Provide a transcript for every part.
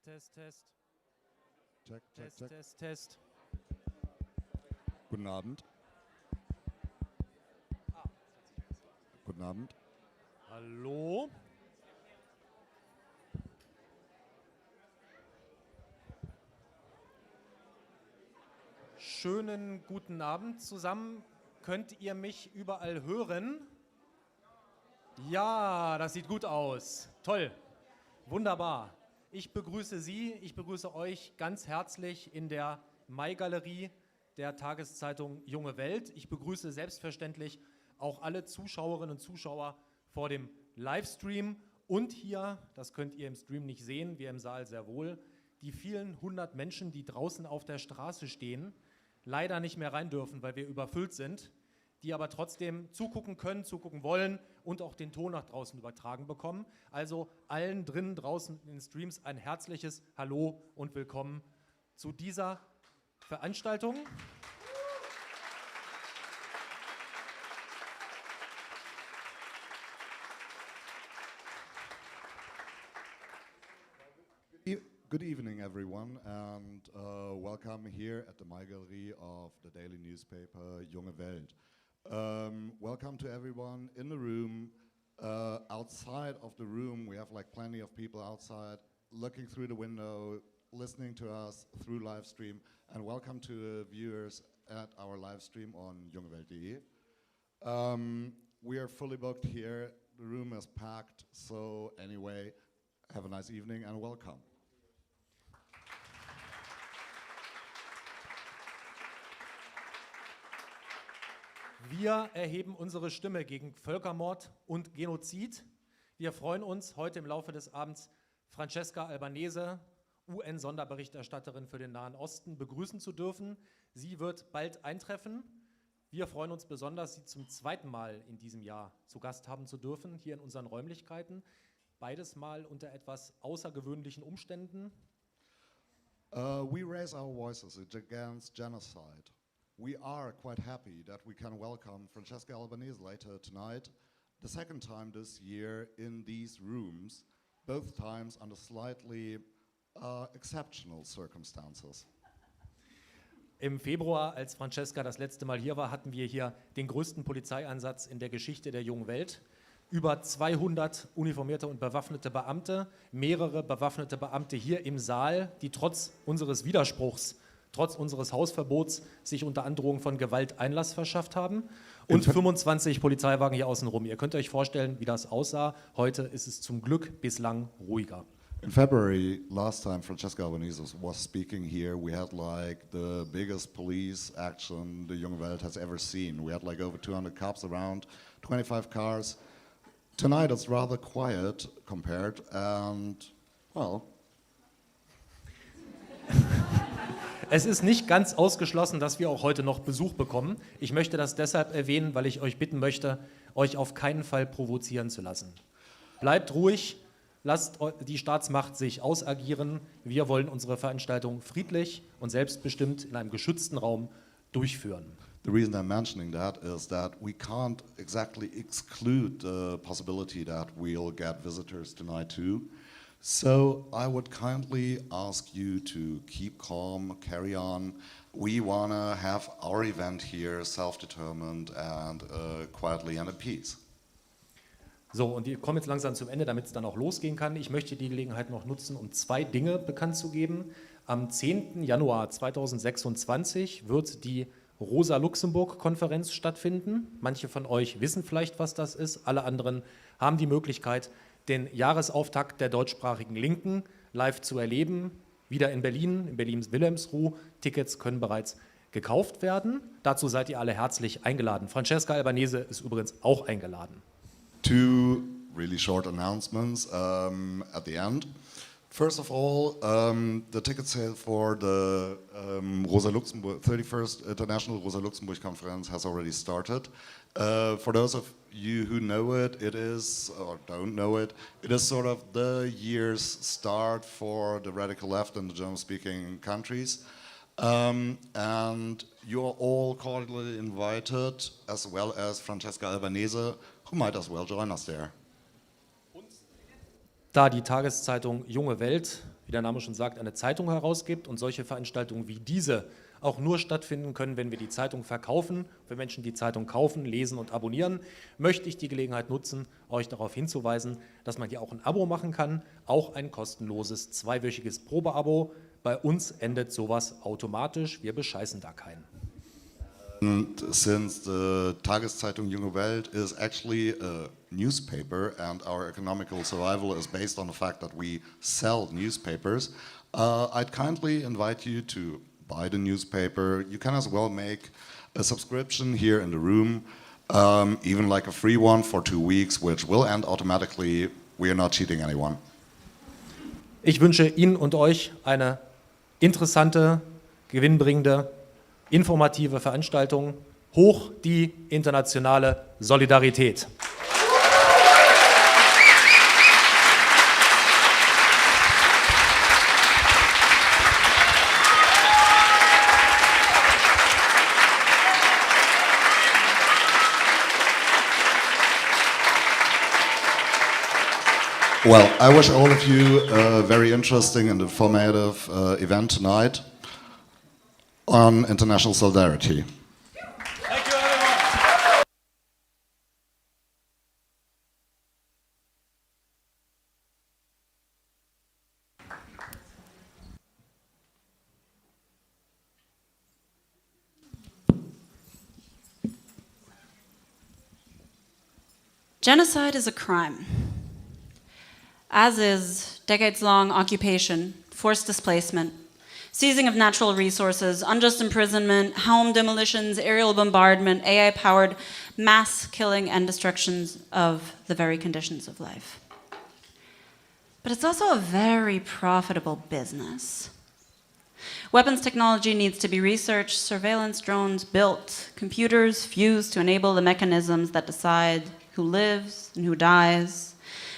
Test. Check. Test. Guten Abend. Guten Abend. Hallo? Schönen guten Abend zusammen. Könnt ihr mich überall hören? Ja, das sieht gut aus. Toll. Wunderbar. Ich begrüße Sie, ich begrüße euch ganz herzlich in der Mai-Galerie der Tageszeitung Junge Welt. Ich begrüße selbstverständlich auch alle Zuschauerinnen und Zuschauer vor dem Livestream und hier, das könnt ihr im Stream nicht sehen, wir im Saal sehr wohl, die vielen hundert Menschen, die draußen auf der Straße stehen, leider nicht mehr rein dürfen, weil wir überfüllt sind, die aber trotzdem zugucken können, zugucken wollen und auch den Ton nach draußen übertragen bekommen. Also allen drinnen draußen in den Streams ein herzliches Hallo und Willkommen zu dieser Veranstaltung. Good evening, everyone, and welcome here at the Mai Galerie of the daily newspaper Junge Welt. Welcome to everyone in the room. Outside of the room, we have like plenty of people outside looking through the window, listening to us through live stream, and welcome to the viewers at our live stream on jungewelt.de. We are fully booked here. The room is packed, so anyway, have a nice evening and welcome. Wir erheben unsere Stimme gegen Völkermord und Genozid. Wir freuen uns, heute im Laufe des Abends Francesca Albanese, UN-Sonderberichterstatterin für den Nahen Osten, begrüßen zu dürfen. Sie wird bald eintreffen. Wir freuen uns besonders, Sie zum zweiten Mal in diesem Jahr zu Gast haben zu dürfen, hier in unseren Räumlichkeiten. Beides Mal unter etwas außergewöhnlichen Umständen. We raise our voices against genocide. We are quite happy that we can welcome Francesca Albanese later tonight, the second time this year in these rooms, both times under slightly exceptional circumstances. Im Februar, als Francesca das letzte Mal hier war, hatten wir hier den größten Polizeieinsatz in der Geschichte der jungen Welt. Über 200 uniformierte und bewaffnete Beamte, mehrere bewaffnete Beamte hier im Saal, die trotz unseres Widerspruchs, trotz unseres Hausverbots sich unter Androhung von Gewalt Einlass verschafft haben und 25 Polizeiwagen hier außenrum. Ihr könnt euch vorstellen, wie das aussah. Heute ist es zum Glück bislang ruhiger. In February, last time Francesca Albanese was speaking here, we had like the biggest police action the Junge Welt has ever seen. We had like over 200 cops around, 25 cars. Tonight it's rather quiet compared and, well... Es ist nicht ganz ausgeschlossen, dass wir auch heute noch Besuch bekommen. Ich möchte das deshalb erwähnen, weil ich euch bitten möchte, euch auf keinen Fall provozieren zu lassen. Bleibt ruhig, lasst die Staatsmacht sich ausagieren. Wir wollen unsere Veranstaltung friedlich und selbstbestimmt in einem geschützten Raum durchführen. The reason I'm mentioning that is that we can't exactly exclude the possibility that we'll get visitors tonight too. So I would kindly ask you to keep calm, carry on. We want to have our event here self-determined and quietly and at peace. So, und wir kommen jetzt langsam zum Ende, damit es dann auch losgehen kann. Ich möchte die Gelegenheit noch nutzen, um zwei Dinge bekannt zu geben. Am 10. Januar 2026 wird die Rosa-Luxemburg-Konferenz stattfinden. Manche von euch wissen vielleicht, was das ist. Alle anderen haben die Möglichkeit, den Jahresauftakt der deutschsprachigen Linken live zu erleben. Wieder in Berlins Wilhelmsruh. Tickets können bereits gekauft werden. Dazu seid ihr alle herzlich eingeladen. Francesca Albanese ist übrigens auch eingeladen. Two really short announcements at the end. First of all, the ticket sale for the Rosa Luxemburg 31st International Rosa Luxemburg Conference has already started. For those of you who know it, it is, or don't know it, it is sort of the year's start for the radical left in the German-speaking countries. And you're all cordially invited, as well as Francesca Albanese, who might as well join us there. Da die Tageszeitung Junge Welt wie der Name schon sagt, eine Zeitung herausgibt und solche Veranstaltungen wie diese auch nur stattfinden können, wenn wir die Zeitung verkaufen, wenn Menschen die Zeitung kaufen, lesen und abonnieren, möchte ich die Gelegenheit nutzen, euch darauf hinzuweisen, dass man hier auch ein Abo machen kann, auch ein kostenloses 2-wöchiges Probeabo. Bei uns endet sowas automatisch, wir bescheißen da keinen. And since the Tageszeitung Junge Welt is actually a newspaper and our economical survival is based on the fact that we sell newspapers, I'd kindly invite you to buy the newspaper. You can as well make a subscription here in the room, even like a free one for 2 weeks, which will end automatically. We are not cheating anyone. Ich wünsche Ihnen und euch eine interessante, gewinnbringende, informative Veranstaltung. Hoch die internationale Solidarität. Well, I wish all of you a very interesting and informative event tonight on international solidarity. Thank you, everyone. Genocide is a crime, as is decades-long occupation, forced displacement, seizing of natural resources, unjust imprisonment, home demolitions, aerial bombardment, AI-powered mass killing and destructions of the very conditions of life. But it's also a very profitable business. Weapons technology needs to be researched, surveillance drones built, computers fused to enable the mechanisms that decide who lives and who dies.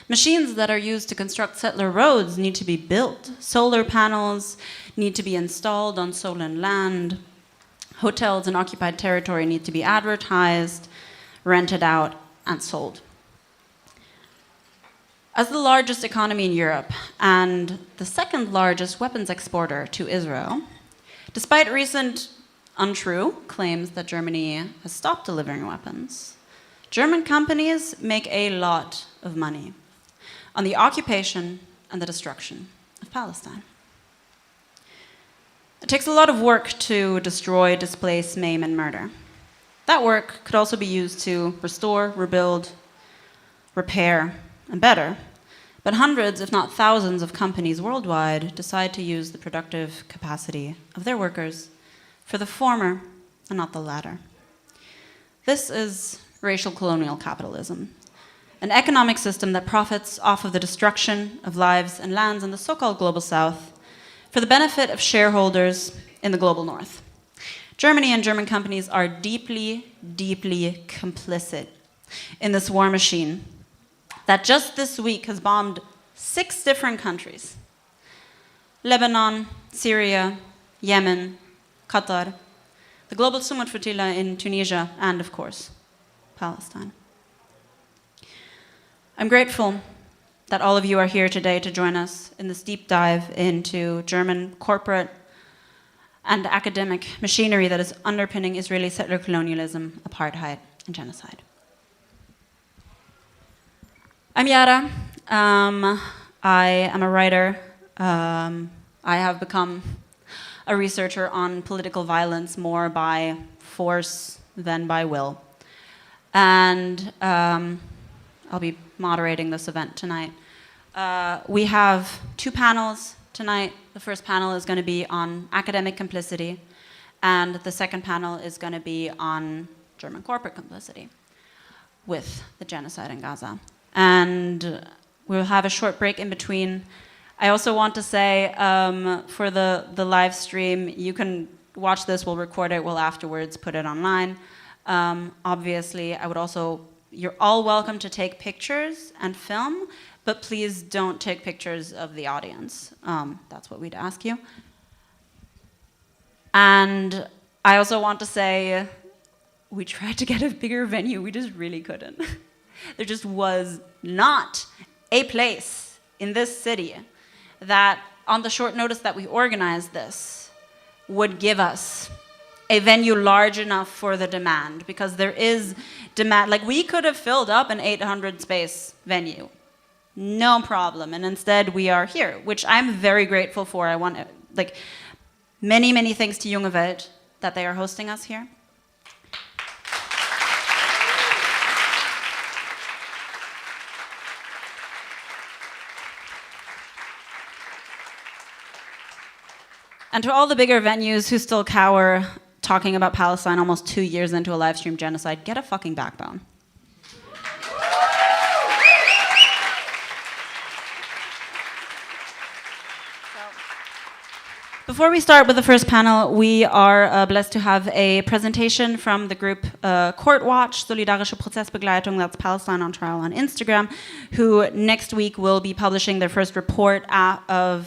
Machines that are used to construct settler roads need to be built. Solar panels need to be installed on stolen land. Hotels in occupied territory need to be advertised, rented out, and sold. As the largest economy in Europe and the second largest weapons exporter to Israel, despite recent untrue claims that Germany has stopped delivering weapons, German companies make a lot of money on the occupation and the destruction of Palestine. It takes a lot of work to destroy, displace, maim, and murder. That work could also be used to restore, rebuild, repair, and better. But hundreds, if not thousands, of companies worldwide decide to use the productive capacity of their workers for the former and not the latter. This is racial colonial capitalism, an economic system that profits off of the destruction of lives and lands in the so-called global south for the benefit of shareholders in the global north. Germany and German companies are deeply, deeply complicit in this war machine that just this week has bombed 6 different countries: Lebanon, Syria, Yemen, Qatar, the global Sumud flotilla in Tunisia, and of course, Palestine. I'm grateful that all of you are here today to join us in this deep dive into German corporate and academic machinery that is underpinning Israeli settler colonialism, apartheid, and genocide. I'm Yara. I am a writer. I have become a researcher on political violence more by force than by will. And I'll be moderating this event tonight. We have 2 panels tonight. The first panel is going to be on academic complicity, and the second panel is going to be on German corporate complicity with the genocide in Gaza. And we'll have a short break in between. I also want to say, for the live stream, you can watch this, we'll record it, we'll afterwards put it online. Obviously, you're all welcome to take pictures and film, but please don't take pictures of the audience. That's what we'd ask you. And I also want to say, we tried to get a bigger venue, we just really couldn't. There just was not a place in this city that on the short notice that we organized this, would give us a venue large enough for the demand, because there is demand. Like, we could have filled up an 800 space venue, no problem, and instead we are here, which I'm very grateful for. I want, like, many, many thanks to Junge Welt that they are hosting us here. And to all the bigger venues who still cower talking about Palestine almost 2 years into a live stream genocide, get a fucking backbone. Before we start with the first panel, we are blessed to have a presentation from the group Court Watch, Solidarische Prozessbegleitung, that's Palestine on Trial on Instagram, who next week will be publishing their first report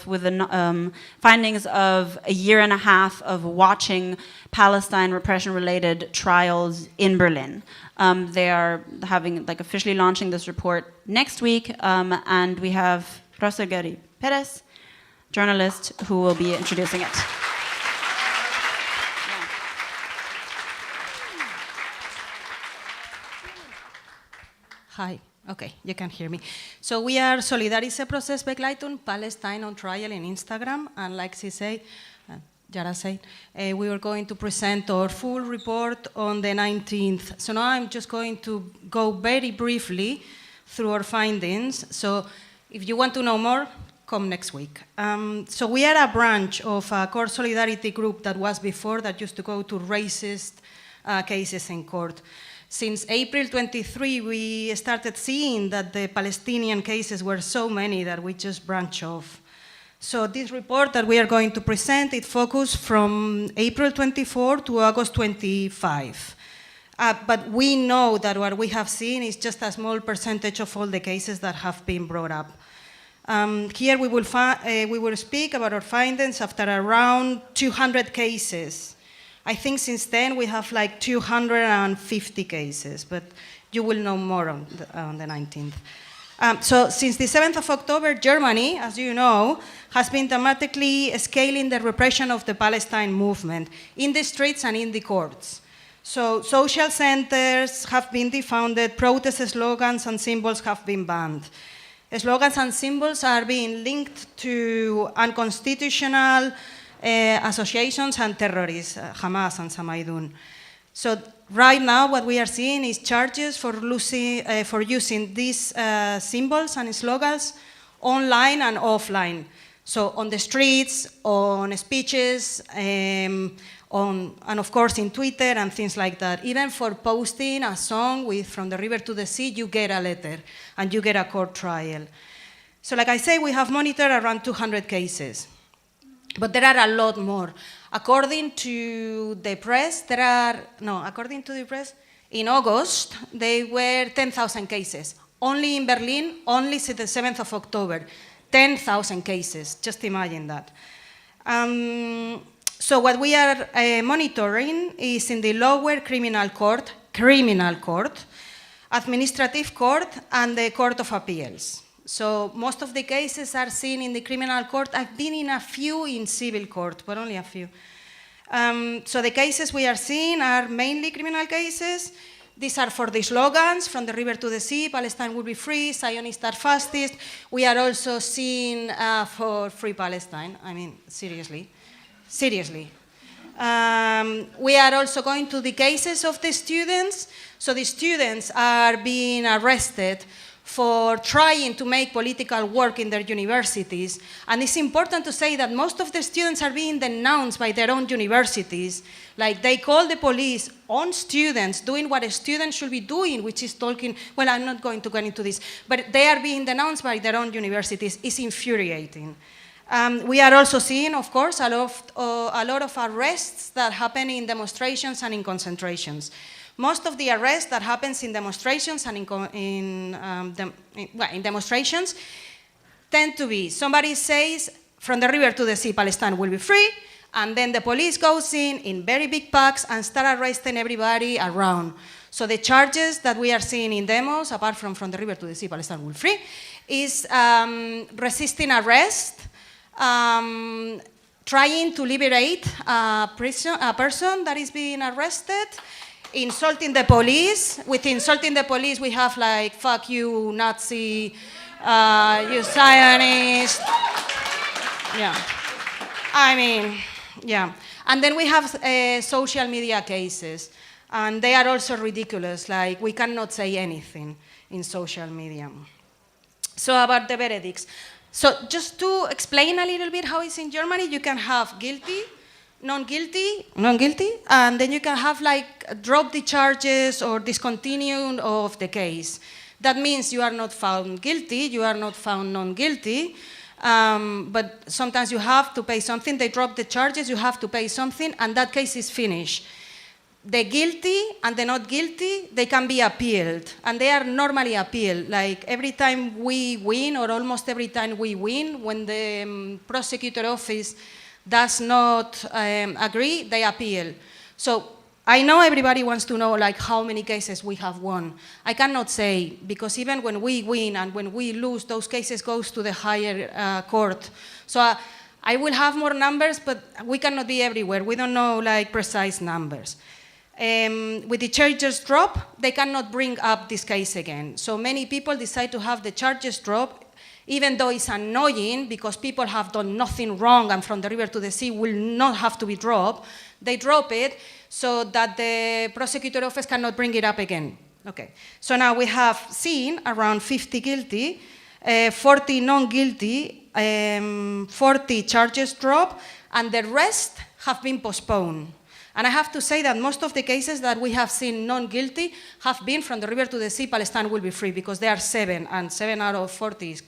with the findings of a year and a half of watching Palestine repression-related trials in Berlin. They are having, like, officially launching this report next week, and we have Rosa Gary Perez, journalist, who will be introducing it. Hi, okay, you can hear me. So we are Solidarische Prozessbegleitung, Palestine on Trial in Instagram, and like she said, Yara said, we are going to present our full report on the 19th. So now I'm just going to go very briefly through our findings. So if you want to know more, come next week. So we are a branch of a core solidarity group that was before, that used to go to racist cases in court. Since April 23, we started seeing that the Palestinian cases were so many that we just branched off. So this report that we are going to present, it focused from April 24 to August 25. But we know that what we have seen is just a small percentage of all the cases that have been brought up. Here we will speak about our findings after around 200 cases. I think since then we have like 250 cases, but you will know more on the 19th. So since the 7th of October, Germany, as you know, has been dramatically scaling the repression of the Palestine movement in the streets and in the courts. So social centers have been defounded, protest slogans and symbols have been banned. Slogans and symbols are being linked to unconstitutional associations and terrorists, Hamas and Samaidun. So right now what we are seeing is charges for using these symbols and slogans online and offline. So on the streets, on speeches, and of course in Twitter and things like that. Even for posting a song with From the River to the Sea, you get a letter and you get a court trial. So like I say, we have monitored around 200 cases, but there are a lot more. According to the press, in August, there were 10,000 cases. Only in Berlin, only since the 7th of October, 10,000 cases, just imagine that. So what we are monitoring is in the lower criminal court, administrative court, and the Court of Appeals. So most of the cases are seen in the criminal court. I've been in a few in civil court, but only a few. So the cases we are seeing are mainly criminal cases. These are for the slogans, From the River to the Sea, Palestine will be free, Zionists are fascist. We are also seeing for Free Palestine. I mean, seriously. We are also going to the cases of the students. So the students are being arrested for trying to make political work in their universities. And it's important to say that most of the students are being denounced by their own universities. Like, they call the police on students doing what a student should be doing, which is talking, well, I'm not going to go into this, but they are being denounced by their own universities. It's infuriating. We are also seeing, of course, a lot of arrests that happen in demonstrations and in concentrations. Most of the arrests that happens in demonstrations and in demonstrations tend to be, somebody says, From the River to the Sea, Palestine will be free, and then the police goes in very big packs and start arresting everybody around. So the charges that we are seeing in demos, apart from the River to the Sea, Palestine will be free, is resisting arrest, trying to liberate a person that is being arrested, insulting the police. With insulting the police, we have like, fuck you, Nazi, you Zionist. Yeah. I mean, yeah. And then we have social media cases. And they are also ridiculous. Like, we cannot say anything in social media. So about the verdicts. So just to explain a little bit how it's in Germany, you can have guilty, non-guilty, and then you can have like drop the charges or discontinue of the case. That means you are not found guilty, you are not found non-guilty, but sometimes you have to pay something. They drop the charges, you have to pay something, and that case is finished. The guilty and the not guilty, they can be appealed, and they are normally appealed. Like every time we win, or almost every time we win, when the prosecutor office does not agree, they appeal. So I know everybody wants to know like how many cases we have won. I cannot say, because even when we win and when we lose, those cases goes to the higher court. So I will have more numbers, but we cannot be everywhere. We don't know like precise numbers. With the charges drop, they cannot bring up this case again. So many people decide to have the charges drop, even though it's annoying because people have done nothing wrong and From the River to the Sea will not have to be dropped. They drop it so that the prosecutor office cannot bring it up again. Okay. So now we have seen around 50 guilty, 40 non-guilty, 40 charges drop, and the rest have been postponed. And I have to say that most of the cases that we have seen non-guilty have been From the River to the Sea, Palestine will be free, because there are 7, and 7 out of 40 is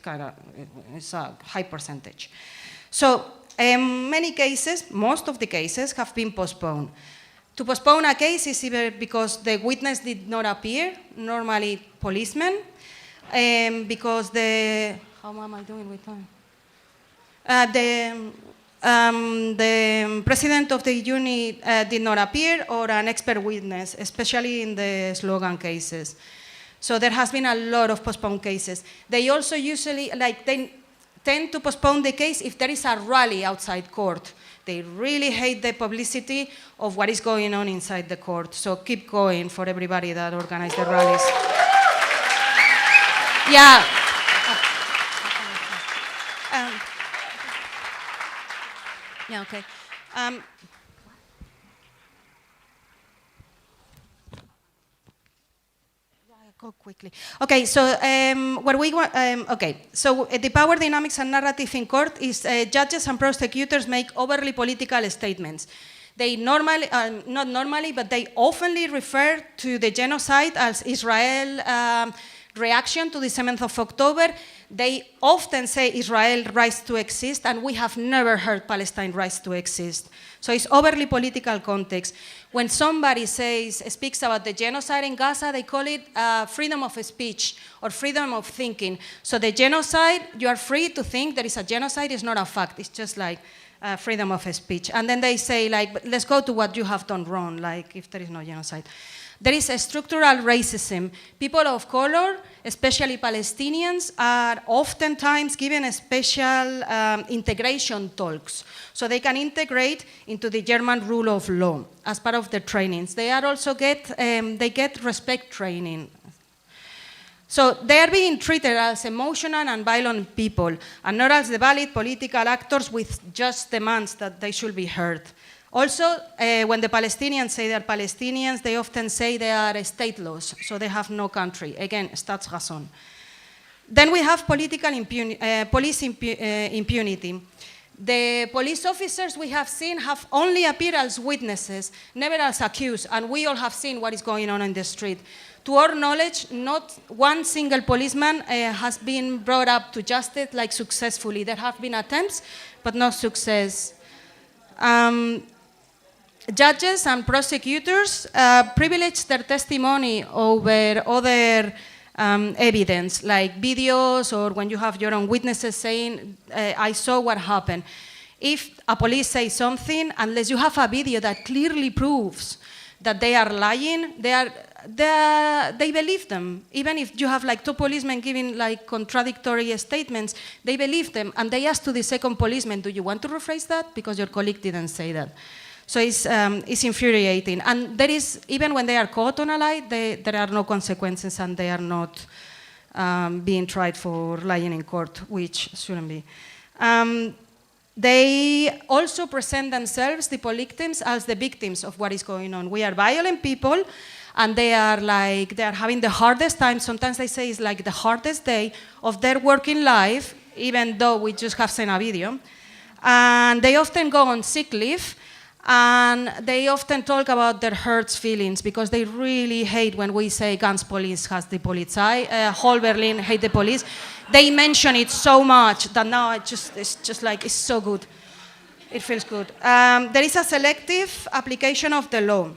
it's a high percentage. So many cases, most of the cases have been postponed. To postpone a case is either because the witness did not appear, normally policemen, because how am I doing with time? The president of the unit did not appear, or an expert witness, especially in the slogan cases. So there has been a lot of postponed cases. They also usually, they tend to postpone the case if there is a rally outside court. They really hate the publicity of what is going on inside the court. So keep going for everybody that organized the rallies. Yeah. Yeah, okay. Go quickly. Okay, so what we want, so the power dynamics and narrative in court is judges and prosecutors make overly political statements. They normally, not normally, but they oftenly refer to the genocide as Israel reaction to the 7th of October. They often say Israel rights to exist, and we have never heard Palestine rights to exist. So it's overly political context. When somebody speaks about the genocide in Gaza, they call it freedom of speech or freedom of thinking. So the genocide, you are free to think there is a genocide, is not a fact. It's just like freedom of speech. And then they say, like, let's go to what you have done wrong, like if there is no genocide. There is a structural racism. People of color, especially Palestinians, are oftentimes given a special integration talks. So they can integrate into the German rule of law as part of their trainings. They are also they get respect training. So they are being treated as emotional and violent people, and not as the valid political actors with just demands that they should be heard. Also, when the Palestinians say they are Palestinians, they often say they are stateless, so they have no country. Again, Staatsraison. Then we have political police impunity. The police officers we have seen have only appeared as witnesses, never as accused, and we all have seen what is going on in the street. To our knowledge, not one single policeman has been brought up to justice like successfully. There have been attempts, but no success. Judges and prosecutors privilege their testimony over other evidence, like videos, or when you have your own witnesses saying, I saw what happened. If a police says something, unless you have a video that clearly proves that they are lying, they believe them. Even if you have like two policemen giving like contradictory statements, they believe them, and they ask to the second policeman, do you want to rephrase that? Because your colleague didn't say that. So it's infuriating. And there is, even when they are caught on a lie, there are no consequences, and they are not being tried for lying in court, which shouldn't be. They also present themselves, the victims, as the victims of what is going on. We are violent people, and they are having the hardest time. Sometimes they say it's like the hardest day of their working life, even though we just have seen a video. And they often go on sick leave, and they often talk about their hurts feelings, because they really hate when we say ganz Police has the Polizei, whole Berlin hate the police. They mention it so much that now it's just like, it's so good. It feels good. There is a selective application of the law.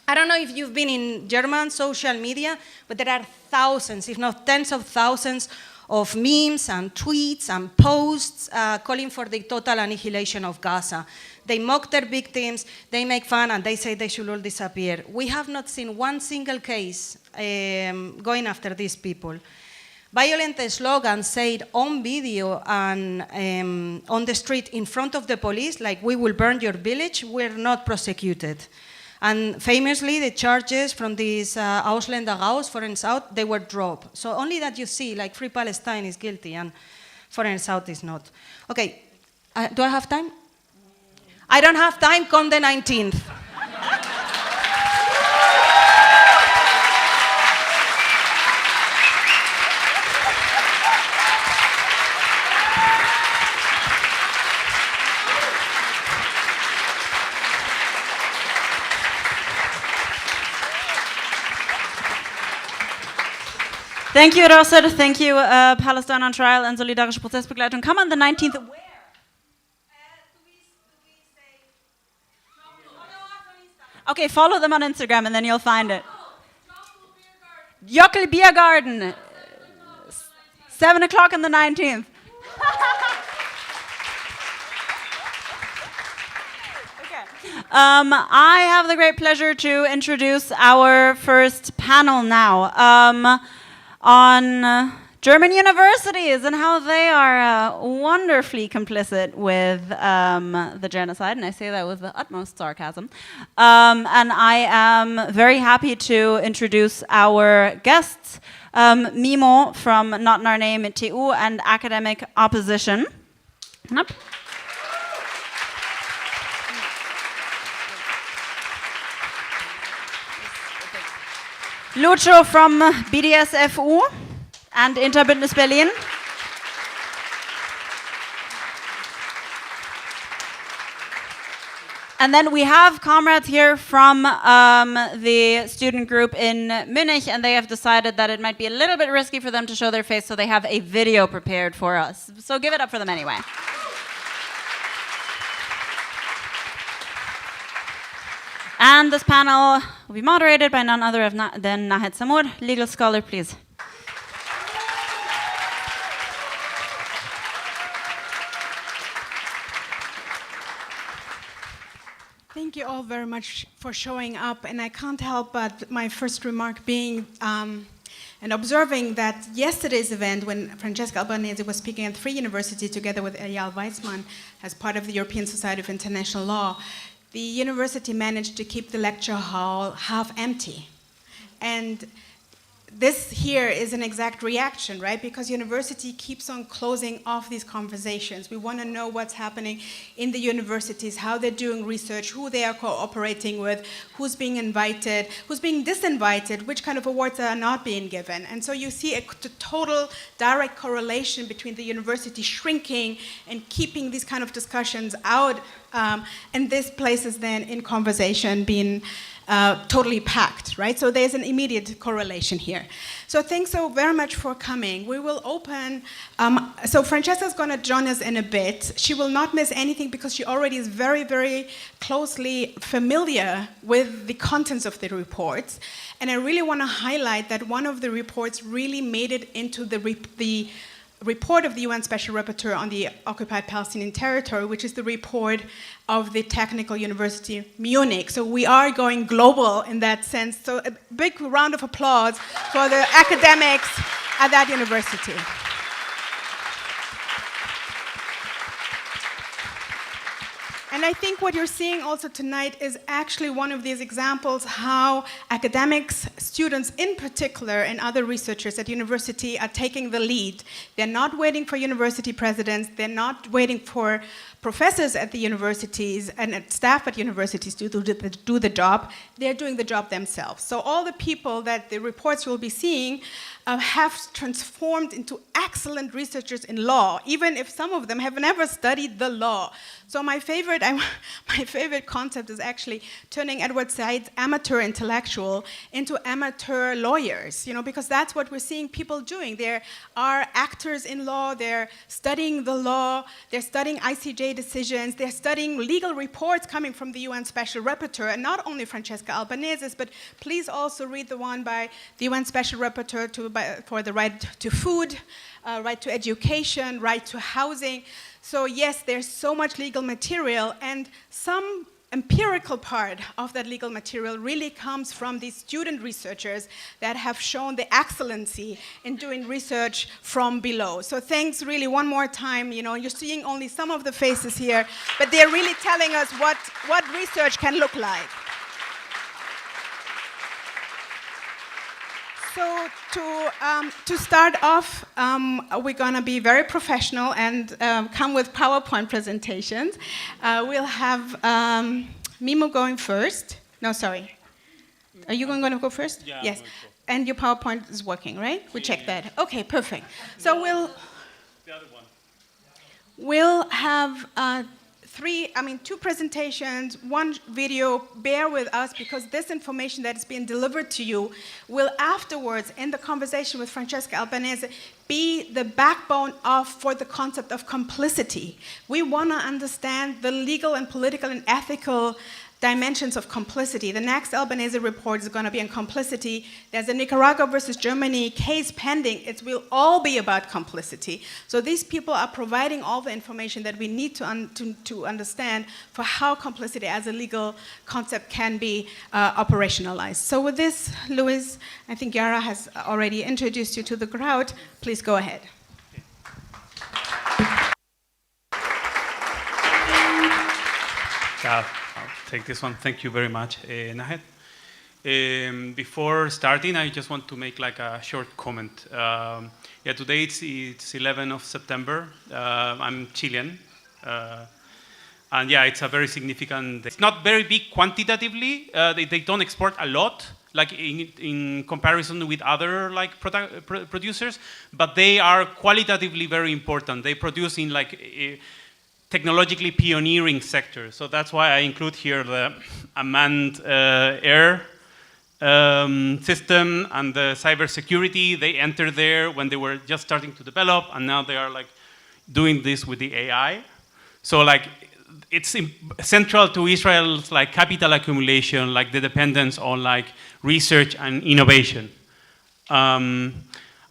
I don't know if you've been in German social media, but there are thousands, if not tens of thousands, of memes and tweets and posts calling for the total annihilation of Gaza. They mock their victims, they make fun, and they say they should all disappear. We have not seen one single case going after these people. Violent slogans said on video and on the street in front of the police, like, we will burn your village, were not prosecuted. And famously, the charges from this Ausländerhaus, Foreign South, they were dropped. So only that you see, like, Free Palestine is guilty and Foreign South is not. Okay, do I have time? I don't have time, come the 19th. Thank you, Roser. Thank you, Palestine on Trial and Solidarische Prozessbegleitung. Come on the 19th. Where? Okay, follow them on Instagram and then you'll find it. Jockel Biergarten. 7 o'clock on the 19th. I have the great pleasure to introduce our first panel now. On German universities and how they are wonderfully complicit with the genocide, and I say that with the utmost sarcasm. And I am very happy to introduce our guests, Mimo from Not in Our Name TU and Academic Opposition. Lucio from BDSFU and Interbündnis Berlin. And then we have comrades here from the student group in Munich, and they have decided that it might be a little bit risky for them to show their face, so they have a video prepared for us. So give it up for them anyway. And this panel will be moderated by none other than Nahed Samur, legal scholar, please. Thank you all very much for showing up, and I can't help but my first remark being and observing that yesterday's event, when Francesca Albanese was speaking at Free University together with Eyal Weizmann as part of the European Society of International Law, the university managed to keep the lecture hall half empty. And this here is an exact reaction, right? Because university keeps on closing off these conversations. We want to know what's happening in the universities, how they're doing research, who they are cooperating with, who's being invited, who's being disinvited, which kind of awards are not being given. And so you see a total direct correlation between the university shrinking and keeping these kind of discussions out, and this places then in conversation being totally packed, right? So there's an immediate correlation here. So thanks so very much for coming. We will open, so Francesca's gonna join us in a bit. She will not miss anything because she already is very, very closely familiar with the contents of the reports. And I really wanna highlight that one of the reports really made it into the report of the UN Special Rapporteur on the occupied Palestinian territory, which is the report of the Technical University Munich. So we are going global in that sense. So a big round of applause for the academics at that university. And I think what you're seeing also tonight is actually one of these examples how academics, students in particular, and other researchers at university are taking the lead. They're not waiting for university presidents, they're not waiting for professors at the universities and staff at universities to do the job. They're doing the job themselves. So all the people that the reports you'll be seeing have transformed into excellent researchers in law, even if some of them have never studied the law. So my favorite concept is actually turning Edward Said's amateur intellectual into amateur lawyers, because that's what we're seeing people doing. There are actors in law, they're studying the law, they're studying ICJ decisions, they're studying legal reports coming from the UN Special Rapporteur, and not only Francesca Albanese, but please also read the one by the UN Special Rapporteur for the right to food, right to education, right to housing. So yes, there's so much legal material, and some empirical part of that legal material really comes from these student researchers that have shown the excellency in doing research from below. So thanks really one more time. You're seeing only some of the faces here, but they're really telling us what research can look like. So to start off, we're going to be very professional and come with PowerPoint presentations. We'll have Mimo going first. No, sorry. Are you going to go first? Yeah, yes. And your PowerPoint is working, right? We checked that. Okay, perfect. So The other one. we'll have two presentations, one video. Bear with us because this information that is being delivered to you will afterwards, in the conversation with Francesca Albanese, be the backbone for the concept of complicity. We want to understand the legal and political and ethical dimensions of complicity. The next Albanese report is going to be on complicity. There's a Nicaragua versus Germany case pending. It will all be about complicity. So these people are providing all the information that we need to understand for how complicity as a legal concept can be operationalized. So with this, Luis, I think Yara has already introduced you to the crowd. Please go ahead. I'll take this one. Thank you very much, Nahed. Before starting, I just want to make a short comment. Today it's 11th of September. I'm Chilean. And it's a very significant, it's not very big quantitatively. They don't export a lot, in comparison with other producers, but they are qualitatively very important. They produce in technologically pioneering sector. So that's why I include here the unmanned air system and the cybersecurity. They entered there when they were just starting to develop, and now they are doing this with the AI. So it's central to Israel's capital accumulation, the dependence on research and innovation.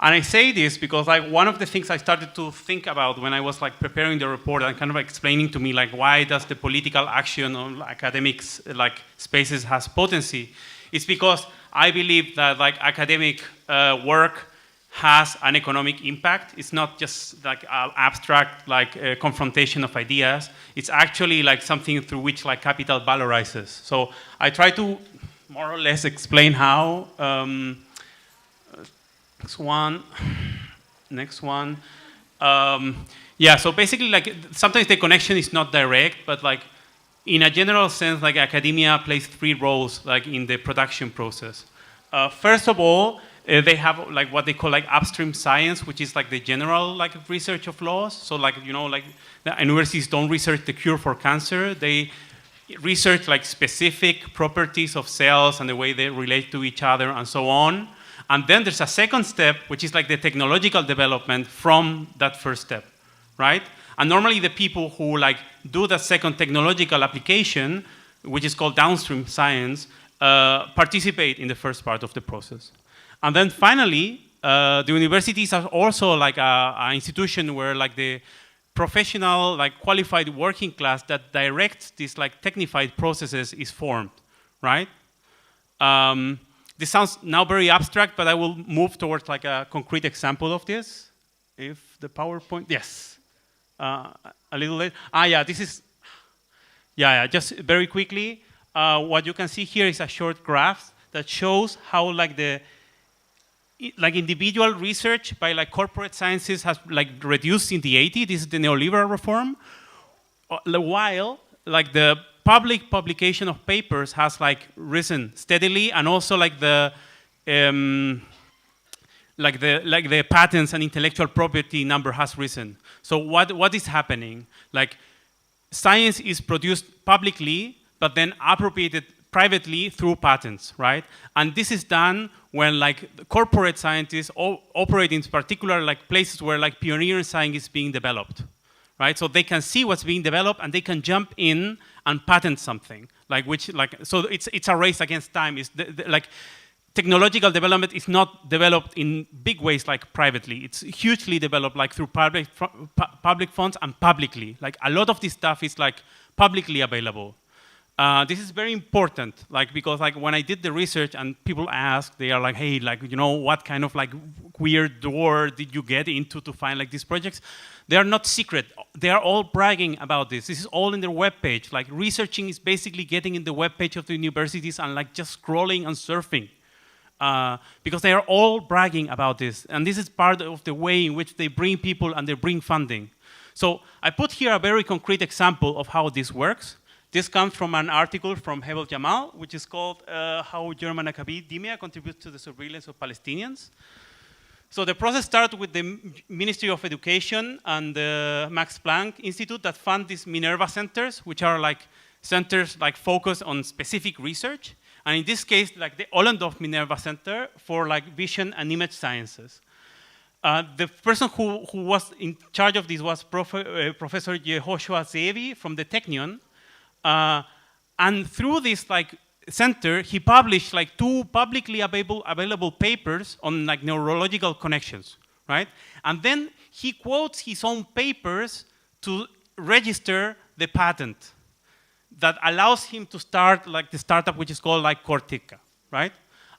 And I say this because one of the things I started to think about when I was preparing the report and kind of explaining to me why does the political action on academics spaces has potency, is because I believe that academic work has an economic impact. It's not just abstract confrontation of ideas. It's actually something through which capital valorizes. So I try to more or less explain how. Next one. So basically, sometimes the connection is not direct, but in a general sense, academia plays three roles in the production process. First of all, they have what they call upstream science, which is the general research of laws. So the universities don't research the cure for cancer. They research specific properties of cells and the way they relate to each other and so on. And then there's a second step, which is the technological development from that first step, right? And normally the people who do the second technological application, which is called downstream science, participate in the first part of the process. And then finally, the universities are also like an institution where like the professional, like qualified working class that directs these like technified processes is formed, right? This sounds now very abstract, but I will move towards like a concrete example of this. If the PowerPoint, yes, a little late. Yeah, this is, just very quickly. What you can see here is a short graph that shows how like the individual research by like corporate sciences has like reduced in the 80s. This is the neoliberal reform, while like the public publication of papers has like risen steadily, and also like the patents and intellectual property number has risen. So what is happening? Like science is produced publicly, but then appropriated privately through patents, right? And this is done when like corporate scientists operate in particular like places where like pioneer science is being developed, right? So they can see what's being developed and they can jump in and patent something, so it's a race against time. Like technological development is not developed in big ways like privately. It's hugely developed like through public funds and publicly. Like a lot of this stuff is like publicly available. This is very important, like because like when I did the research and people ask, they are like, hey, like what kind of like weird door did you get into to find like these projects? They are not secret. They are all bragging about this. This is all in their webpage. Like researching is basically getting in the webpage of the universities and like just scrolling and surfing, because they are all bragging about this. And this is part of the way in which they bring people and they bring funding. So I put here a very concrete example of how this works. This comes from an article from Hebel Jamal, which is called How German Academia Contributes to the Surveillance of Palestinians. So the process starts with the Ministry of Education and the Max Planck Institute that fund these Minerva centers, which are like centers like focused on specific research. And in this case, like the Ollendorf Minerva Center for like vision and image sciences. The person who was in charge of this was Professor Yehoshua Zeevi from the Technion. And through this like center, he published like 2 publicly available papers on like neurological connections, right? And then he quotes his own papers to register the patent that allows him to start like the startup which is called like Cortica, right?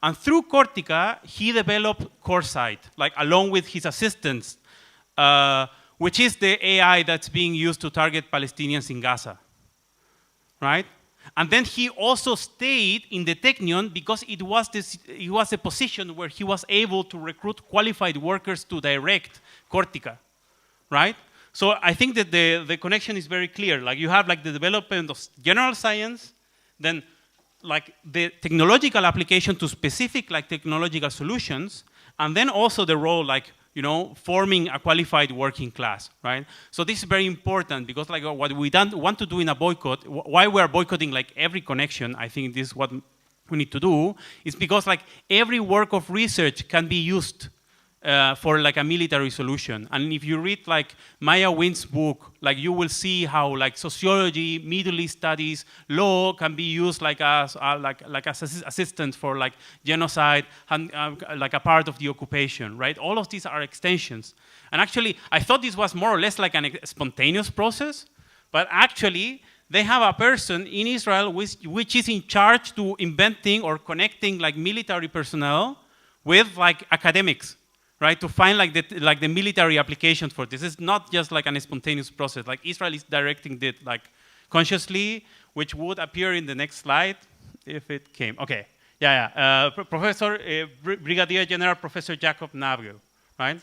And through Cortica, he developed CoreSight, like along with his assistants, which is the AI that's being used to target Palestinians in Gaza, right? And then he also stayed in the Technion because it was a position where he was able to recruit qualified workers to direct Cortica, right? So I think that the connection is very clear. Like you have like the development of general science, then like the technological application to specific like technological solutions, and then also the role like, forming a qualified working class, right? So this is very important because like what we don't want to do in a boycott, why we are boycotting like every connection, I think this is what we need to do, is because like every work of research can be used for like a military solution. And if you read like Maya Wind's book, like you will see how like sociology, Middle East studies, law can be used like as assistance for like genocide and like a part of the occupation, right? All of these are extensions. And actually, I thought this was more or less like a spontaneous process, but actually they have a person in Israel which is in charge to inventing or connecting like military personnel with like academics, right, to find like the military applications for this. It's not just like a spontaneous process. Like Israel is directing it like consciously, which would appear in the next slide if it came. Okay, Brigadier General Professor Jacob Nagel, right,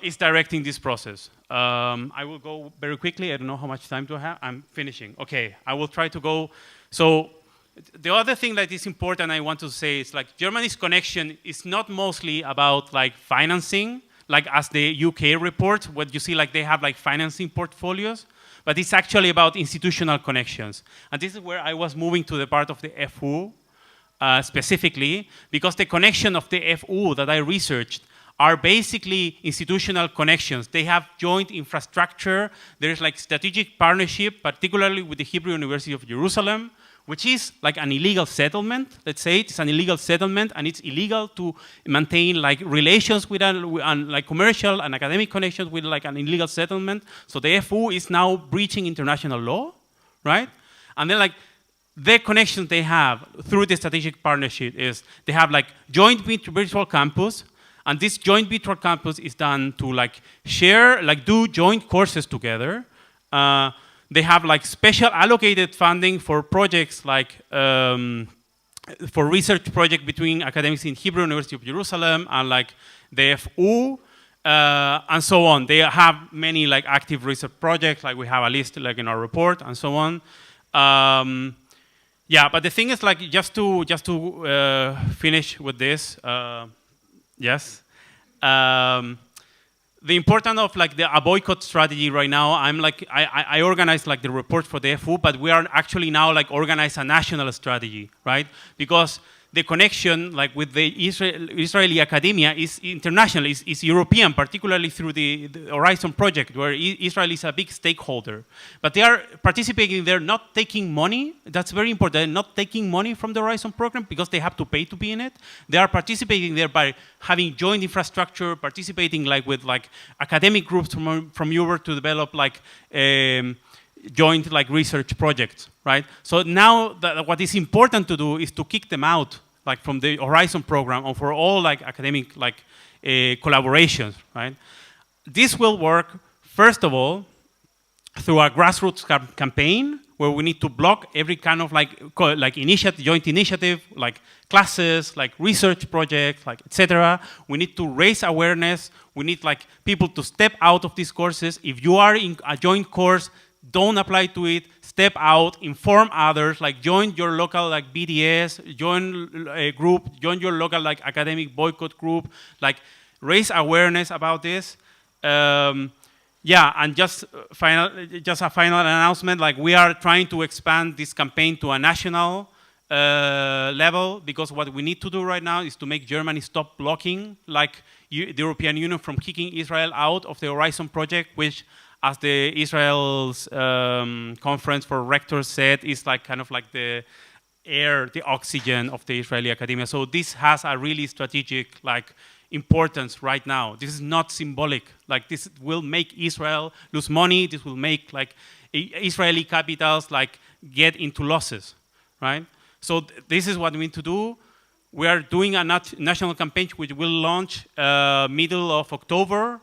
is directing this process. I will go very quickly. I don't know how much time do I have. I'm finishing. Okay, I will try to go. So the other thing that is important I want to say is like Germany's connection is not mostly about like financing, like as the UK reports, what you see like they have like financing portfolios, but it's actually about institutional connections. And this is where I was moving to the part of the FU specifically, because the connection of the FU that I researched are basically institutional connections. They have joint infrastructure. There's like strategic partnership, particularly with the Hebrew University of Jerusalem, which is like an illegal settlement. Let's say it's an illegal settlement, and it's illegal to maintain like relations with like commercial and academic connections with like an illegal settlement. So the FU is now breaching international law, right? And then like the connections they have through the strategic partnership is they have like joint virtual campus, and this joint virtual campus is done to like share, like do joint courses together. They have like special allocated funding for projects like for research project between academics in Hebrew University of Jerusalem and like the FU and so on. They have many like active research projects, like we have a list like in our report and so on. Yeah, but the thing is like just to finish with this, yes. The importance of like a boycott strategy right now, I organize like the report for the FU, but we are actually now like organize a national strategy, right? Because the connection like with the Israeli academia is international, is European, particularly through the Horizon project, where Israel is a big stakeholder. But they are participating, they're not taking money. That's very important. They're not taking money from the Horizon program because they have to pay to be in it. They are participating there by having joint infrastructure, participating like with like academic groups from Europe to develop like joint like research projects, right? So now what is important to do is to kick them out like from the Horizon program or for all like academic like collaborations, right? This will work first of all through a grassroots campaign where we need to block every kind of like initiative, joint initiative, like classes, like research projects, like etc. We need to raise awareness. We need like people to step out of these courses. If you are in a joint course, don't apply to it, step out, inform others, like join your local like BDS, join a group, join your local like academic boycott group, like raise awareness about this. Yeah, and just a final announcement, like we are trying to expand this campaign to a national level, because what we need to do right now is to make Germany stop blocking like the European Union from kicking Israel out of the Horizon project, which as the Israel's conference for rectors said, is like kind of like the air, the oxygen of the Israeli academia. So this has a really strategic like importance right now. This is not symbolic. Like this will make Israel lose money. This will make like Israeli capitals like get into losses, right? So this is what we need to do. We are doing a national campaign which will launch middle of October.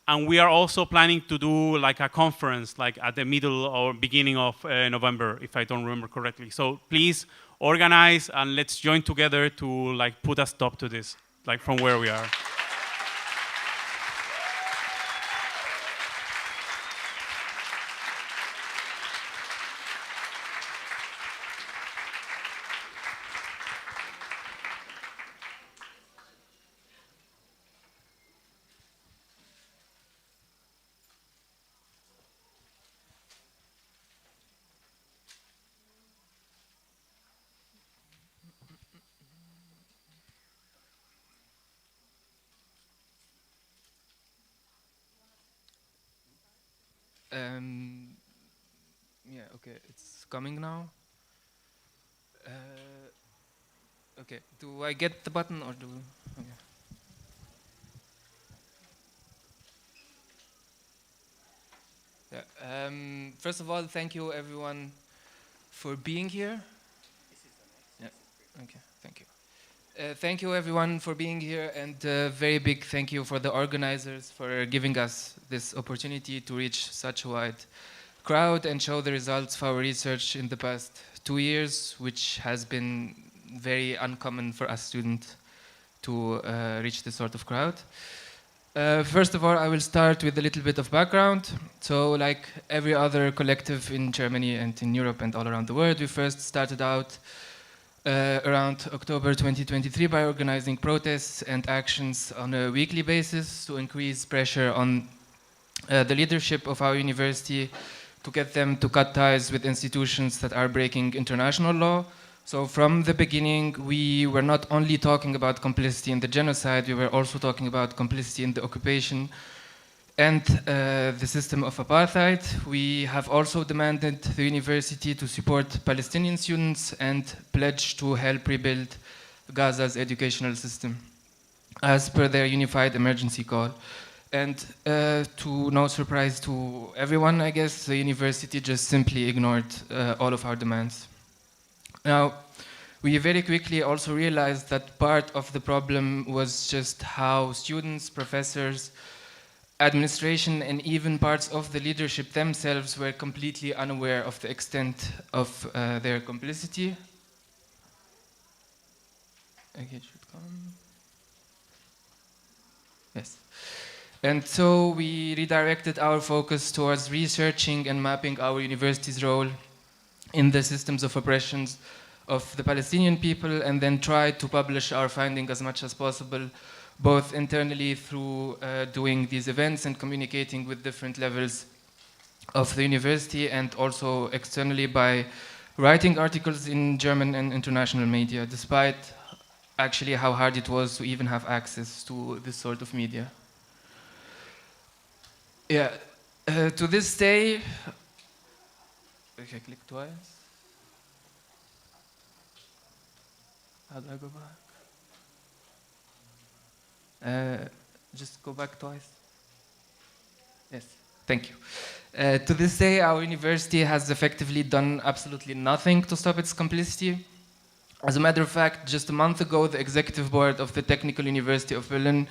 And we are also planning to do like a conference like at the middle or beginning of November, if I don't remember correctly. So please organize and let's join together to like put a stop to this, like from where we are. Yeah, okay, it's coming now. Okay, do I get the button or do? Okay. Yeah, first of all, thank you everyone for being here. Yeah, okay, thank you. Thank you everyone for being here, and a very big thank you for the organizers for giving us this opportunity to reach such a wide crowd and show the results of our research in the past 2 years, which has been very uncommon for us students to reach this sort of crowd. First of all, I will start with a little bit of background. So like every other collective in Germany and in Europe and all around the world, we first started out around October 2023 by organizing protests and actions on a weekly basis to increase pressure on the leadership of our university to get them to cut ties with institutions that are breaking international law. So from the beginning, we were not only talking about complicity in the genocide, we were also talking about complicity in the occupation and the system of apartheid. We have also demanded the university to support Palestinian students and pledge to help rebuild Gaza's educational system, as per their unified emergency call. And to no surprise to everyone, I guess, the university just simply ignored all of our demands. Now, we very quickly also realized that part of the problem was just how students, professors, administration, and even parts of the leadership themselves were completely unaware of the extent of their complicity. Okay, it should come. Yes. And so we redirected our focus towards researching and mapping our university's role in the systems of oppressions of the Palestinian people, and then tried to publish our finding as much as possible, both internally through doing these events and communicating with different levels of the university, and also externally by writing articles in German and international media, despite actually how hard it was to even have access to this sort of media. Yeah, to this day, okay, click twice. How do I go back? Just go back twice. Yes, thank you. To this day, our university has effectively done absolutely nothing to stop its complicity. As a matter of fact, just a month ago, the executive board of the Technical University of Berlin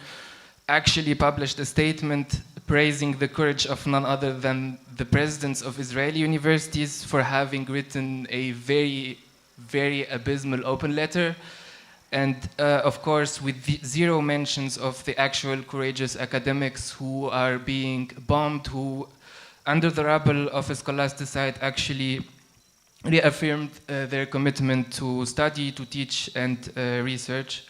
actually published a statement praising the courage of none other than the presidents of Israeli universities for having written a very, very abysmal open letter, and of course with zero mentions of the actual courageous academics who are being bombed, who under the rubble of a scholasticide actually reaffirmed their commitment to study, to teach, and research.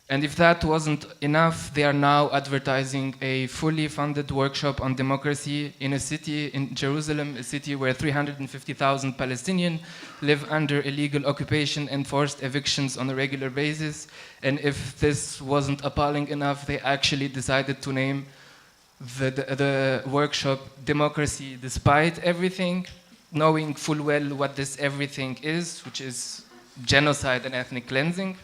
And if that wasn't enough, they are now advertising a fully funded workshop on democracy in a city, in Jerusalem, a city where 350,000 Palestinians live under illegal occupation and forced evictions on a regular basis. And if this wasn't appalling enough, they actually decided to name the workshop Democracy Despite Everything, knowing full well what this everything is, which is genocide and ethnic cleansing.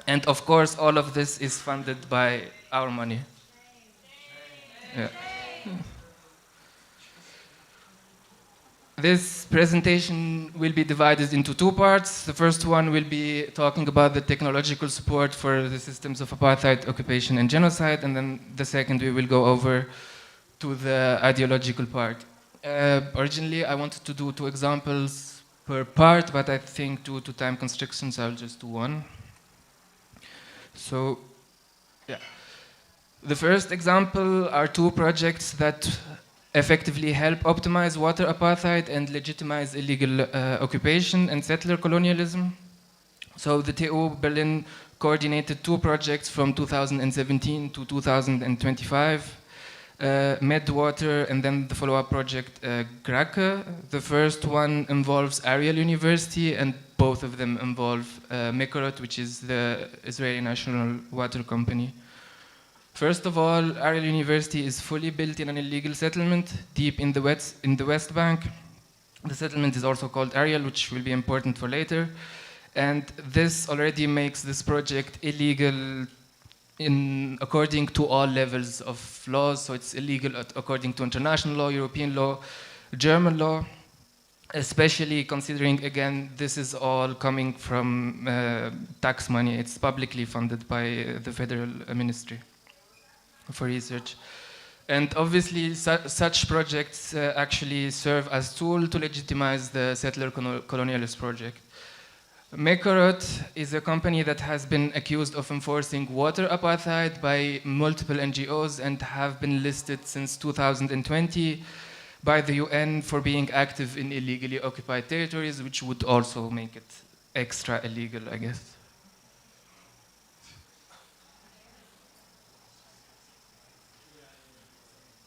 And of course, all of this is funded by our money. Yeah. This presentation will be divided into two parts. The first one will be talking about the technological support for the systems of apartheid, occupation, and genocide, and then the second we will go over to the ideological part. Originally, I wanted to do 2 examples per part, but I think due to time constrictions, I'll just do one. So, yeah. The first example are 2 projects that effectively help optimize water apartheid and legitimize illegal occupation and settler colonialism. So the TU Berlin coordinated 2 projects from 2017 to 2025. Medwater, and then the follow-up project Grake. The first one involves Ariel University, and both of them involve Mekorot, which is the Israeli national water company. First of all, Ariel University is fully built in an illegal settlement deep in the West Bank. The settlement is also called Ariel, which will be important for later. And this already makes this project illegal according to all levels of laws. So it's illegal according to international law, European law, German law, especially considering, again, this is all coming from tax money. It's publicly funded by the federal ministry for research. And obviously, such projects actually serve as tool to legitimize the settler colonialist project. Mekorot is a company that has been accused of enforcing water apartheid by multiple NGOs and have been listed since 2020 by the UN for being active in illegally occupied territories, which would also make it extra illegal, I guess.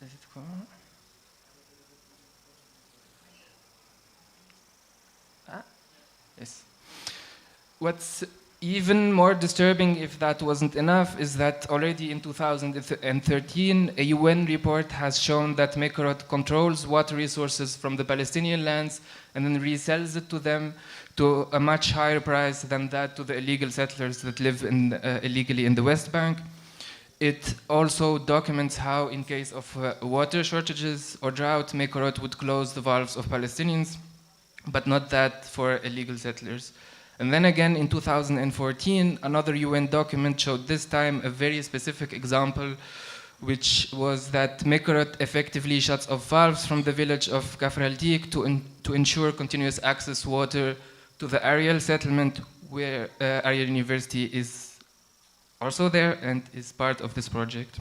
Does it go on? Yes. even more disturbing, if that wasn't enough, is that already in 2013, a UN report has shown that Mekorot controls water resources from the Palestinian lands and then resells it to them to a much higher price than that to the illegal settlers that live illegally in the West Bank. It also documents how, in case of water shortages or drought, Mekorot would close the valves of Palestinians, but not that for illegal settlers. And then again, in 2014, another UN document showed this time a very specific example, which was that Mekorot effectively shuts off valves from the village of Kafr al-Dik to ensure continuous access water to the Ariel settlement, where Ariel University is also there and is part of this project.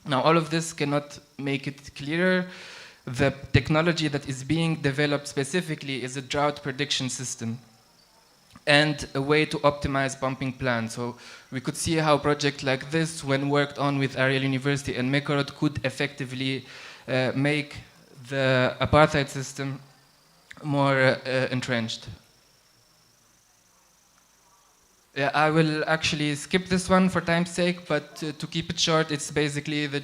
Now, all of this cannot make it clearer. The technology that is being developed specifically is a drought prediction system and a way to optimize pumping plants. So we could see how a project like this, when worked on with Ariel University and Mekorot, could effectively make the apartheid system more entrenched. Yeah, I will actually skip this one for time's sake, but to keep it short, it's basically the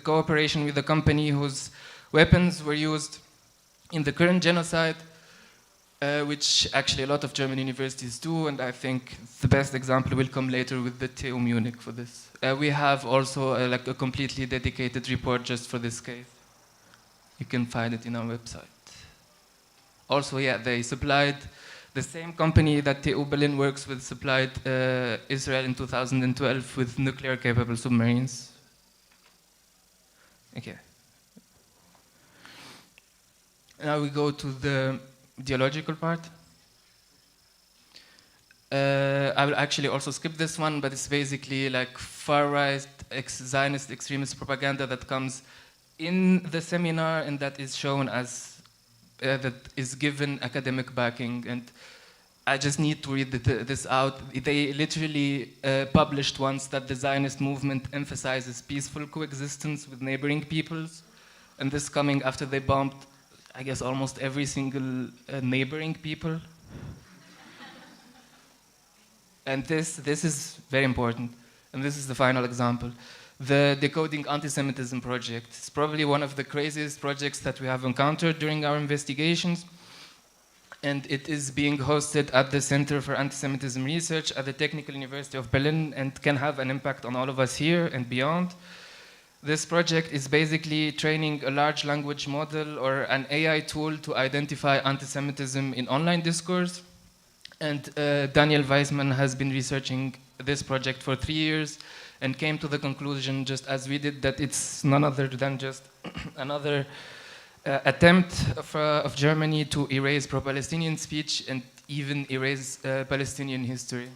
cooperation with a company whose weapons were used in the current genocide, which actually a lot of German universities do, and I think the best example will come later with the TU Munich for this. We have also like a completely dedicated report just for this case. You can find it in our website. Also, yeah, they supplied, the same company that TU Berlin works with supplied Israel in 2012 with nuclear-capable submarines. Okay. Now we go to the ideological part. I will actually also skip this one, but it's basically like far-right Zionist extremist propaganda that comes in the seminar and that is shown as, that is given academic backing. And I just need to read this out. They literally published once that the Zionist movement emphasizes peaceful coexistence with neighboring peoples, and this coming after they bombed, I guess, almost every single neighboring people. And this is very important, and this is the final example. The Decoding Anti-Semitism project is probably one of the craziest projects that we have encountered during our investigations, and it is being hosted at the Center for Anti-Semitism Research at the Technical University of Berlin and can have an impact on all of us here and beyond. This project is basically training a large language model or an AI tool to identify anti-Semitism in online discourse. And Daniel Weisman has been researching this project for 3 years and came to the conclusion, just as we did, that it's none other than just another attempt of Germany to erase pro-Palestinian speech and even erase Palestinian history.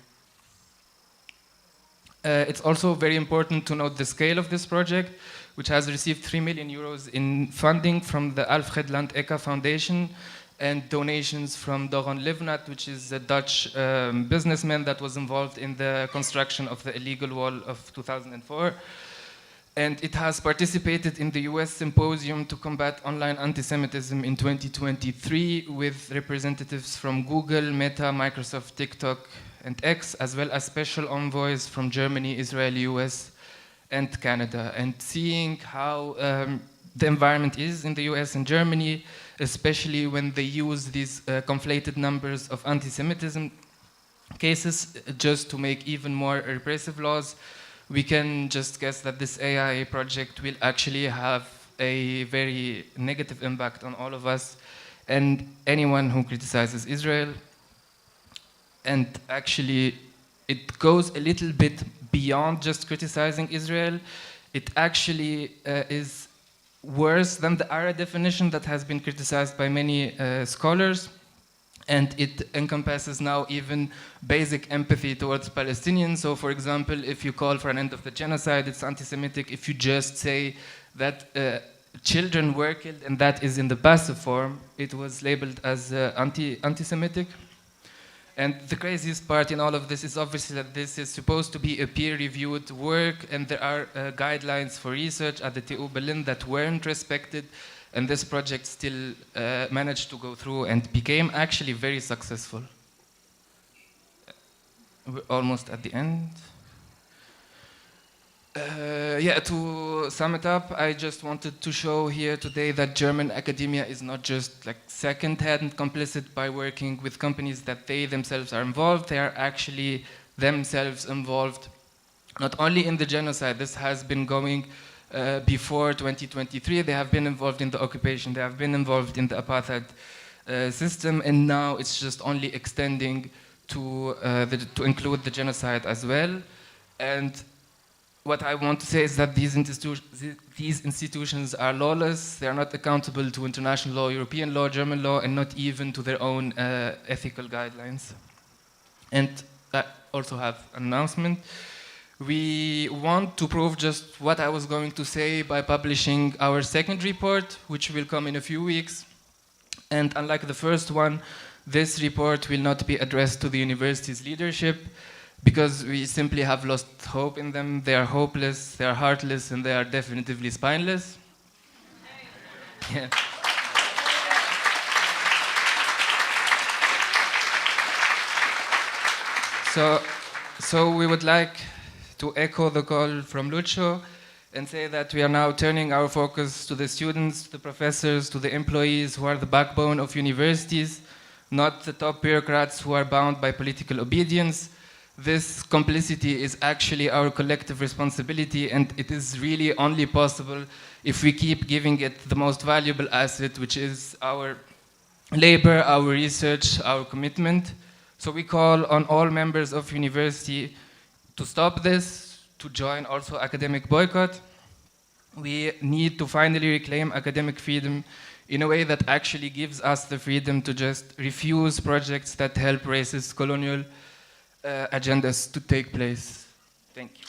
It's also very important to note the scale of this project, which has received 3 million euros in funding from the Alfred Land-Ecker Foundation and donations from Doron Livnat, which is a Dutch businessman that was involved in the construction of the illegal wall of 2004. And it has participated in the US Symposium to Combat Online Anti-Semitism in 2023 with representatives from Google, Meta, Microsoft, TikTok, and X, as well as special envoys from Germany, Israel, US, and Canada. And seeing how the environment is in the US and Germany, especially when they use these conflated numbers of anti-Semitism cases just to make even more repressive laws, we can just guess that this AI project will actually have a very negative impact on all of us and anyone who criticizes Israel. And actually, it goes a little bit beyond just criticizing Israel. It actually is worse than the ARA definition that has been criticized by many scholars. And it encompasses now even basic empathy towards Palestinians. So, for example, if you call for an end of the genocide, it's anti-Semitic. If you just say that children were killed and that is in the passive form, it was labeled as anti-Semitic. And the craziest part in all of this is obviously that this is supposed to be a peer-reviewed work, and there are guidelines for research at the TU Berlin that weren't respected, and this project still managed to go through and became actually very successful. we're almost at the end. Yeah, to sum it up, I just wanted to show here today that German academia is not just like second-hand complicit by working with companies that they themselves are involved. They are actually themselves involved not only in the genocide. This has been going before 2023. They have been involved in the occupation. They have been involved in the apartheid system, and now it's just only extending to include the genocide as well. And what I want to say is that these institutions are lawless. They are not accountable to international law, European law, German law, and not even to their own ethical guidelines. And I also have an announcement. We want to prove just what I was going to say by publishing our second report, which will come in a few weeks. And unlike the first one, this report will not be addressed to the university's leadership, because we simply have lost hope in them. They are hopeless, they are heartless, and they are definitively spineless. Yeah. So we would like to echo the call from Lucio and say that we are now turning our focus to the students, to the professors, to the employees who are the backbone of universities, not the top bureaucrats who are bound by political obedience. This complicity is actually our collective responsibility, and it is really only possible if we keep giving it the most valuable asset, which is our labor, our research, our commitment. So we call on all members of university to stop this, to join also academic boycott. We need to finally reclaim academic freedom in a way that actually gives us the freedom to just refuse projects that help racist colonial agendas to take place. Thank you.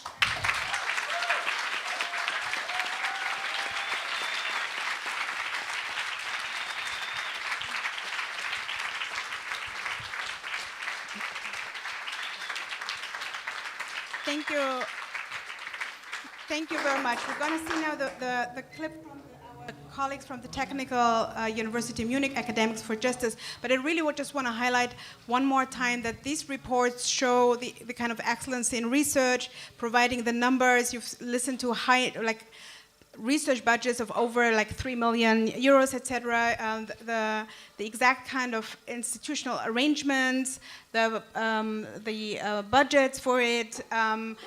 Thank you. Thank you very much. We're going to see now the clip from our colleagues from the Technical University of Munich, Academics for Justice. But I really would just want to highlight one more time that these reports show the kind of excellence in research, providing the numbers. You've listened to high, like, research budgets of over like 3 million euros, etc. The exact kind of institutional arrangements, the budgets for it, and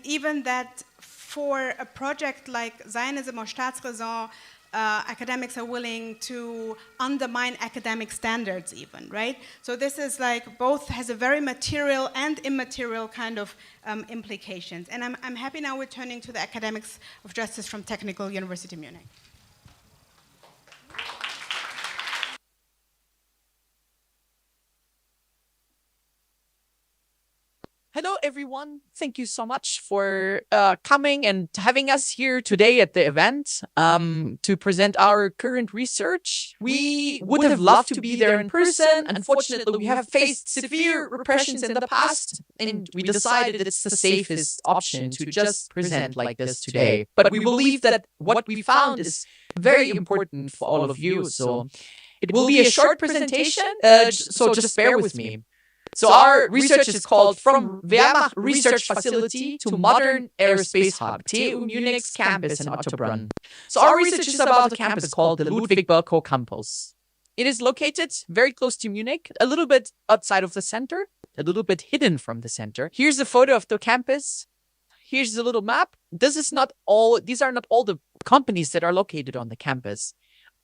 even that for a project like Zionism or Staatsräson, academics are willing to undermine academic standards even, right? So this is like both has a very material and immaterial kind of implications. And I'm happy now we're turning to the academics of justice from Technical University of Munich. Hello, everyone. Thank you so much for coming and having us here today at the event to present our current research. We would have loved to be there in person. Unfortunately, we have faced severe repressions in the past, and we decided it's the safest option to just present like this today. But we believe that what we found is very important for all of you. So it will be a short presentation, so just bear with me. So our research is called From Wehrmacht Research Facility to Modern Aerospace Hub, TU Munich's campus in Ottobrunn. So our research is about a campus called the Ludwig Bölkow campus. It is located very close to Munich, a little bit outside of the center, a little bit hidden from the center. Here's a photo of the campus. Here's a little map. These are not all the companies that are located on the campus,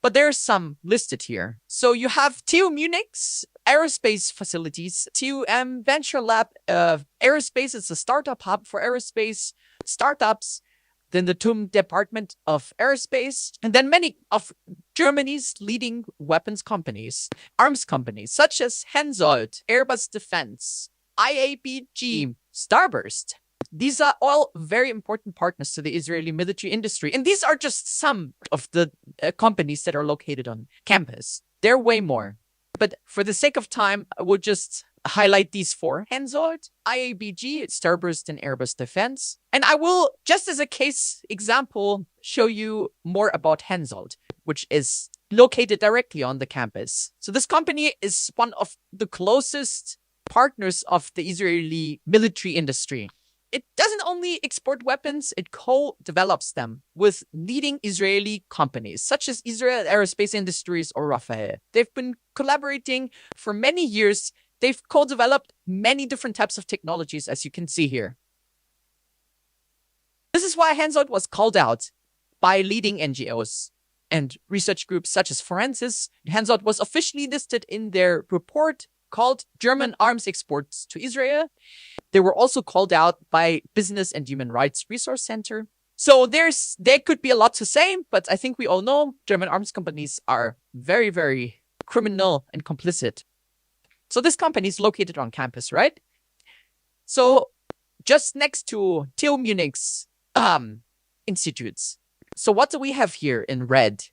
but there are some listed here. So you have TU Munich's aerospace facilities, TU Venture Lab Aerospace is a startup hub for aerospace startups, then the TUM Department of Aerospace, and then many of Germany's leading weapons companies, arms companies, such as Hensoldt, Airbus Defense, IABG, Starburst. These are all very important partners to the Israeli military industry. And these are just some of the companies that are located on campus. There are way more. But for the sake of time, I will just highlight these four. Hensoldt, IABG, Starburst, and Airbus Defense. And I will, just as a case example, show you more about Hensoldt, which is located directly on the campus. So this company is one of the closest partners of the Israeli military industry. It doesn't only export weapons, it co-develops them with leading Israeli companies, such as Israel Aerospace Industries or Rafael. They've been collaborating for many years. They've co-developed many different types of technologies, as you can see here. This is why Hensoldt was called out by leading NGOs and research groups such as Forensis. Hensoldt was officially listed in their report called German Arms Exports to Israel. They were also called out by Business and Human Rights Resource Center. So there could be a lot to say, but I think we all know German arms companies are very, very criminal and complicit. So this company is located on campus, right? So just next to TU Munich's institutes. So what do we have here in red?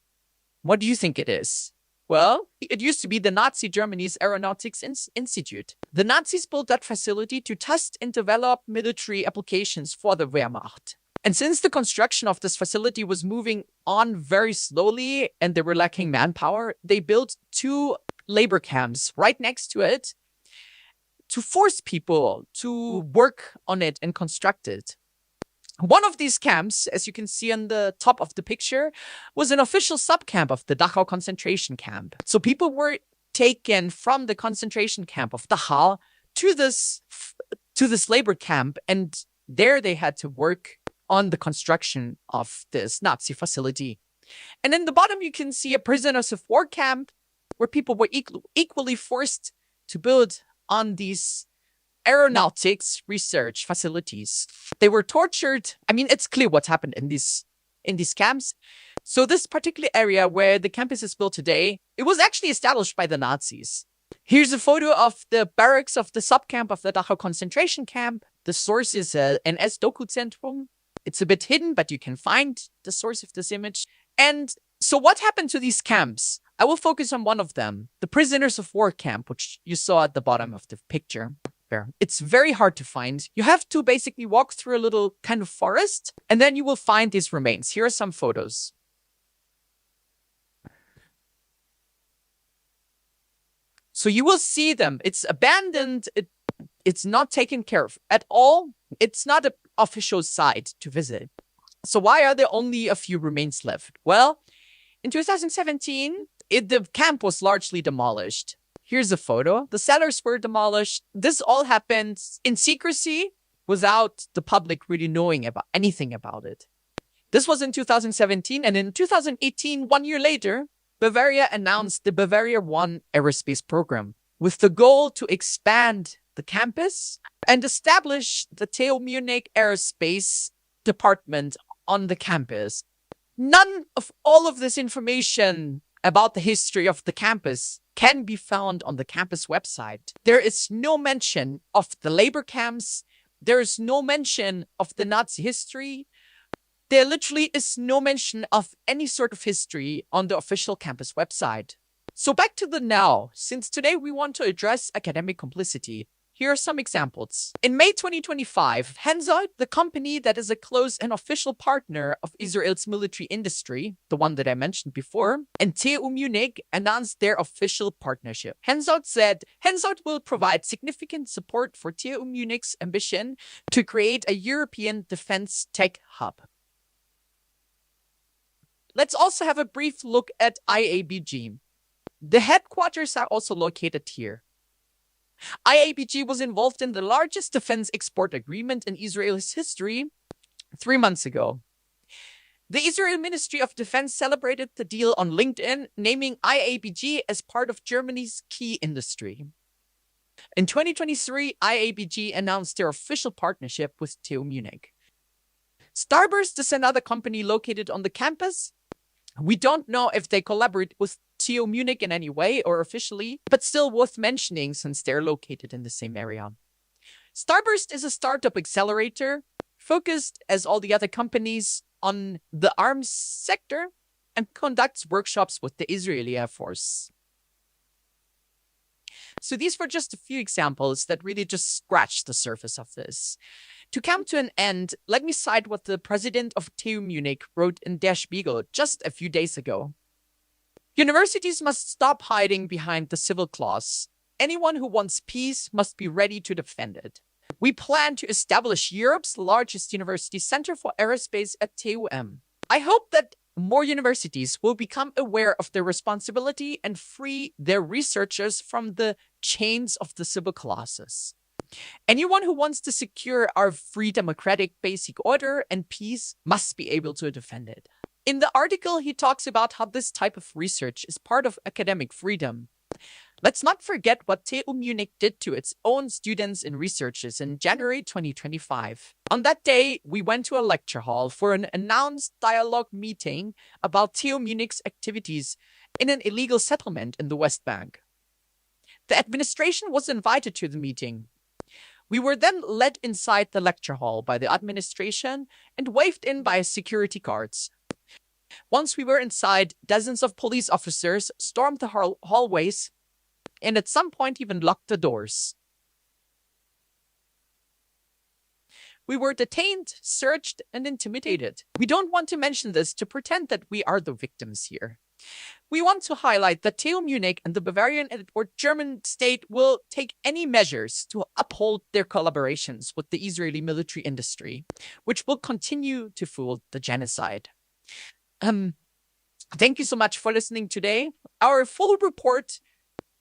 What do you think it is? Well, it used to be the Nazi Germany's Aeronautics Institute. The Nazis built that facility to test and develop military applications for the Wehrmacht. And since the construction of this facility was moving on very slowly and they were lacking manpower, they built 2 labor camps right next to it to force people to work on it and construct it. One of these camps, as you can see on the top of the picture, was an official subcamp of the Dachau concentration camp. So people were taken from the concentration camp of Dachau to this labor camp, and there they had to work on the construction of this Nazi facility. And in the bottom, you can see a prisoners of war camp where people were equally forced to build on these aeronautics research facilities. They were tortured. I mean, it's clear what happened in these camps. So this particular area where the campus is built today, it was actually established by the Nazis. Here's a photo of the barracks of the subcamp of the Dachau concentration camp. The source is NS Dokuzentrum. It's a bit hidden, but you can find the source of this image. And so what happened to these camps? I will focus on one of them, the prisoners of war camp, which you saw at the bottom of the picture. It's very hard to find. You have to basically walk through a little kind of forest, and then you will find these remains. Here are some photos. So you will see them. It's abandoned. It's not taken care of at all. It's not an official site to visit. So why are there only a few remains left? Well, in 2017, the camp was largely demolished. Here's a photo. The cellars were demolished. This all happened in secrecy without the public really knowing about anything about it. This was in 2017, and in 2018, 1 year later, Bavaria announced the Bavaria 1 aerospace program with the goal to expand the campus and establish the TU Munich aerospace department on the campus. None of all of this information about the history of the campus can be found on the campus website. There is no mention of the labor camps. There is no mention of the Nazi history. There literally is no mention of any sort of history on the official campus website. So back to the now, since today we want to address academic complicity. Here are some examples. In May 2025, Hensoldt, the company that is a close and official partner of Israel's military industry, the one that I mentioned before, and TU Munich announced their official partnership. Hensoldt said Hensoldt will provide significant support for TU Munich's ambition to create a European defense tech hub. Let's also have a brief look at IABG. The headquarters are also located here. IABG was involved in the largest defense export agreement in Israel's history 3 months ago. The Israel Ministry of Defense celebrated the deal on LinkedIn, naming IABG as part of Germany's key industry. In 2023, IABG announced their official partnership with TU Munich. Starburst is another company located on the campus. We don't know if they collaborate with TU Munich in any way or officially, but still worth mentioning since they're located in the same area. Starburst is a startup accelerator focused, as all the other companies, on the arms sector and conducts workshops with the Israeli Air Force. So these were just a few examples that really just scratched the surface of this. To come to an end, let me cite what the president of TU Munich wrote in Der Spiegel just a few days ago. Universities must stop hiding behind the civil clause. anyone who wants peace must be ready to defend it. We plan to establish Europe's largest university center for aerospace at TUM. I hope that more universities will become aware of their responsibility and free their researchers from the chains of the civil classes. Anyone who wants to secure our free democratic basic order and peace must be able to defend it. In the article, he talks about how this type of research is part of academic freedom. Let's not forget what TU Munich did to its own students and researchers in January 2025. On that day, we went to a lecture hall for an announced dialogue meeting about TU Munich's activities in an illegal settlement in the West Bank. The administration was invited to the meeting. We were then led inside the lecture hall by the administration and waved in by security guards. Once we were inside, dozens of police officers stormed the hallways and at some point even locked the doors. We were detained, searched, and intimidated. We don't want to mention this to pretend that we are the victims here. We want to highlight that TU Munich and the Bavarian or German state will take any measures to uphold their collaborations with the Israeli military industry, which will continue to fuel the genocide. Thank you so much for listening today. Our full report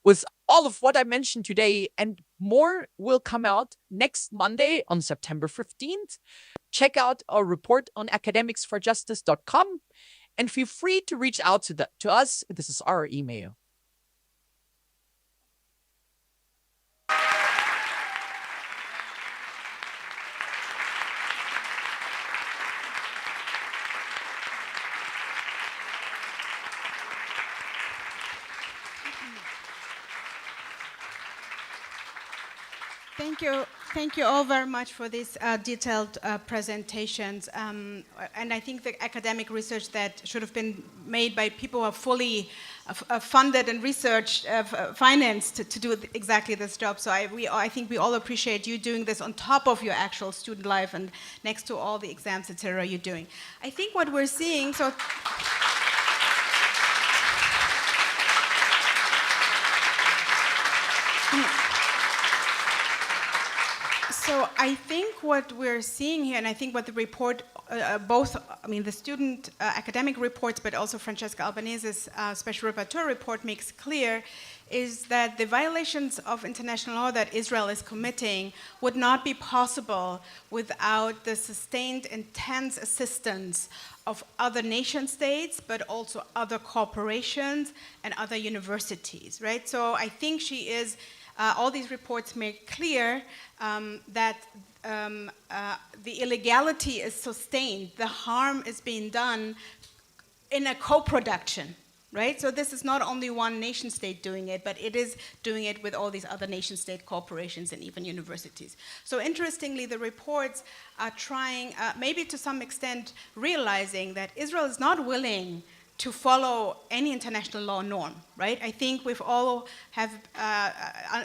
with all of what I mentioned today and more will come out next Monday on September 15th. Check out our report on academicsforjustice.com and feel free to reach out to us. This is our email. Thank you all very much for these detailed presentations. And I think the academic research that should have been made by people who are fully funded and researched, financed to do exactly this job. So I think we all appreciate you doing this on top of your actual student life and next to all the exams, etc. you're doing. I think what we're seeing, So I think what we're seeing here, and I think what the report, the student academic reports, but also Francesca Albanese's special rapporteur report makes clear, is that the violations of international law that Israel is committing would not be possible without the sustained, intense assistance of other nation states, but also other corporations and other universities, right? So I think she is, all these reports make clear that the illegality is sustained, the harm is being done in a co-production, right? So this is not only one nation state doing it, but it is doing it with all these other nation state corporations and even universities. So interestingly, the reports are trying, maybe to some extent, realizing that Israel is not willing to follow any international law norm, right? I think we've all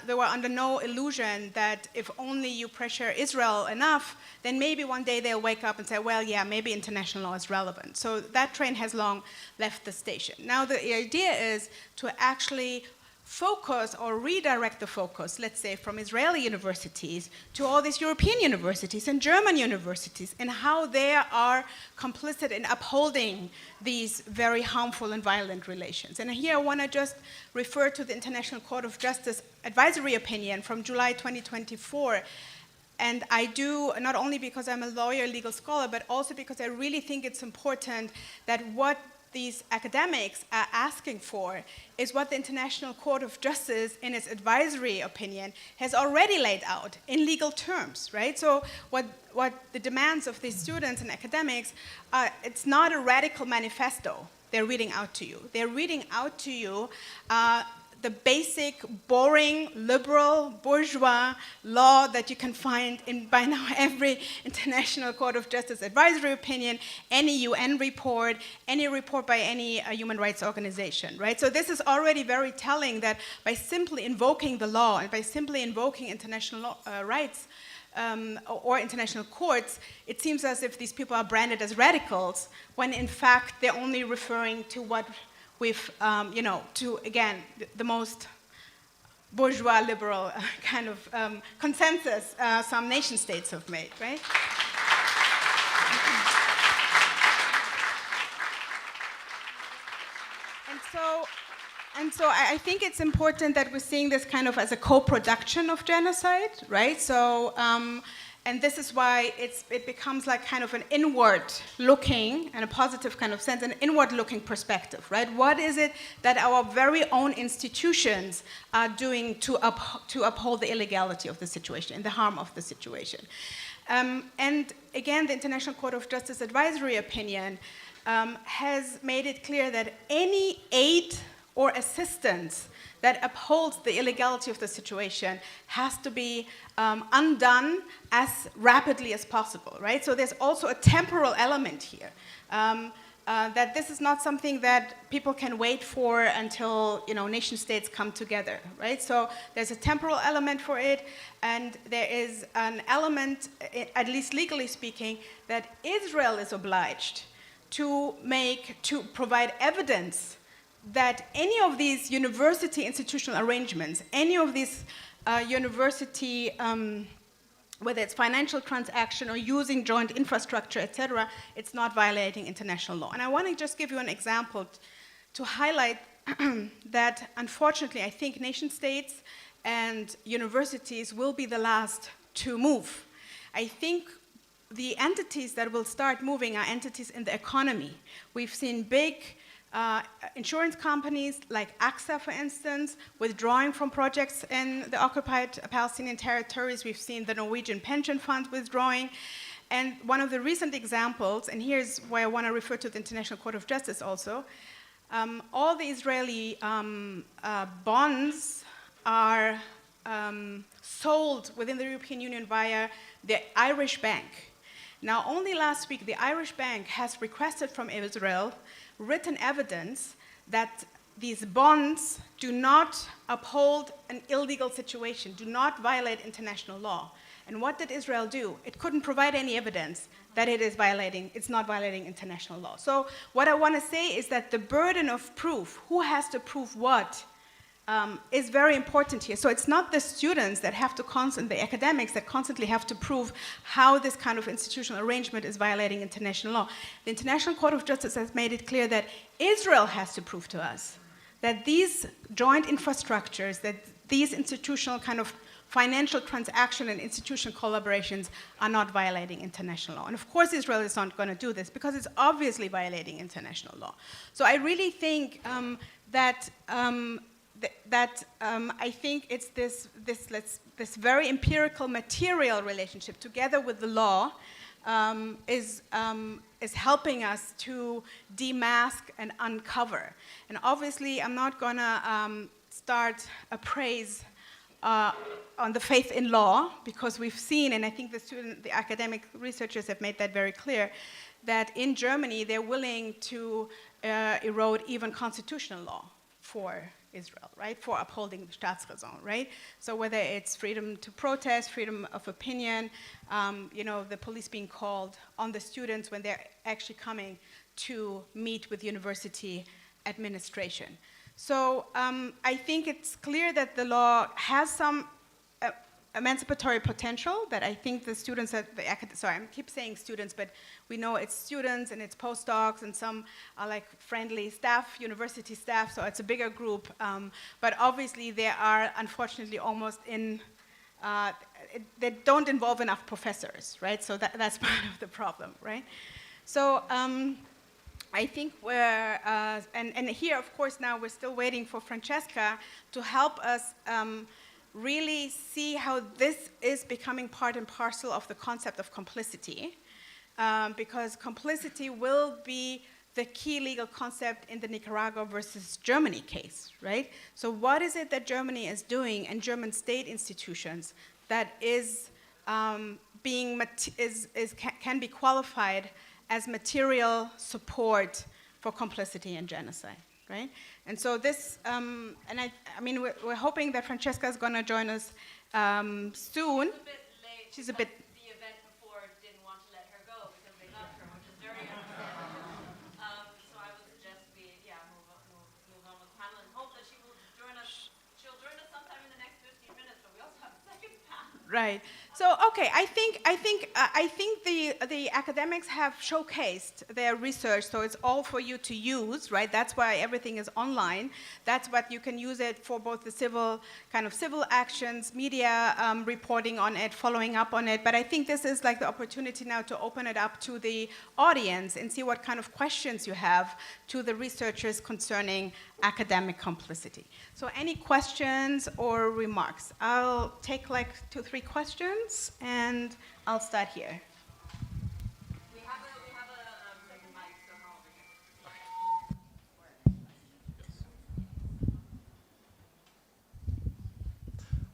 they were under no illusion that if only you pressure Israel enough, then maybe one day they'll wake up and say, well, yeah, maybe international law is relevant. So that train has long left the station. Now the idea is to actually focus or redirect the focus, let's say, from Israeli universities to all these European universities and German universities, and how they are complicit in upholding these very harmful and violent relations. And here I want to just refer to the International Court of Justice advisory opinion from July 2024. And I do, not only because I'm a lawyer, legal scholar, but also because I really think it's important that what these academics are asking for is what the International Court of Justice in its advisory opinion has already laid out in legal terms, right? So what the demands of these students and academics, it's not a radical manifesto they're reading out to you. They're reading out to you the basic, boring, liberal, bourgeois law that you can find in, by now, every International Court of Justice advisory opinion, any UN report, any report by any human rights organization, right? So this is already very telling that by simply invoking the law and by simply invoking international rights or international courts, it seems as if these people are branded as radicals, when in fact they're only referring to what with, to, again, the most bourgeois liberal kind of consensus some nation states have made, right? And so I think it's important that we're seeing this kind of as a co-production of genocide, right? So, and this is why it becomes like kind of an inward-looking, and a positive kind of sense, an inward-looking perspective, right? What is it that our very own institutions are doing to uphold the illegality of the situation and the harm of the situation? And again, the International Court of Justice advisory opinion has made it clear that any aid or assistance that upholds the illegality of the situation has to be undone as rapidly as possible, right? So there's also a temporal element here, that this is not something that people can wait for until, you know, nation states come together, right? So there's a temporal element for it, and there is an element, at least legally speaking, that Israel is obliged to provide evidence that any of these university institutional arrangements, any of these university, whether it's financial transaction or using joint infrastructure, etc., it's not violating international law. And I want to just give you an example to highlight that, unfortunately, I think nation states and universities will be the last to move. I think the entities that will start moving are entities in the economy. We've seen big insurance companies like AXA, for instance, withdrawing from projects in the occupied Palestinian territories. We've seen the Norwegian pension funds withdrawing. And one of the recent examples, and here's why I want to refer to the International Court of Justice also, all the Israeli bonds are sold within the European Union via the Irish Bank. Now, only last week, the Irish Bank has requested from Israel written evidence that these bonds do not uphold an illegal situation, do not violate international law. And what did Israel do? It couldn't provide any evidence that it's not violating international law. So what I want to say is that the burden of proof, who has to prove what, is very important here. So it's not the students that have to the academics that constantly have to prove how this kind of institutional arrangement is violating international law. The International Court of Justice has made it clear that Israel has to prove to us that these joint infrastructures, that these institutional kind of financial transaction and institutional collaborations are not violating international law. And of course Israel is not going to do this because it's obviously violating international law. So I really think that I think it's this very empirical material relationship together with the law is helping us to demask and uncover. And obviously, I'm not going to start a praise on the faith in law, because we've seen, and I think the academic researchers have made that very clear, that in Germany they're willing to erode even constitutional law for Israel, right, for upholding the Staatsräson, right? So whether it's freedom to protest, freedom of opinion, you know, the police being called on the students when they're actually coming to meet with university administration. So I think it's clear that the law has some emancipatory potential that I think the students at the sorry, I keep saying students, but we know it's students and it's postdocs and some are like friendly staff, university staff, so it's a bigger group. But obviously there are unfortunately almost they don't involve enough professors, right? So that's part of the problem, right? So I think we're, and here of course now we're still waiting for Francesca to help us really see how this is becoming part and parcel of the concept of complicity, because complicity will be the key legal concept in the Nicaragua versus Germany case, right? So what is it that Germany is doing and German state institutions that is can be qualified as material support for complicity and genocide, right? And so this, and I mean, we're hoping that Francesca is going to join us soon. She's a bit late. She's a bit. The event before didn't want to let her go because they loved her, which is very understandable. So I would suggest we, move on with the panel and hope that she will join us. She'll join us sometime in the next Right. So okay, I think the academics have showcased their research, so it's all for you to use, right? That's why everything is online. That's what you can use it for, both the civil actions, media reporting on it, following up on it. But I think this is like the opportunity now to open it up to the audience and see what kind of questions you have to the researchers concerning academic complicity. So any questions or remarks? I'll take like 2-3 questions, and I'll start here. We have a mic somehow over here.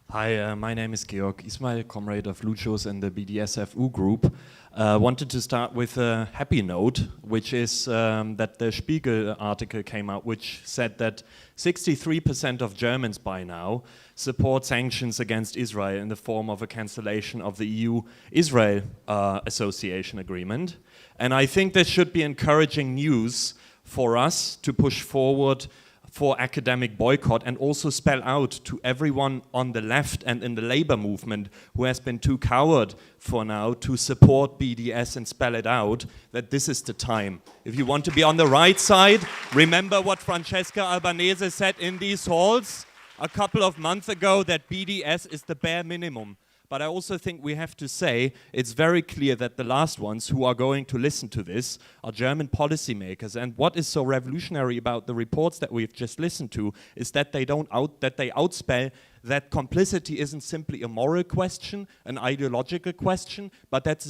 Hi, my name is Georg Ismail, comrade of Lucius in the BDSFU group. Wanted to start with a happy note, which is that the Spiegel article came out, which said that 63% of Germans by now support sanctions against Israel in the form of a cancellation of the EU-Israel association agreement. And I think this should be encouraging news for us to push forward for academic boycott, and also spell out to everyone on the left and in the labor movement who has been too coward for now to support BDS and spell it out that this is the time. If you want to be on the right side, remember what Francesca Albanese said in these halls a couple of months ago, that BDS is the bare minimum. But I also think we have to say it's very clear that the last ones who are going to listen to this are German policymakers. And what is so revolutionary about the reports that we've just listened to is that they outspell that complicity isn't simply a moral question, an ideological question, but that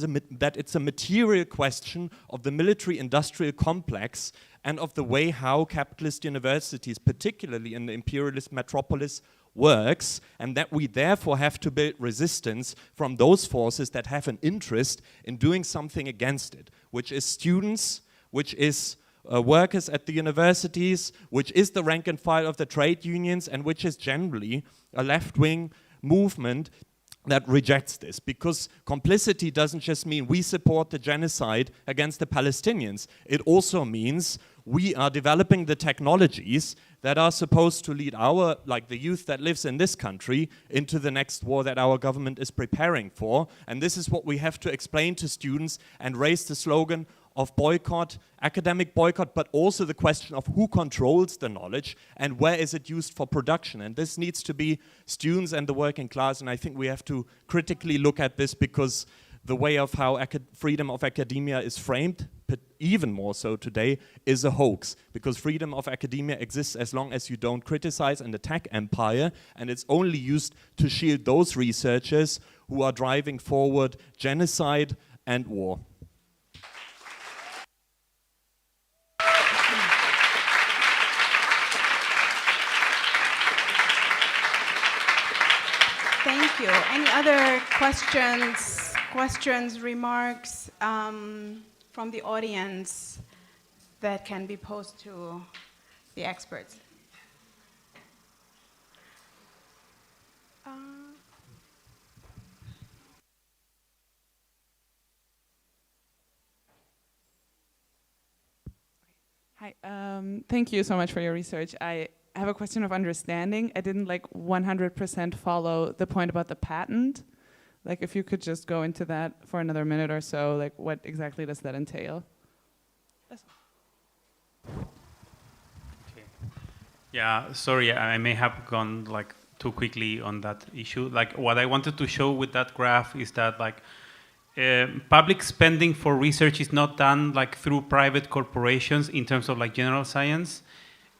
it's a material question of the military-industrial complex and of the way how capitalist universities, particularly in the imperialist metropolis, works, and that we therefore have to build resistance from those forces that have an interest in doing something against it, which is students, which is workers at the universities, which is the rank and file of the trade unions, and which is generally a left-wing movement that rejects this. Because complicity doesn't just mean we support the genocide against the Palestinians. It also means we are developing the technologies that are supposed to lead the youth that lives in this country into the next war that our government is preparing for. And this is what we have to explain to students and raise the slogan of boycott, academic boycott, but also the question of who controls the knowledge and where is it used for production. And this needs to be students and the working class, and I think we have to critically look at this, because the way of how freedom of academia is framed, but even more so today, is a hoax. Because freedom of academia exists as long as you don't criticize and attack empire, and it's only used to shield those researchers who are driving forward genocide and war. Thank you. Any other questions, remarks from the audience that can be posed to the experts? Hi, thank you so much for your research. I have a question of understanding. I didn't 100% follow the point about the patent. If you could just go into that for another minute or so, what exactly does that entail? Okay. Yeah, sorry, I may have gone too quickly on that issue. What I wanted to show with that graph is that public spending for research is not done through private corporations in terms of general science.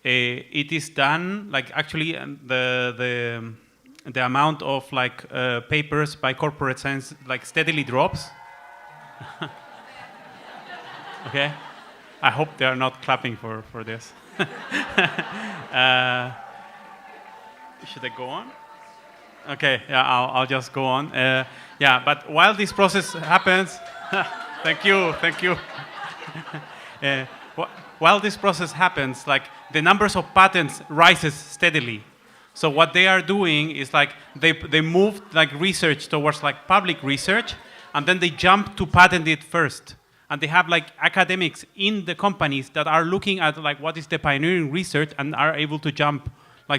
It is done actually the amount of papers by corporate science steadily drops. Okay, I hope they are not clapping for this. Should I go on? Okay, yeah, I'll just go on. Yeah, but while this process happens, thank you. While this process happens, the numbers of patents rises steadily. So what they are doing is they move research towards public research, and then they jump to patent it first. And they have academics in the companies that are looking at what is the pioneering research and are able to jump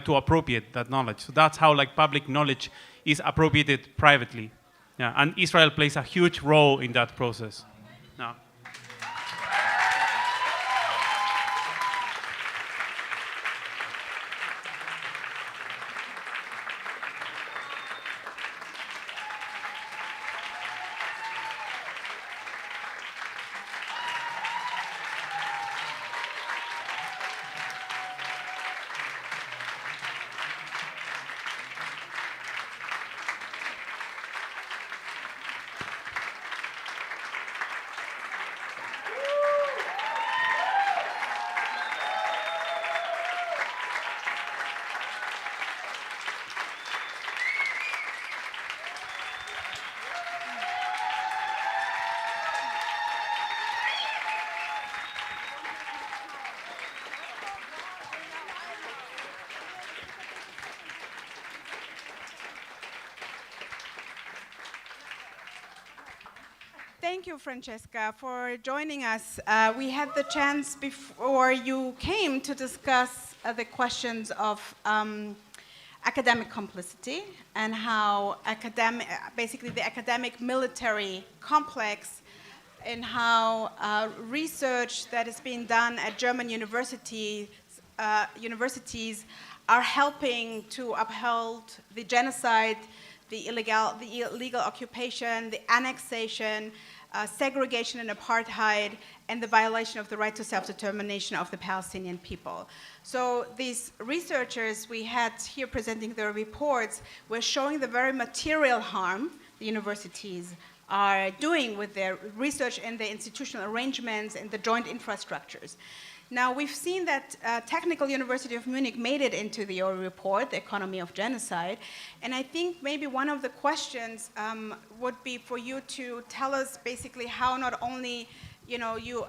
to appropriate that knowledge. So that's how public knowledge is appropriated privately. Yeah, and Israel plays a huge role in that process. Yeah. Thank you, Francesca, for joining us. We had the chance before you came to discuss the questions of academic complicity and how basically the academic military complex and how research that is being done at German universities are helping to uphold the genocide, the illegal occupation, the annexation, segregation and apartheid, and the violation of the right to self-determination of the Palestinian people. So these researchers we had here presenting their reports were showing the very material harm the universities are doing with their research and the institutional arrangements and the joint infrastructures. Now, we've seen that Technical University of Munich made it into your report, The Economy of Genocide, and I think maybe one of the questions would be for you to tell us basically how not only, you,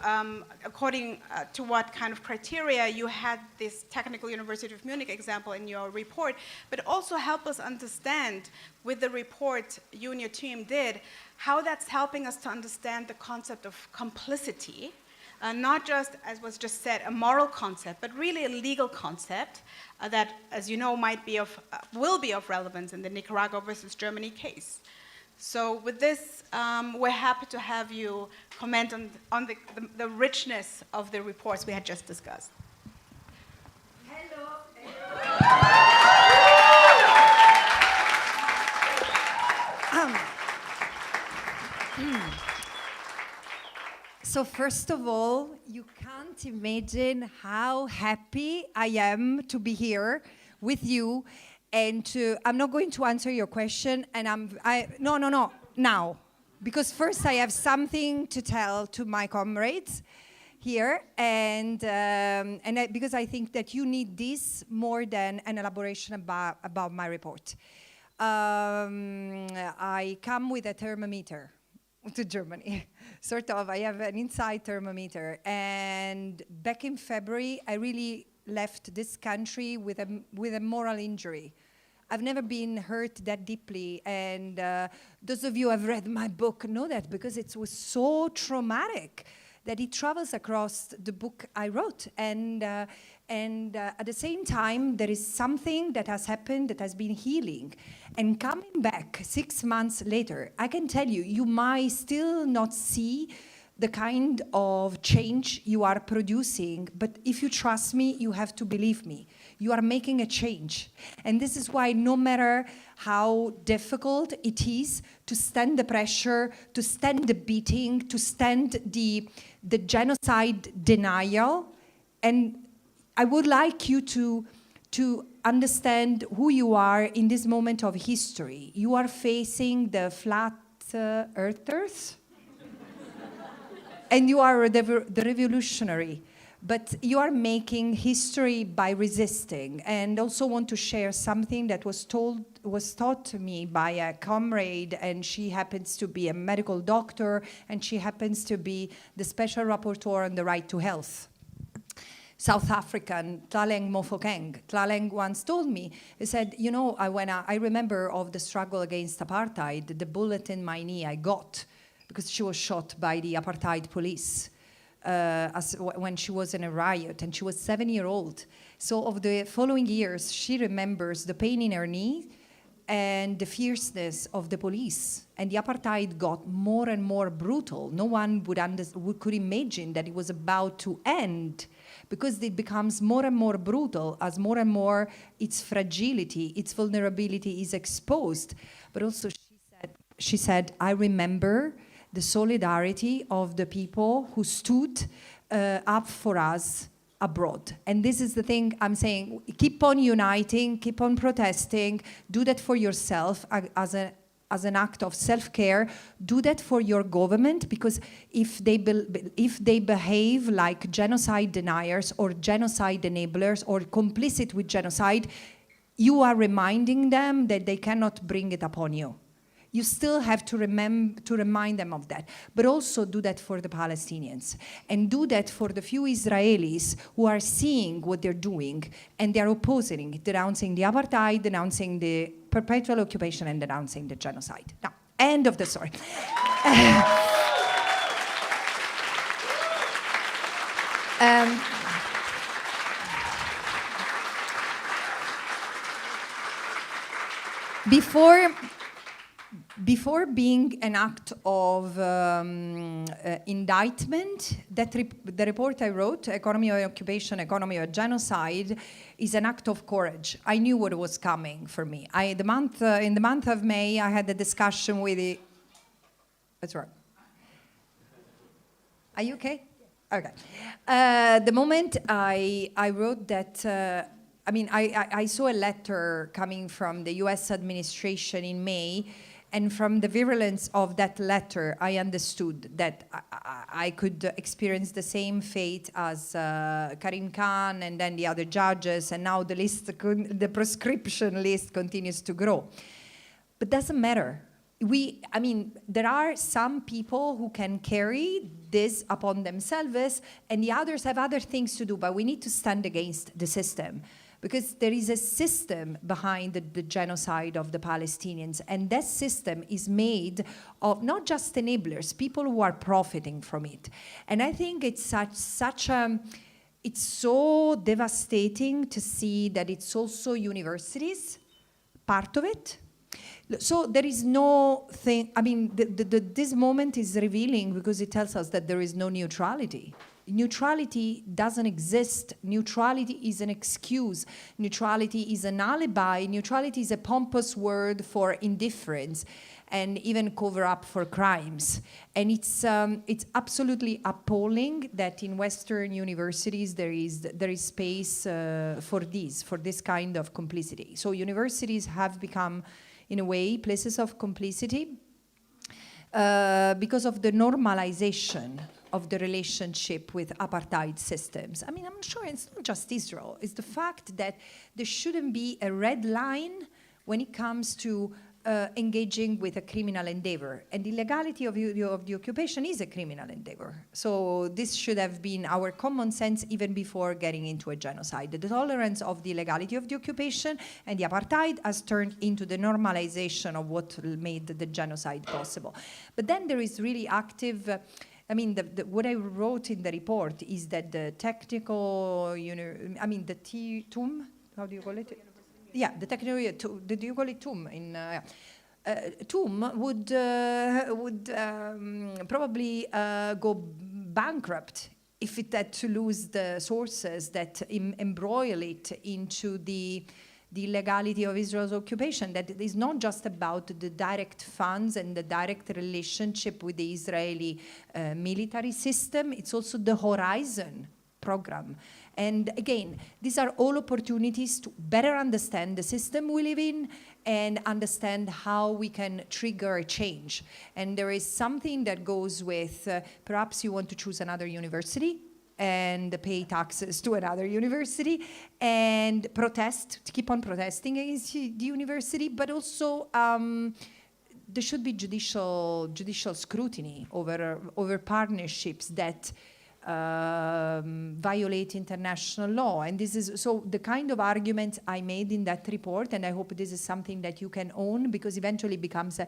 according to what kind of criteria you had this Technical University of Munich example in your report, but also help us understand with the report you and your team did, how that's helping us to understand the concept of complicity. Not just, as was just said, a moral concept, but really a legal concept that, as you know, will be of relevance in the Nicaragua versus Germany case. So with this, we're happy to have you comment on the richness of the reports we had just discussed. So first of all, you can't imagine how happy I am to be here with you, and I'm not going to answer your question, and now, because first I have something to tell to my comrades here, and because I think that you need this more than an elaboration about my report. I come with a thermometer to Germany, sort of. I have an inside thermometer, and back in February, I really left this country with a moral injury. I've never been hurt that deeply, and those of you who have read my book know that, because it was so traumatic that it travels across the book I wrote, and at the same time, there is something that has happened that has been healing. And coming back 6 months later, I can tell you, you might still not see the kind of change you are producing, but if you trust me, you have to believe me. You are making a change. And this is why no matter how difficult it is to stand the pressure, to stand the beating, to stand the genocide denial, and I would like you to understand who you are in this moment of history. You are facing the flat earthers, and you are the revolutionary. But you are making history by resisting. And also want to share something that was taught to me by a comrade, and she happens to be a medical doctor, and she happens to be the special rapporteur on the right to health. South African, Tlaleng Mofokeng. Tlaleng once told me, he said, you know, I remember of the struggle against apartheid, the bullet in my knee I got because she was shot by the apartheid police when she was in a riot, and she was 7 years old. So of the following years, she remembers the pain in her knee and the fierceness of the police. And the apartheid got more and more brutal. No one could imagine that it was about to end, because it becomes more and more brutal as more and more its fragility, its vulnerability is exposed. But also she said, I remember the solidarity of the people who stood up for us abroad. And this is the thing I'm saying, keep on uniting, keep on protesting, do that for yourself as an act of self-care, do that for your government, because if they behave like genocide deniers or genocide enablers or complicit with genocide, you are reminding them that they cannot bring it upon you. You still have to remind them of that. But also do that for the Palestinians. And do that for the few Israelis who are seeing what they're doing and they're opposing it, denouncing the apartheid, denouncing the perpetual occupation, and denouncing the genocide. Now, end of the story. Before being an act of indictment, the report I wrote, Economy of Occupation, Economy of Genocide, is an act of courage. I knew what was coming for me. In the month of May, I had a discussion with the... That's right. Are you okay? Okay. The moment I wrote that... I saw a letter coming from the US administration in May, and from the virulence of that letter, I understood that I could experience the same fate as Karim Khan and then the other judges, and now the prescription list continues to grow. But doesn't matter. There are some people who can carry this upon themselves, and the others have other things to do, but we need to stand against the system. Because there is a system behind the genocide of the Palestinians, and that system is made of not just enablers, people who are profiting from it. And I think it's it's so devastating to see that it's also universities, part of it. So there is no thing, this moment is revealing because it tells us that there is no neutrality. Neutrality doesn't exist. Neutrality is an excuse. Neutrality is an alibi. Neutrality is a pompous word for indifference and even cover up for crimes. And it's absolutely appalling that in Western universities there is space for this kind of complicity. So universities have become, in a way, places of complicity because of the normalization of the relationship with apartheid systems. I'm sure it's not just Israel. It's the fact that there shouldn't be a red line when it comes to engaging with a criminal endeavor. And the legality of the occupation is a criminal endeavor. So this should have been our common sense even before getting into a genocide. The tolerance of the legality of the occupation and the apartheid has turned into the normalization of what made the genocide possible. But then there is really active... what I wrote in the report is that the technical, the TUM, how do you call it? Yeah, the technical, do you call it TUM? TUM would probably go bankrupt if it had to lose the sources that embroil it into the legality of Israel's occupation, that is not just about the direct funds and the direct relationship with the Israeli military system, it's also the Horizon program. And again, these are all opportunities to better understand the system we live in and understand how we can trigger a change. And there is something that goes with, perhaps you want to choose another university, and pay taxes to another university and protest, to keep on protesting against the university, but also there should be judicial scrutiny over partnerships that violate international law. And this is so the kind of arguments I made in that report, and I hope this is something that you can own, because eventually it becomes a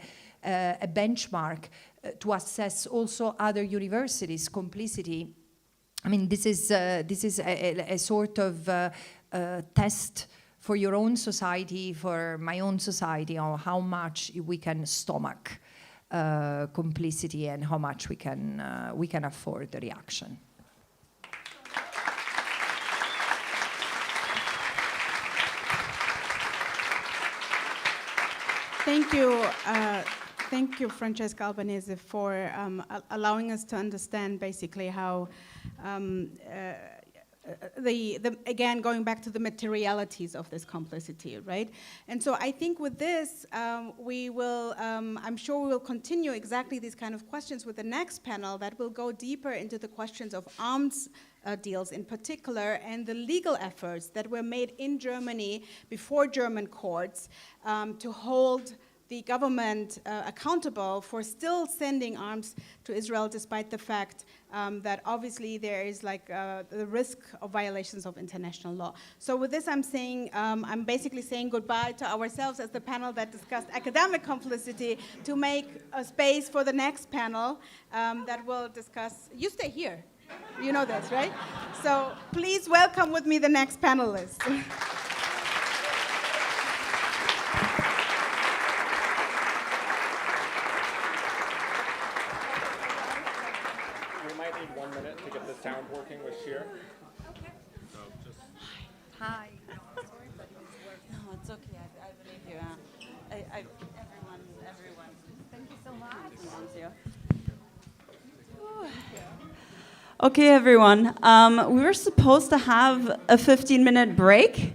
benchmark to assess also other universities' complicity. This is a sort of test for your own society, for my own society, on how much we can stomach complicity and how much we can afford the reaction. Thank you. Thank you, Francesca Albanese, for allowing us to understand basically how again, going back to the materialities of this complicity, right? And so I think with this, we will, I'm sure we will continue exactly these kind of questions with the next panel that will go deeper into the questions of arms deals in particular, and the legal efforts that were made in Germany before German courts to hold the government accountable for still sending arms to Israel, despite the fact that obviously there is like the risk of violations of international law. So with this, I'm saying, I'm basically saying goodbye to ourselves as the panel that discussed academic complicity, to make a space for the next panel that will discuss. You stay here. You know this, right? So please welcome with me the next panelist. We might need 1 minute to get the sound working with Sheer. Okay. So just Hi. No, it's okay. I believe you. Everyone. Thank you so much. Okay, everyone. We were supposed to have a 15-minute break.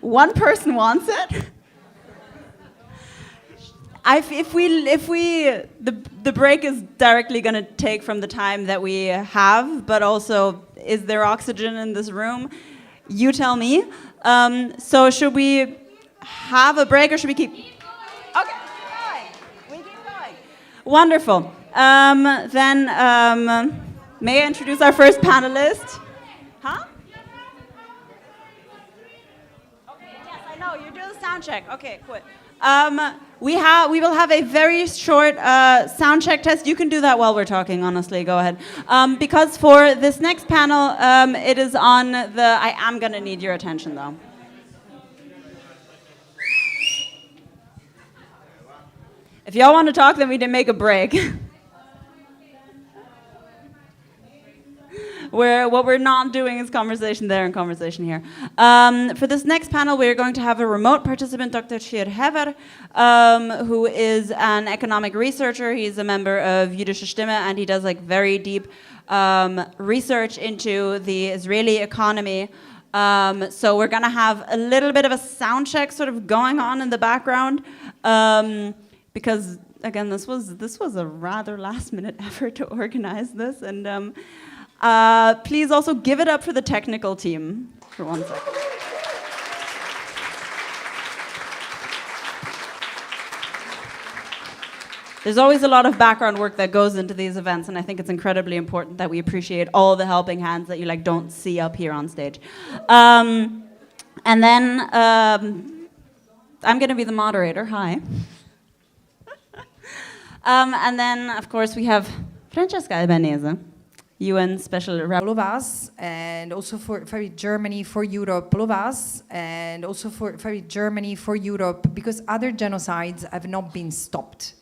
One person wants it. The break is directly going to take from the time that we have, but also, is there oxygen in this room? You tell me. So should we have a break or should we keep? Okay, keep going. We keep going. Wonderful. Then may I introduce our first panelist? Huh? Okay, yes, I know. You do the sound check. Okay, cool. We will have a very short sound check test. You can do that while we're talking, honestly. Go ahead. Because for this next panel, it is on the... I am going to need your attention, though. If y'all want to talk, then we can make a break. What we're not doing is conversation there and conversation here. For this next panel, we're going to have a remote participant, Dr. Sheer Hever, who is an economic researcher. He's a member of Jüdische Stimme, and he does like very deep research into the Israeli economy. So we're going to have a little bit of a sound check sort of going on in the background, because again, this was a rather last-minute effort to organize this, and. Please also give it up for the technical team for 1 second. There's always a lot of background work that goes into these events, and I think it's incredibly important that we appreciate all the helping hands that you like don't see up here on stage. And then I'm going to be the moderator. Hi. And then, of course, we have Francesca Albanese, UN Special All of us, and also for Germany, for Europe, all of us, and also for Germany, for Europe, because other genocides have not been stopped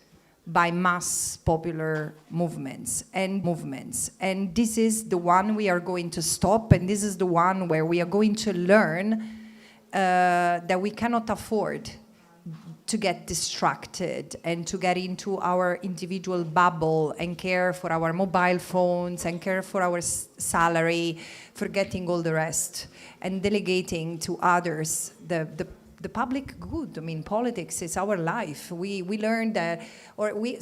by mass popular movements. And this is the one we are going to stop, and this is the one where we are going to learn that we cannot afford to get distracted and to get into our individual bubble and care for our mobile phones and care for our salary, forgetting all the rest and delegating to others the public good. I mean, politics is our life. We learned that, or we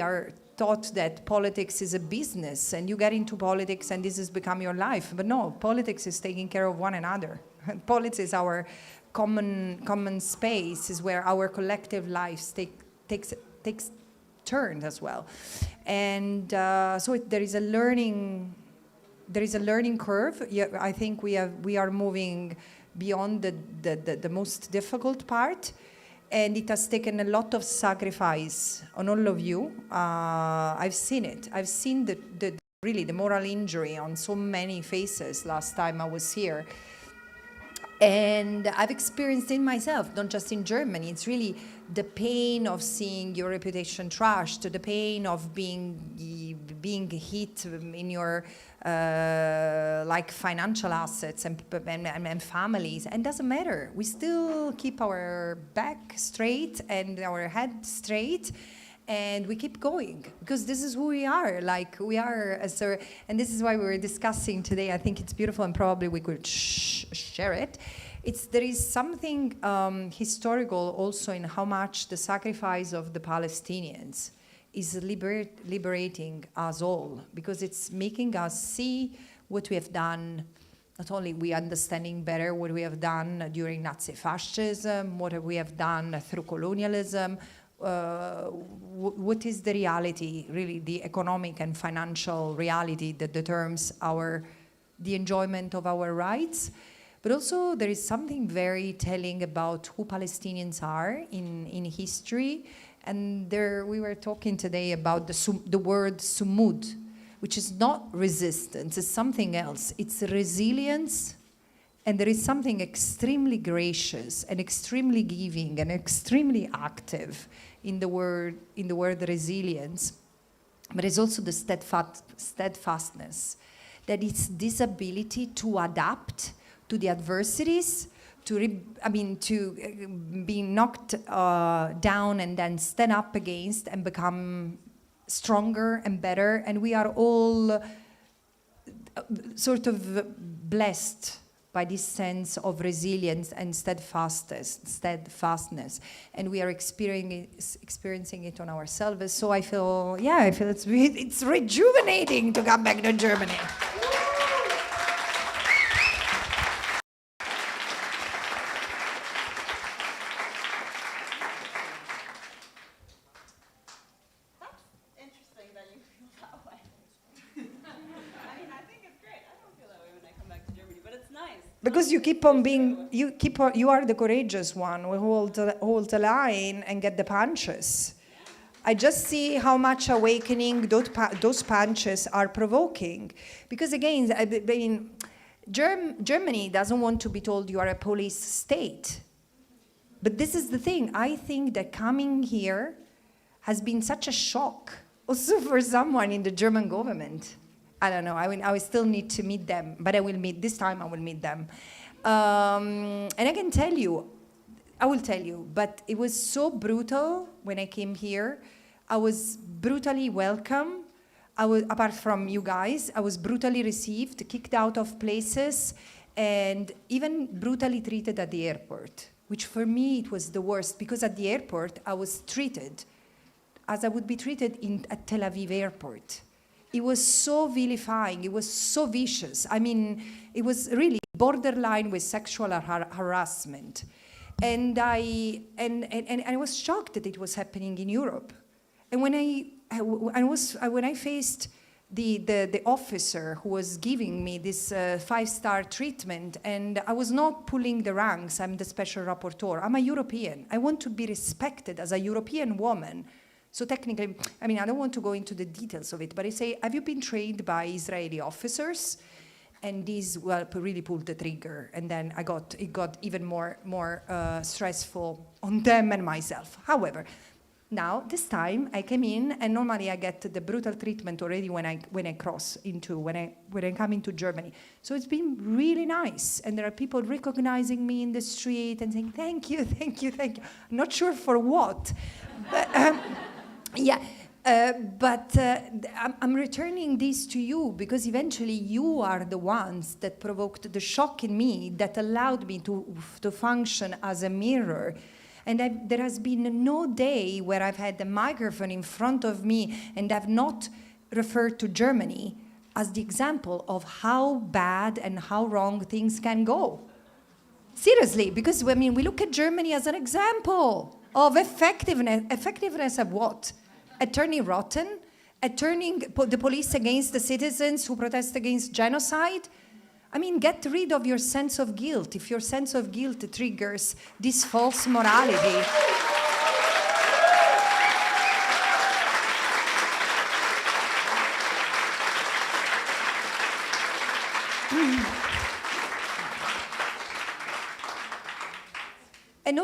are taught that politics is a business and you get into politics and this has become your life. But no, politics is taking care of one another. Politics is our common space, is where our collective lives takes turn as well, and so there is a learning curve. Yeah, I think we are moving beyond the most difficult part, and it has taken a lot of sacrifice on all of you. I've seen it. I've seen really the moral injury on so many faces last time I was here. And I've experienced it myself, not just in Germany. It's really the pain of seeing your reputation trashed, the pain of being hit in your like financial assets and families. And it doesn't matter. We still keep our back straight and our head straight. And we keep going because this is who we are. Like we are, and this is why we were discussing today. I think it's beautiful, and probably we could share it. There is something historical also in how much the sacrifice of the Palestinians is liberating us all, because it's making us see what we have done. Not only we understanding better what we have done during Nazi fascism, what we have done through colonialism. What is the reality, really the economic and financial reality that determines the enjoyment of our rights. But also there is something very telling about who Palestinians are in history. And we were talking today about the word sumud, which is not resistance, it's something else. It's resilience. And there is something extremely gracious and extremely giving and extremely active in the word resilience. But it's also the steadfastness, that it's this ability to adapt to the adversities, to be knocked down and then stand up against and become stronger and better. And we are all sort of blessed by this sense of resilience and steadfastness, and we are experiencing it on ourselves. So I feel it's rejuvenating to come back to Germany. Because you are the courageous one who hold the line and get the punches. I just see how much awakening those punches are provoking. Because again, Germany doesn't want to be told you are a police state. But this is the thing. I think that coming here has been such a shock, also for someone in the German government. I don't know, I will still need to meet them, but this time I will meet them. And I can tell you, but it was so brutal when I came here. I was brutally welcomed. Apart from you guys, I was brutally received, kicked out of places, and even brutally treated at the airport, which for me it was the worst, because at the airport I was treated as I would be treated at Tel Aviv airport. It was so vilifying, it was so vicious. I mean, it was really borderline with sexual harassment. And I was shocked that it was happening in Europe. And when I faced the officer who was giving me this 5-star treatment, and I was not pulling the ranks, I'm the special rapporteur, I'm a European. I want to be respected as a European woman. So technically, I mean, I don't want to go into the details of it, but I say, have you been trained by Israeli officers? And these, really pulled the trigger. And then it got even more stressful on them and myself. However, now, this time, I came in, and normally I get the brutal treatment already when I come into Germany. So it's been really nice. And there are people recognizing me in the street and saying, thank you, thank you, thank you. I'm not sure for what. But, I'm returning this to you because eventually you are the ones that provoked the shock in me that allowed me to function as a mirror. And there has been no day where I've had the microphone in front of me and I've not referred to Germany as the example of how bad and how wrong things can go. Seriously, because I mean, we look at Germany as an example of effectiveness. Effectiveness of what? At turning rotten? At turning the police against the citizens who protest against genocide? I mean, get rid of your sense of guilt. If your sense of guilt triggers this false morality.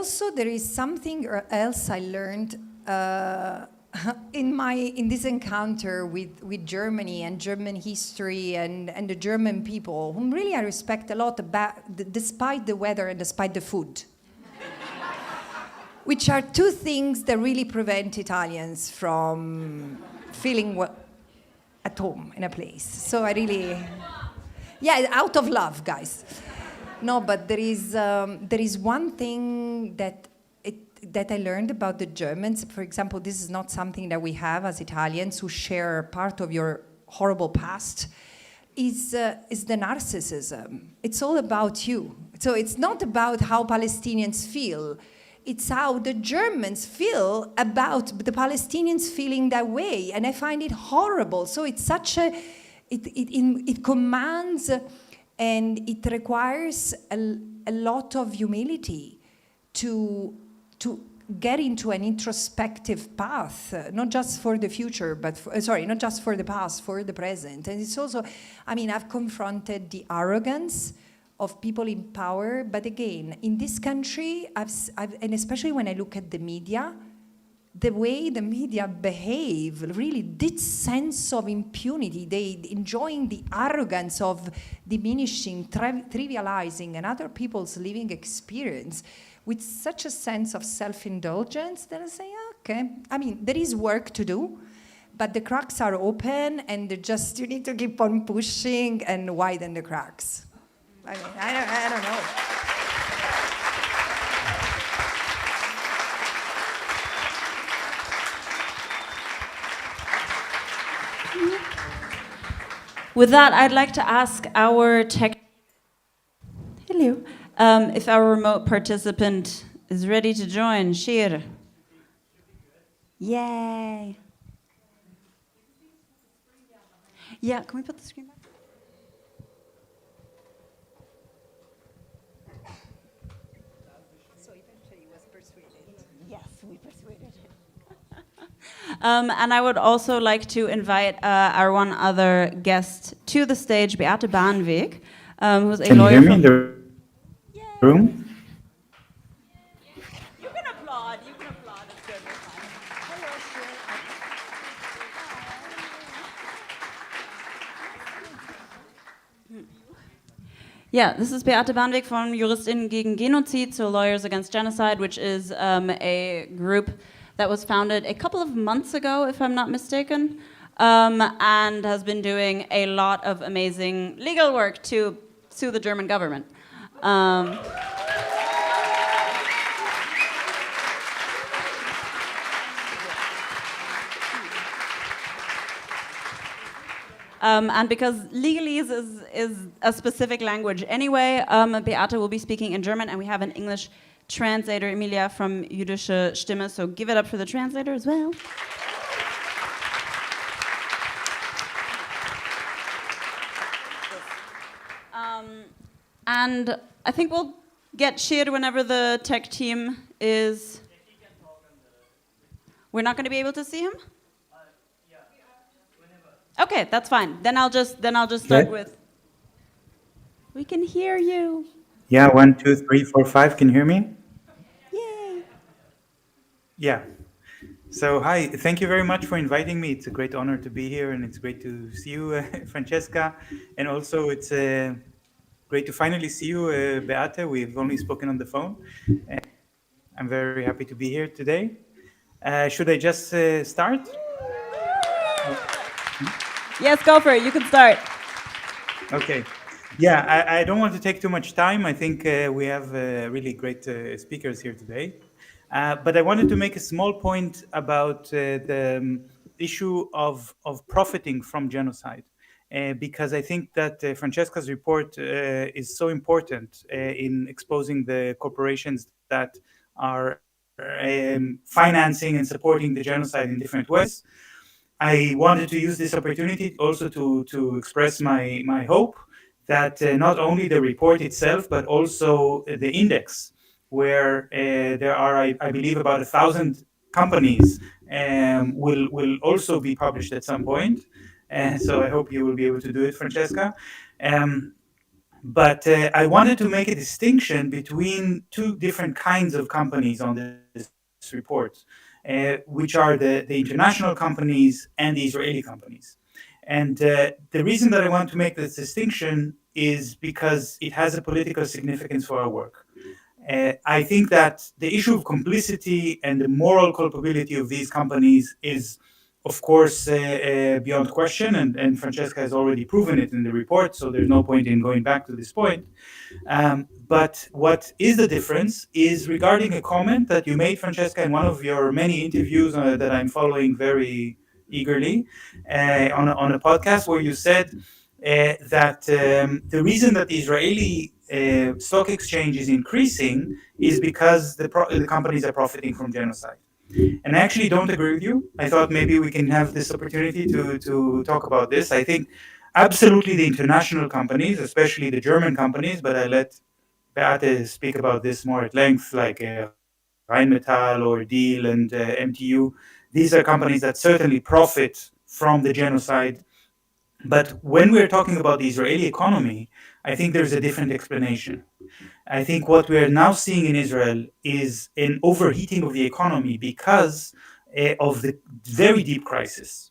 also there is something else I learned in this encounter with Germany and German history and the German people, whom really I respect a lot, despite the weather and despite the food. Which are two things that really prevent Italians from feeling at home in a place. So I really, out of love, guys. No, but there is one thing that I learned about the Germans. For example, this is not something that we have as Italians who share part of your horrible past. Is the narcissism. It's all about you. So it's not about how Palestinians feel. It's how the Germans feel about the Palestinians feeling that way. And I find it horrible. So it's such it commands and it requires a lot of humility to get into an introspective path, not just for the future, but not just for the past, for the present. And it's also, I've confronted the arrogance of people in power, but again, in this country, and especially when I look at the media, the way the media behave, really this sense of impunity, they enjoying the arrogance of diminishing, trivializing another people's living experience with such a sense of self-indulgence that I say, okay, there is work to do, but the cracks are open and you need to keep on pushing and widen the cracks. I don't know. With that, I'd like to ask our hello, if our remote participant is ready to join. Shir. Yay. Yeah, can we put the screen back? And I would also like to invite our one other guest to the stage, Beate Bahnweg, who's a lawyer. Can you hear me in the room? You can applaud. It's good. Hello, Yeah, this is Beate Bahnweg from Juristinnen gegen Genozid, so Lawyers Against Genocide, which is a group that was founded a couple of months ago, if I'm not mistaken, and has been doing a lot of amazing legal work to sue the German government. And because legalese is a specific language anyway, Beate will be speaking in German, and we have an English translator, Emilia from Jüdische Stimme, so give it up for the translator as well. And I think we'll get Shir whenever the tech team is... We're not going to be able to see him? Okay, that's fine. Then I'll just start with... We can hear you. Yeah, 1, 2, 3, 4, 5. Can you hear me? Yay. Yeah. So, hi. Thank you very much for inviting me. It's a great honor to be here, and it's great to see you, Francesca. And also, it's great to finally see you, Beate. We've only spoken on the phone. I'm very happy to be here today. Should I just start? Yes, go for it. You can start. Okay. Yeah, I don't want to take too much time. I think we have really great speakers here today. But I wanted to make a small point about the issue of profiting from genocide, because I think that Francesca's report is so important in exposing the corporations that are financing and supporting the genocide in different ways. I wanted to use this opportunity also to express my hope that not only the report itself, but also the index, where there are, I believe, about 1,000 companies, will also be published at some point. So I hope you will be able to do it, Francesca. But I wanted to make a distinction between two different kinds of companies on this report, which are the international companies and the Israeli companies. And the reason that I want to make this distinction is because it has a political significance for our work. I think that the issue of complicity and the moral culpability of these companies is, of course, beyond question, and Francesca has already proven it in the report, so there's no point in going back to this point. But what is the difference is regarding a comment that you made, Francesca, in one of your many interviews that I'm following very eagerly on a podcast, where you said that the reason that the Israeli stock exchange is increasing is because the companies are profiting from genocide. And I actually don't agree with you. I thought maybe we can have this opportunity to talk about this. I think absolutely the international companies, especially the German companies, but I let Beate speak about this more at length, like Rheinmetall or Diehl and MTU. These are companies that certainly profit from the genocide. But when we're talking about the Israeli economy, I think there's a different explanation. I think what we are now seeing in Israel is an overheating of the economy because of the very deep crisis,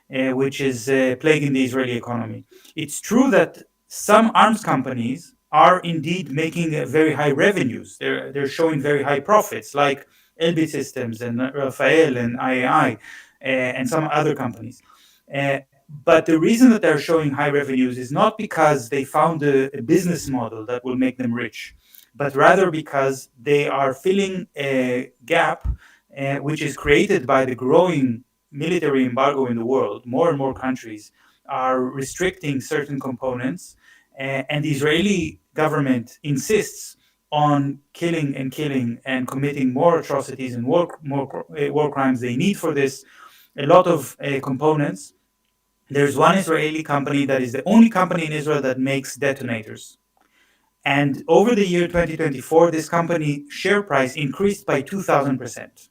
which is plaguing the Israeli economy. It's true that some arms companies are indeed making very high revenues. They're showing very high profits, like Elbit Systems and Rafael and IAI and some other companies. But the reason that they're showing high revenues is not because they found a business model that will make them rich, but rather because they are filling a gap which is created by the growing military embargo in the world. More and more countries are restricting certain components, and the Israeli government insists on killing and committing more atrocities and war crimes. They need for this a lot of components. There's one Israeli company that is the only company in Israel that makes detonators. And over the year 2024, this company share price increased by 2,000%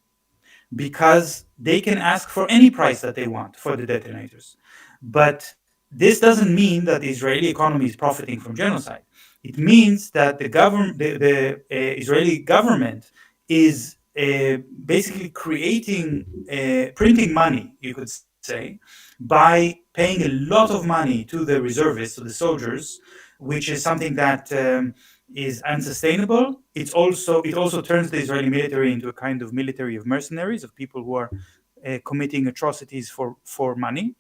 because they can ask for any price that they want for the detonators. But this doesn't mean that the Israeli economy is profiting from genocide. It means that the Israeli government is basically printing money, you could say, by paying a lot of money to the reservists, to the soldiers, which is something that is unsustainable. It also turns the Israeli military into a kind of military of mercenaries, of people who are committing atrocities for money.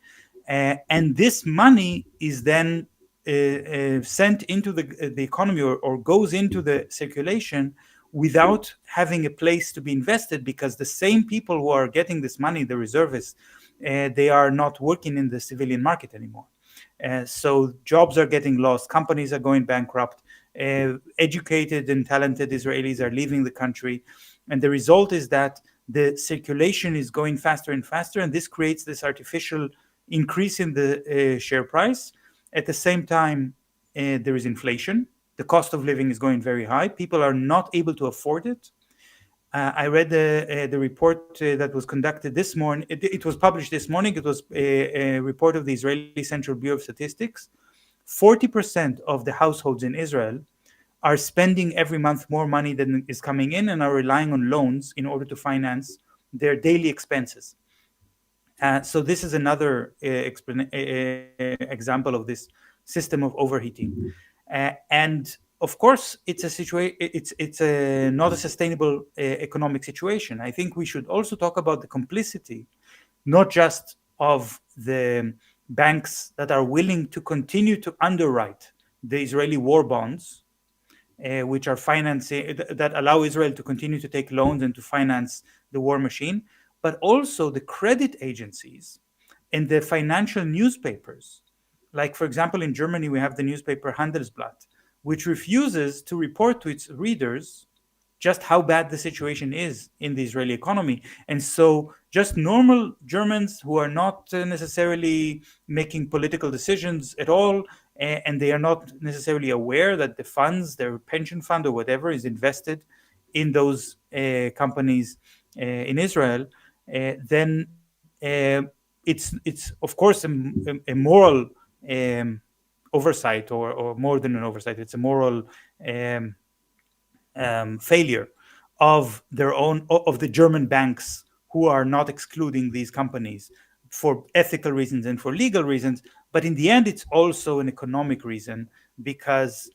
And this money is then sent into the economy or goes into the circulation without having a place to be invested, because the same people who are getting this money, the reservists, they are not working in the civilian market anymore. So jobs are getting lost, companies are going bankrupt, educated and talented Israelis are leaving the country. And the result is that the circulation is going faster and faster, and this creates this artificial increase in the share price. At the same time, there is inflation. The cost of living is going very high. People are not able to afford it. I read the report that was conducted this morning. It was published this morning. It was a report of the Israeli Central Bureau of Statistics. 40% of the households in Israel are spending every month more money than is coming in and are relying on loans in order to finance their daily expenses. So this is another example of this system of overheating. And of course, it's not a sustainable economic situation. I think we should also talk about the complicity, not just of the banks that are willing to continue to underwrite the Israeli war bonds, which are financing, that allow Israel to continue to take loans and to finance the war machine, but also the credit agencies and the financial newspapers. Like, for example, in Germany, we have the newspaper Handelsblatt, which refuses to report to its readers just how bad the situation is in the Israeli economy. And so just normal Germans who are not necessarily making political decisions at all, and they are not necessarily aware that the funds, their pension fund or whatever, is invested in those companies in Israel, then it's of course a moral oversight, or more than an oversight, it's a moral failure of the German banks, who are not excluding these companies for ethical reasons and for legal reasons. But in the end, it's also an economic reason, because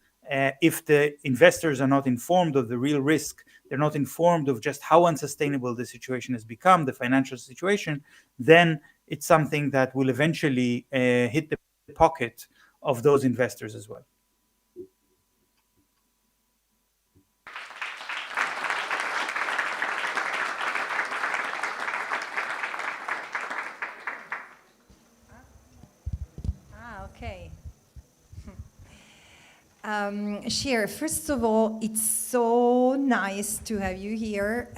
if the investors are not informed of the real risk, they're not informed of just how unsustainable the situation has become, the financial situation, then it's something that will eventually hit the pocket of those investors as well. Okay. Shir, first of all, it's so nice to have you here,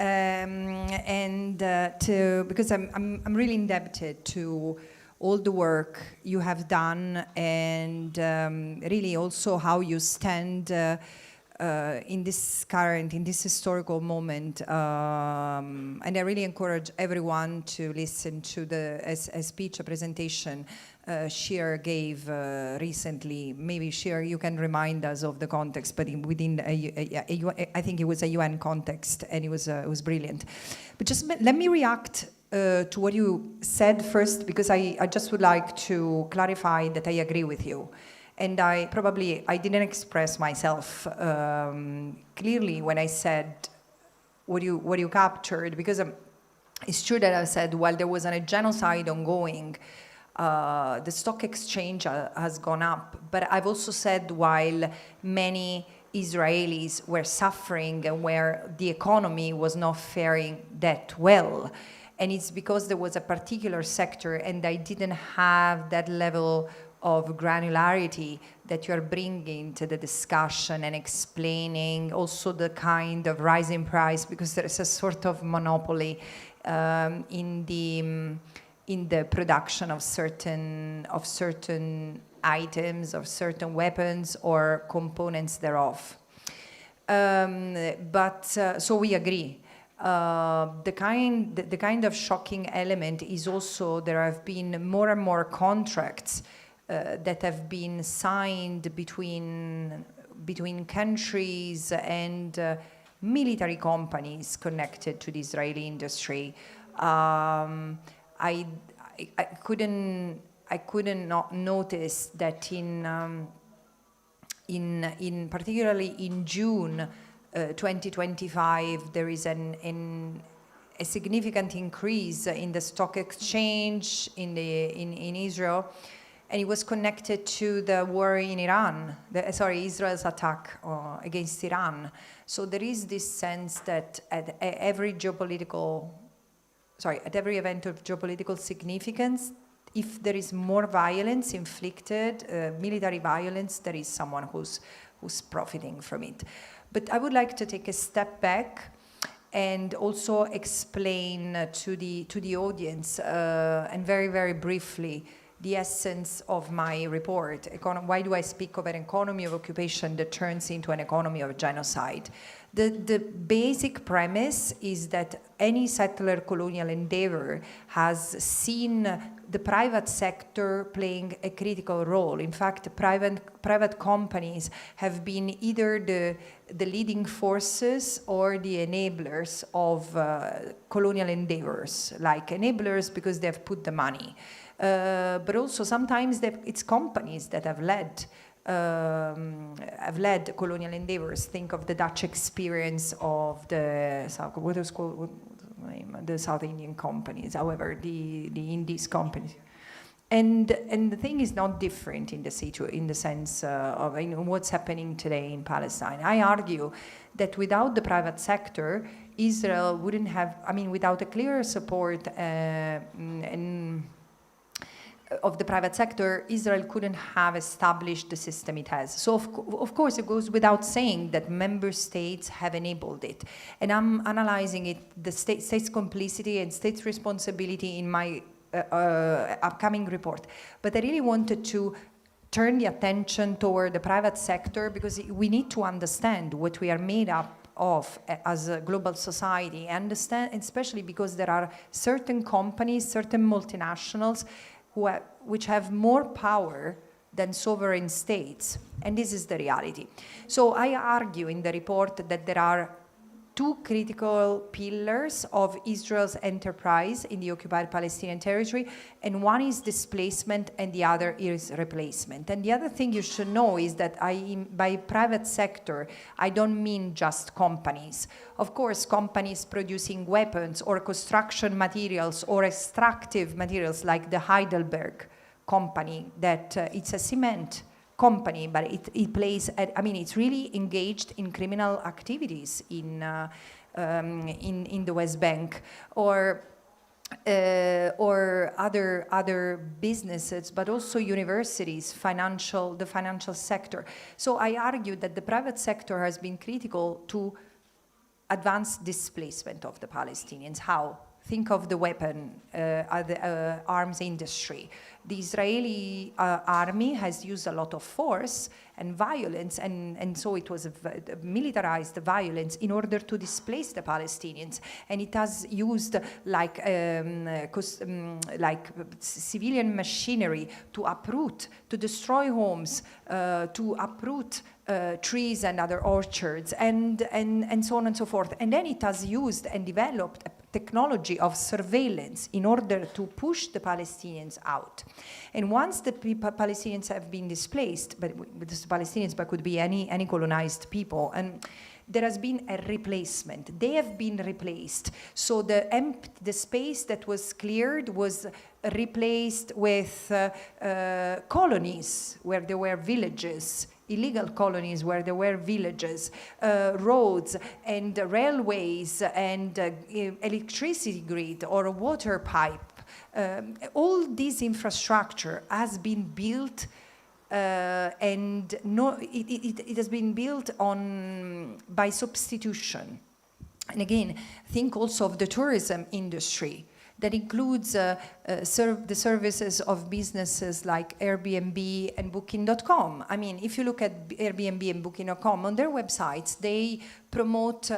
because I'm really indebted to all the work you have done, and really also how you stand in this historical moment. And I really encourage everyone to listen to a speech, a presentation Shir gave recently. Maybe Shir, you can remind us of the context, but within I think it was a UN context, and it was brilliant. But just let me react to what you said first, because I just would like to clarify that I agree with you. And I didn't express myself clearly when I said what you captured, because it's true that I said, while there was a genocide ongoing, the stock exchange has gone up. But I've also said, while many Israelis were suffering and where the economy was not faring that well, and it's because there was a particular sector, and I didn't have that level of granularity that you're bringing to the discussion and explaining also the kind of rising price, because there is a sort of monopoly in the production of certain items, of certain weapons or components thereof. So we agree. The kind of shocking element is also there have been more and more contracts that have been signed between countries and military companies connected to the Israeli industry. I couldn't not notice that in particularly in June 2025 there is a significant increase in the stock exchange in Israel, and it was connected to the war in Iran. Israel's attack against Iran. So there is this sense that at every event of geopolitical significance, if there is more violence inflicted, military violence, there is someone who's profiting from it. But I would like to take a step back and also explain to the audience, and very, very briefly, the essence of my report. Why do I speak of an economy of occupation that turns into an economy of genocide? The basic premise is that any settler colonial endeavor has seen the private sector playing a critical role. In fact, private companies have been either the leading forces or the enablers of colonial endeavors, like enablers because they have put the money. But also sometimes it's companies that have led colonial endeavors. Think of the Dutch experience of the South Indian companies, however, the Indies companies. And the thing is not different in the sense of what's happening today in Palestine. I argue that without the private sector, Israel wouldn't have, without a clear support of the private sector, Israel couldn't have established the system it has. So of course it goes without saying that member states have enabled it. And I'm analyzing it, the state's complicity and state's responsibility in my upcoming report. But I really wanted to turn the attention toward the private sector, because we need to understand what we are made up of as a global society, understand, especially because there are certain companies, certain multinationals which have more power than sovereign states. And this is the reality. So I argue in the report that there are two critical pillars of Israel's enterprise in the occupied Palestinian territory, and one is displacement and the other is replacement. And the other thing you should know is that by private sector, I don't mean just companies. Of course, companies producing weapons or construction materials or extractive materials like the Heidelberg company, that it's a cement company, but it plays, it's really engaged in criminal activities in the West Bank, or other businesses, but also universities, the financial sector. So I argue that the private sector has been critical to advance displacement of the Palestinians. How? Think of the arms industry. The Israeli army has used a lot of force and violence, and so it was a militarized violence in order to displace the Palestinians. And it has used like civilian machinery to uproot, to destroy homes, to uproot trees and other orchards, and so on and so forth. And then it has used and developed a technology of surveillance in order to push the Palestinians out. And once the Palestinians have been displaced, but could be any colonized people, and there has been a replacement. They have been replaced. So the space that was cleared was replaced with colonies where there were villages, illegal colonies where there were villages, roads and railways and electricity grid or a water pipe. All this infrastructure has been built it has been built by substitution. And again, think also of the tourism industry. That includes the services of businesses like Airbnb and Booking.com. I mean, if you look at Airbnb and Booking.com, on their websites, they promote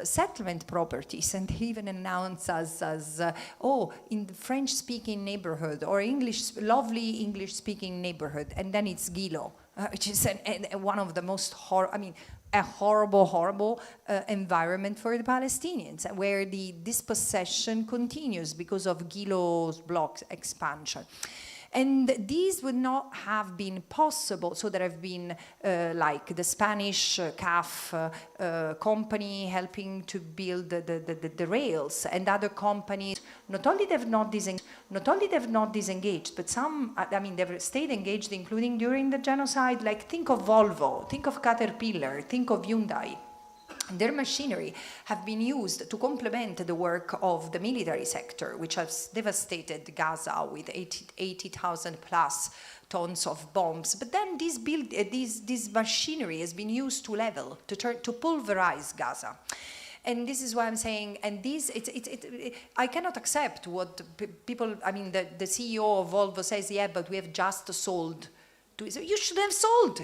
settlement properties, and they even announce us as, in the French-speaking neighborhood or lovely English-speaking neighborhood, and then it's Gilo, which is one of the most a horrible environment for the Palestinians, where the dispossession continues because of Gilo's block expansion. And these would not have been possible. So there have been like the Spanish CAF company helping to build the rails, and other companies. Not only they've not disengaged, but some, they've stayed engaged, including during the genocide. Like think of Volvo, think of Caterpillar, think of Hyundai. Their machinery have been used to complement the work of the military sector, which has devastated Gaza with 80,000 plus tons of bombs. But then this machinery has been used to pulverize Gaza. And this is why I'm saying, and I cannot accept what people, the CEO of Volvo says, yeah, but we have just sold. You should have sold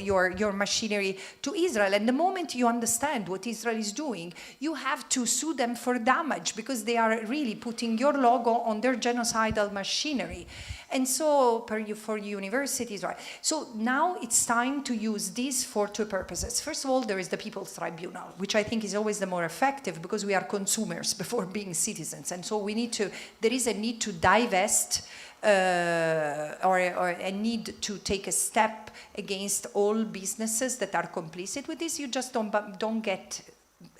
your machinery to Israel. And the moment you understand what Israel is doing, you have to sue them for damage, because they are really putting your logo on their genocidal machinery. And so for universities, right? So now it's time to use this for two purposes. First of all, there is the People's Tribunal, which I think is always the more effective, because we are consumers before being citizens. And so there is a need to divest or a need to take a step against all businesses that are complicit with this. You just don't get.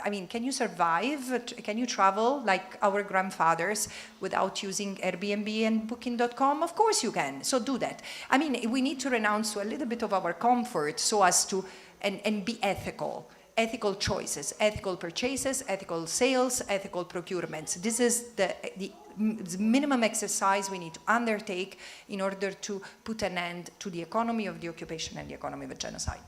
Can you survive? Can you travel like our grandfathers without using Airbnb and Booking.com? Of course you can. So do that. We need to renounce to a little bit of our comfort so as to and be ethical. Ethical choices, ethical purchases, ethical sales, ethical procurements. This is the minimum exercise we need to undertake in order to put an end to the economy of the occupation and the economy of the genocide.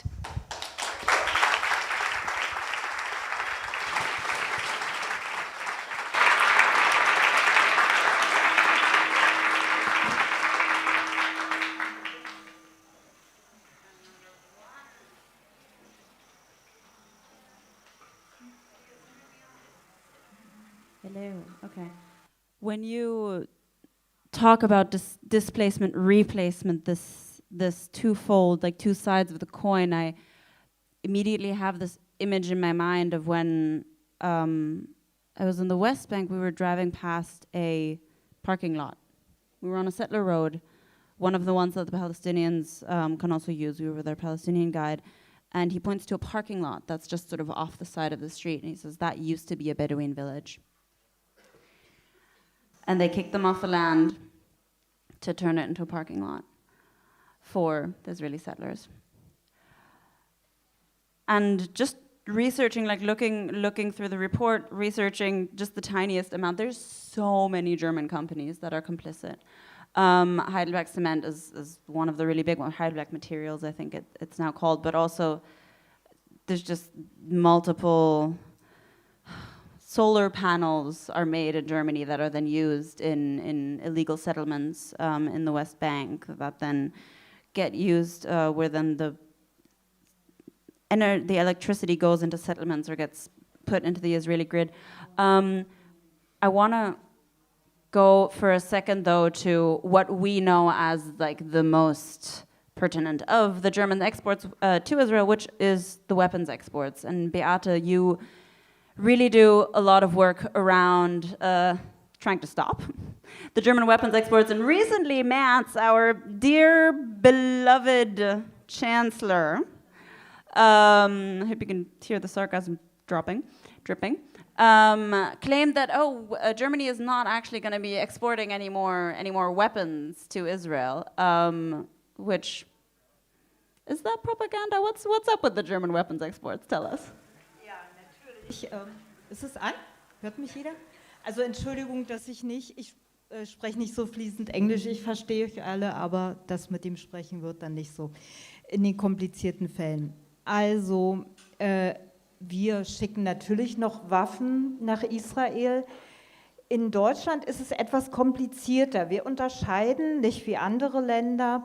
Hello. Okay. When you talk about displacement, replacement, this twofold, like two sides of the coin, I immediately have this image in my mind of when I was in the West Bank. We were driving past a parking lot. We were on a settler road, one of the ones that the Palestinians can also use. We were their Palestinian guide. And he points to a parking lot that's just sort of off the side of the street. And he says, that used to be a Bedouin village. And they kicked them off the land to turn it into a parking lot for the Israeli settlers. And just researching, like looking through the report, researching just the tiniest amount, there's so many German companies that are complicit. Heidelberg Cement is one of the really big ones. Heidelberg Materials, I think it's now called, but also there's just multiple solar panels are made in Germany that are then used in illegal settlements in the West Bank that then get used where then the electricity goes into settlements or gets put into the Israeli grid. I want to go for a second, though, to what we know as like the most pertinent of the German exports to Israel, which is the weapons exports. And Beate, you really do a lot of work around trying to stop the German weapons exports. And recently, Merz, our dear beloved chancellor, I hope you can hear the sarcasm dripping, claimed that, Germany is not actually going to be exporting any more weapons to Israel, which, is that propaganda? What's up with the German weapons exports? Tell us. Ja, natürlich. Ist es an? Hört mich jeder? Also Entschuldigung, dass ich spreche nicht so fließend Englisch, ich verstehe euch alle, aber das mit dem Sprechen wird dann nicht so in den komplizierten Fällen. Also, wir schicken natürlich noch Waffen nach Israel. In Deutschland ist es etwas komplizierter. Wir unterscheiden nicht wie andere Länder,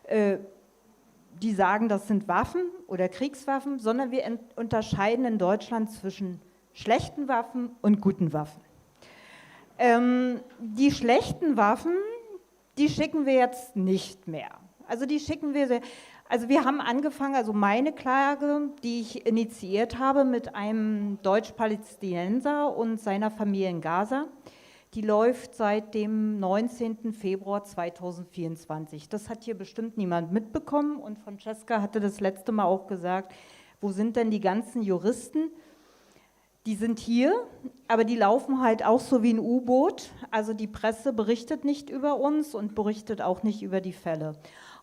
die sagen, das sind Waffen oder Kriegswaffen, sondern wir unterscheiden in Deutschland zwischen schlechten Waffen und guten Waffen. Die schlechten Waffen, die schicken wir jetzt nicht mehr. Also die schicken wir... Also wir haben angefangen, also meine Klage, die ich initiiert habe mit einem Deutsch-Palästinenser und seiner Familie in Gaza, die läuft seit dem 19. Februar 2024. Das hat hier bestimmt niemand mitbekommen und Francesca hatte das letzte Mal auch gesagt, wo sind denn die ganzen Juristen? Die sind hier, aber die laufen halt auch so wie ein U-Boot. Also die Presse berichtet nicht über uns und berichtet auch nicht über die Fälle.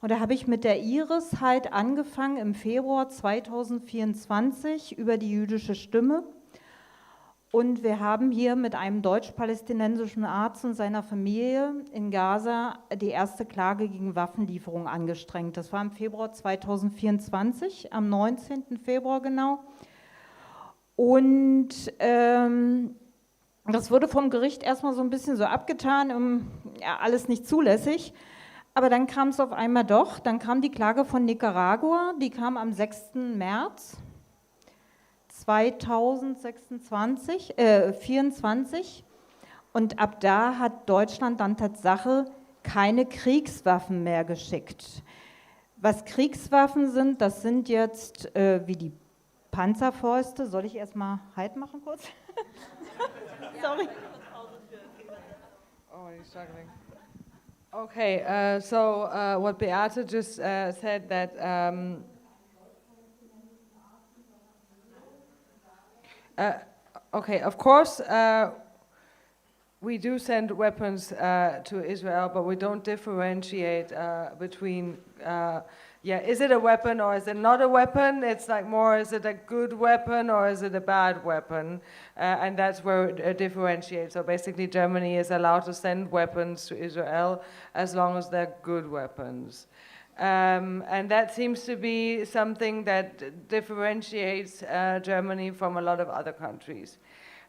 Und da habe ich mit der Iris halt angefangen im Februar 2024 über die jüdische Stimme. Und wir haben hier mit einem deutsch-palästinensischen Arzt und seiner Familie in Gaza die erste Klage gegen Waffenlieferung angestrengt. Das war im Februar 2024, am 19. Februar genau. Und das wurde vom Gericht erstmal so ein bisschen so abgetan, ja, alles nicht zulässig. Aber dann kam es auf einmal doch, dann kam die Klage von Nicaragua, die kam am 6. März 2024 und ab da hat Deutschland dann Tatsache keine Kriegswaffen mehr geschickt. Was Kriegswaffen sind, das sind jetzt wie die Panzerfäuste. Soll ich erstmal Halt machen kurz? Sorry. Oh, you're struggling. Okay, so what Beate just said that okay, of course we do send weapons to Israel, but we don't differentiate between is it a weapon or is it not a weapon? It's like more, is it a good weapon or is it a bad weapon? And that's where it differentiates. So basically Germany is allowed to send weapons to Israel as long as they're good weapons. And that seems to be something that differentiates Germany from a lot of other countries,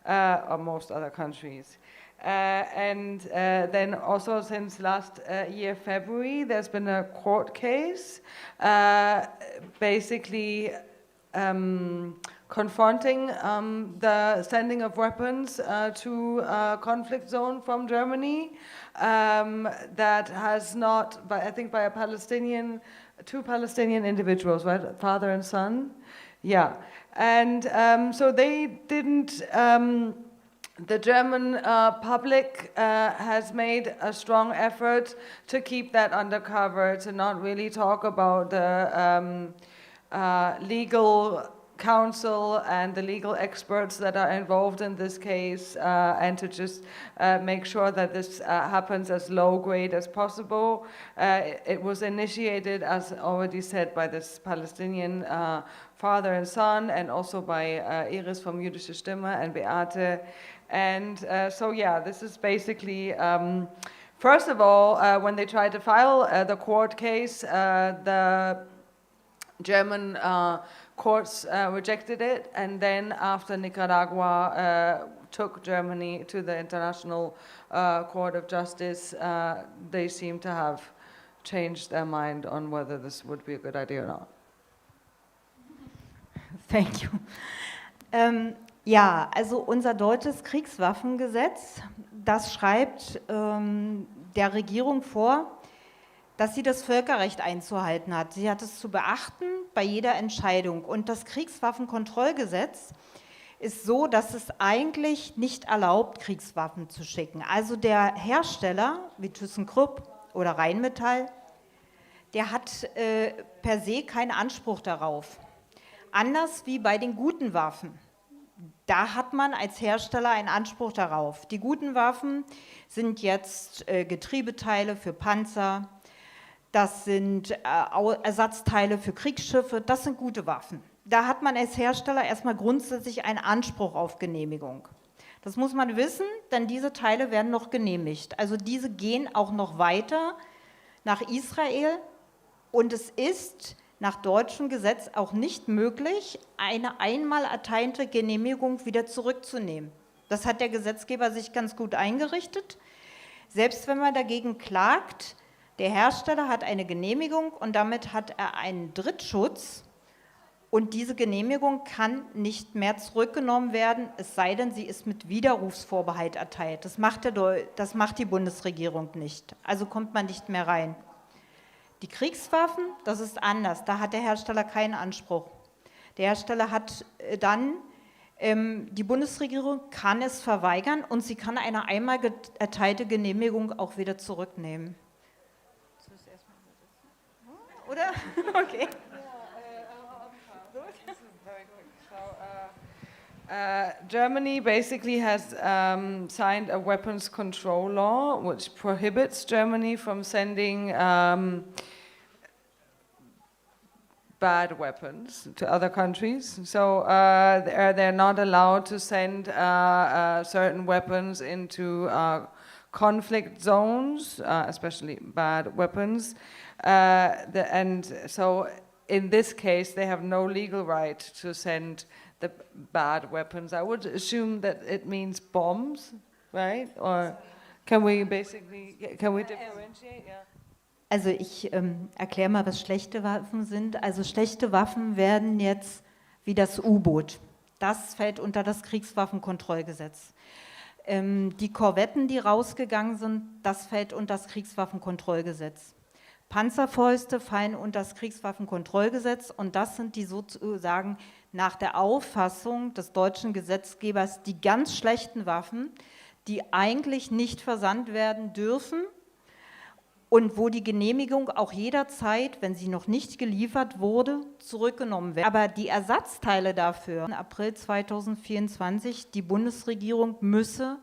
or most other countries. And then also since last year, February, there's been a court case basically confronting the sending of weapons to a conflict zone from Germany that has not, I think by two Palestinian individuals, right, father and son, yeah. And so they didn't, the German public has made a strong effort to keep that undercover, to not really talk about the legal counsel and the legal experts that are involved in this case, and to just make sure that this happens as low grade as possible. It was initiated, as already said, by this Palestinian father and son, and also by Iris from Jüdische Stimme and Beate. And so yeah, this is basically, first of all, when they tried to file the court case, the German courts rejected it, and then after Nicaragua took Germany to the International Court of Justice, they seem to have changed their mind on whether this would be a good idea or not. Thank you. Ja, also unser deutsches Kriegswaffengesetz, das schreibt der Regierung vor, dass sie das Völkerrecht einzuhalten hat. Sie hat es zu beachten bei jeder Entscheidung. Und das Kriegswaffenkontrollgesetz ist so, dass es eigentlich nicht erlaubt, Kriegswaffen zu schicken. Also der Hersteller, wie ThyssenKrupp oder Rheinmetall, der hat per se keinen Anspruch darauf. Anders wie bei den guten Waffen. Da hat man als Hersteller einen Anspruch darauf. Die guten Waffen sind jetzt Getriebeteile für Panzer, das sind Ersatzteile für Kriegsschiffe, das sind gute Waffen. Da hat man als Hersteller erstmal grundsätzlich einen Anspruch auf Genehmigung. Das muss man wissen, denn diese Teile werden noch genehmigt. Also diese gehen auch noch weiter nach Israel, und es ist nach deutschem Gesetz auch nicht möglich, eine einmal erteilte Genehmigung wieder zurückzunehmen. Das hat der Gesetzgeber sich ganz gut eingerichtet. Selbst wenn man dagegen klagt, der Hersteller hat eine Genehmigung und damit hat er einen Drittschutz, und diese Genehmigung kann nicht mehr zurückgenommen werden, es sei denn, sie ist mit Widerrufsvorbehalt erteilt. Das macht die Bundesregierung nicht, also kommt man nicht mehr rein. Die Kriegswaffen, das ist anders, da hat der Hersteller keinen Anspruch. Der Hersteller hat dann, die Bundesregierung kann es verweigern und sie kann eine einmal erteilte Genehmigung auch wieder zurücknehmen. Oder? Okay. Germany basically has signed a weapons control law which prohibits Germany from sending bad weapons to other countries. So they're not allowed to send certain weapons into conflict zones, especially bad weapons. And so in this case, they have no legal right to send the bad weapons. I would assume that it means bombs, right? Or can we differentiate? Yeah. Also ich erkläre mal, was schlechte Waffen sind. Also schlechte Waffen werden jetzt wie das U-Boot. Das fällt unter das Kriegswaffenkontrollgesetz. Die Korvetten, die rausgegangen sind, das fällt unter das Kriegswaffenkontrollgesetz. Panzerfäuste fallen unter das Kriegswaffenkontrollgesetz, und das sind die sozusagen nach der Auffassung des deutschen Gesetzgebers die ganz schlechten Waffen, die eigentlich nicht versandt werden dürfen und wo die Genehmigung auch jederzeit, wenn sie noch nicht geliefert wurde, zurückgenommen wird. Aber die Ersatzteile dafür, im April 2024, die Bundesregierung müsse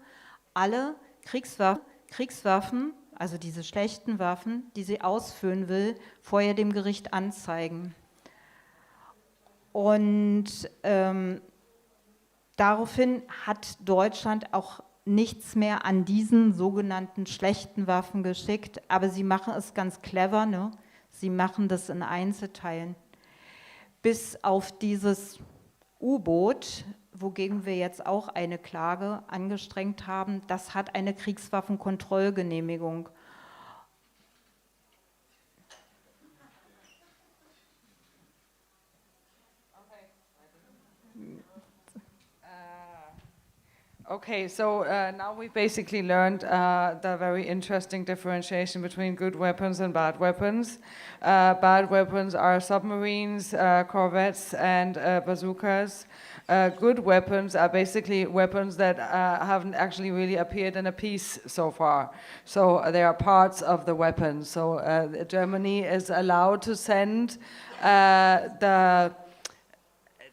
alle Kriegswaffen, also diese schlechten Waffen, die sie ausführen will, vorher dem Gericht anzeigen. Und daraufhin hat Deutschland auch nichts mehr an diesen sogenannten schlechten Waffen geschickt, aber sie machen es ganz clever, ne? Sie machen das in Einzelteilen. Bis auf dieses U-Boot, wogegen wir jetzt auch eine Klage angestrengt haben, das hat eine Kriegswaffenkontrollgenehmigung. Okay, so now we basically learned the very interesting differentiation between good weapons and bad weapons. Bad weapons are submarines, corvettes, and bazookas. Good weapons are basically weapons that haven't actually really appeared in a piece so far. So they are parts of the weapon. So Germany is allowed to send the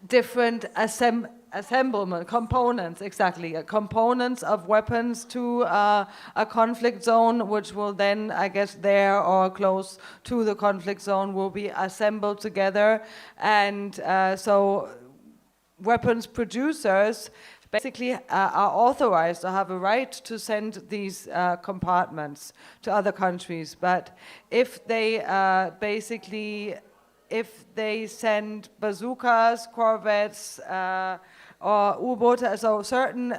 different assemblement, components, exactly, components of weapons to a conflict zone, which will then, I guess, there or close to the conflict zone will be assembled together. And so weapons producers basically are authorized or have a right to send these compartments to other countries. But if they if they send bazookas, corvettes, or U-boats, so certain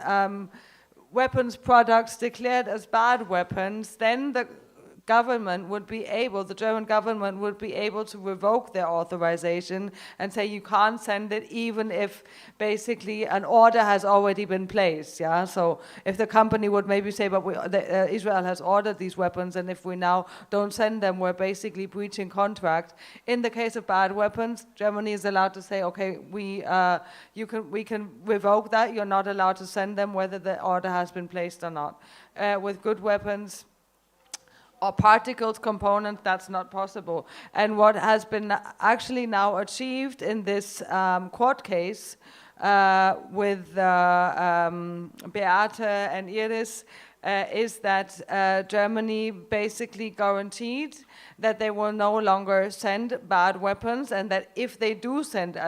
weapons products declared as bad weapons, then the government would be able, the German government would be able to revoke their authorization and say you can't send it even if basically an order has already been placed. Yeah, so if the company would maybe say, but Israel has ordered these weapons, and if we now don't send them, we're basically breaching contract. In the case of bad weapons, Germany is allowed to say, okay, we can revoke that. You're not allowed to send them, whether the order has been placed or not. With good weapons or particles components, that's not possible. And what has been actually now achieved in this court case with Beate and Iris is that Germany basically guaranteed that they will no longer send bad weapons, and that if they do send,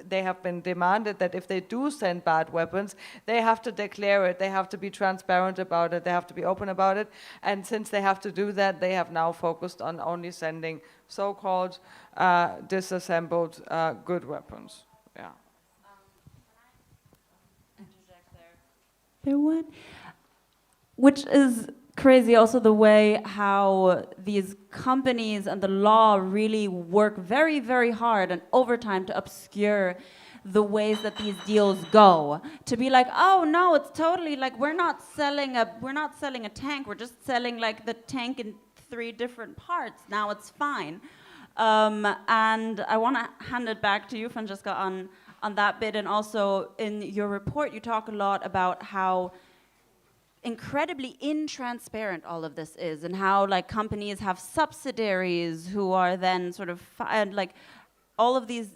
they have been demanded that if they do send bad weapons, they have to declare it, they have to be transparent about it, they have to be open about it, and since they have to do that, they have now focused on only sending so-called disassembled good weapons. Yeah. There one, which is crazy also the way how these companies and the law really work very, very hard and overtime to obscure the ways that these deals go. To be like, oh no, it's totally like we're not selling a tank, we're just selling like the tank in 3 different parts. Now it's fine. And I want to hand it back to you, Francesca, on that bit. And also in your report, you talk a lot about how incredibly intransparent all of this is, and how like companies have subsidiaries who are then sort of like all of these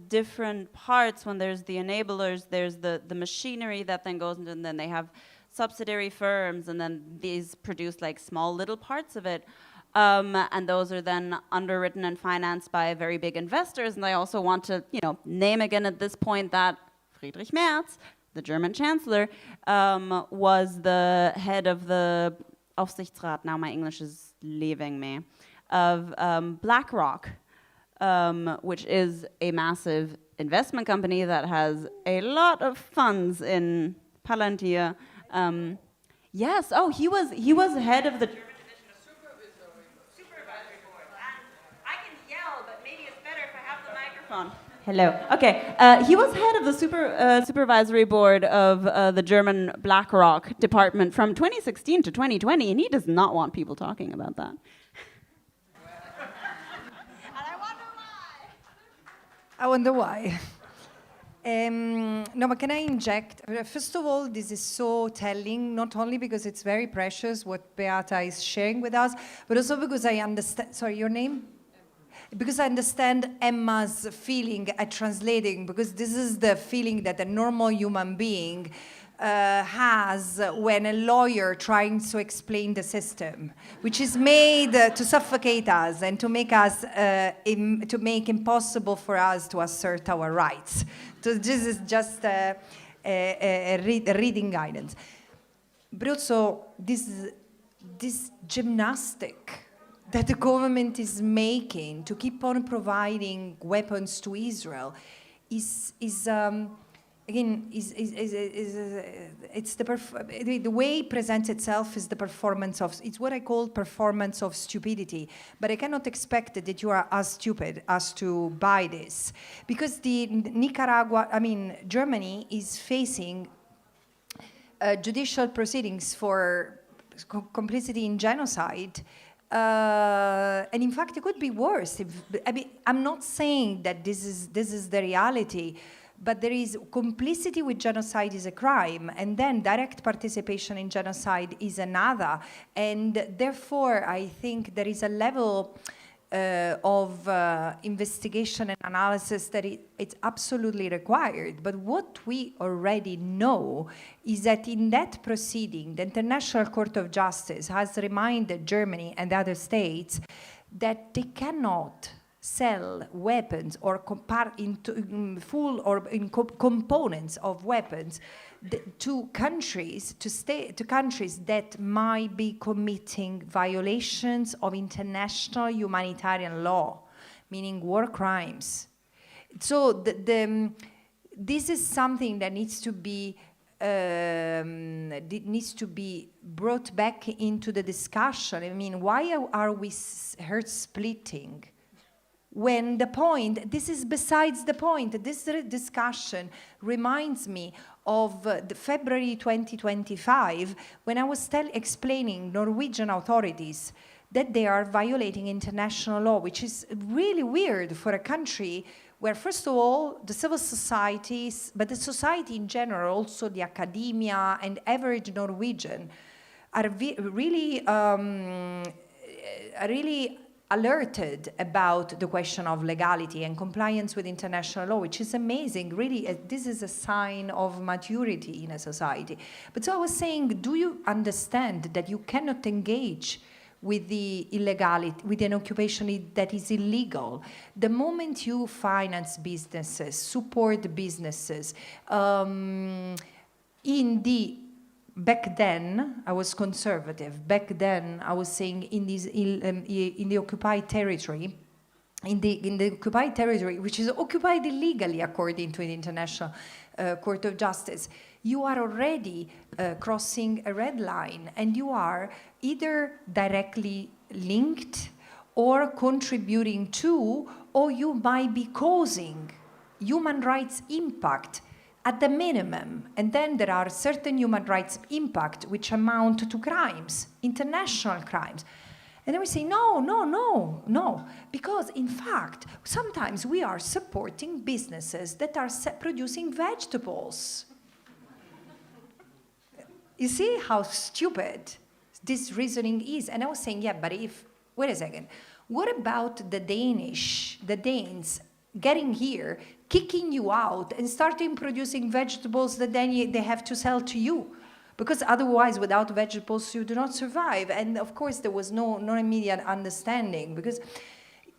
different parts. When there's the enablers, there's the machinery that then goes into, and then they have subsidiary firms, and then these produce like small little parts of it, and those are then underwritten and financed by very big investors. And I also want to name again at this point that Friedrich Merz, the German chancellor, was the head of the Aufsichtsrat, now my English is leaving me, of BlackRock, which is a massive investment company that has a lot of funds in Palantir. Yes, oh, he was head of the German division of supervisory board. And I can yell, but maybe it's better if I have the microphone. Hello. Okay. He was head of the supervisory board of the German BlackRock department from 2016 to 2020, and he does not want people talking about that. And I wonder why. No, but can I inject? First of all, this is so telling, not only because it's very precious what Beata is sharing with us, but also because I understand. Sorry, your name? Because I understand Emma's feeling at translating, because this is the feeling that a normal human being has when a lawyer trying to explain the system, which is made to suffocate us and to make us to make impossible for us to assert our rights. So this is just a reading guidance, but also this gymnastic that the government is making to keep on providing weapons to Israel is the way it presents itself is the performance of, it's what I call performance of stupidity. But I cannot expect that you are as stupid as to buy this, because Germany is facing judicial proceedings for complicity in genocide. And in fact, it could be worse. I'm not saying that this is the reality, but there is complicity with genocide is a crime, and then direct participation in genocide is another. And therefore, I think there is a level of investigation and analysis that it's absolutely required. But what we already know is that in that proceeding, the International Court of Justice has reminded Germany and other states that they cannot sell weapons or full or in components of weapons to countries that might be committing violations of international humanitarian law, meaning war crimes. So this is something that needs to be brought back into the discussion. I mean, why are we hurt splitting? When the point, this is besides the point, this discussion reminds me of the February 2025, when I was explaining Norwegian authorities that they are violating international law, which is really weird for a country where, first of all, the civil societies, but the society in general, also the academia and average Norwegian, are really alerted about the question of legality and compliance with international law, which is amazing. Really, this is a sign of maturity in a society. But so I was saying, do you understand that you cannot engage with the illegality, with an occupation that is illegal? The moment you finance businesses, support businesses, back then, I was conservative. Back then, I was saying in the occupied territory, in the occupied territory, which is occupied illegally according to the International Court of Justice, you are already crossing a red line, and you are either directly linked or contributing to, or you might be causing human rights impact at the minimum. And then there are certain human rights impact which amount to crimes, international crimes. And then we say, no, because in fact, sometimes we are supporting businesses that are producing vegetables. You see how stupid this reasoning is? And I was saying, yeah, but wait a second, what about the Danes getting here, kicking you out, and starting producing vegetables that then they have to sell to you? Because otherwise, without vegetables, you do not survive. And of course, there was no immediate understanding, because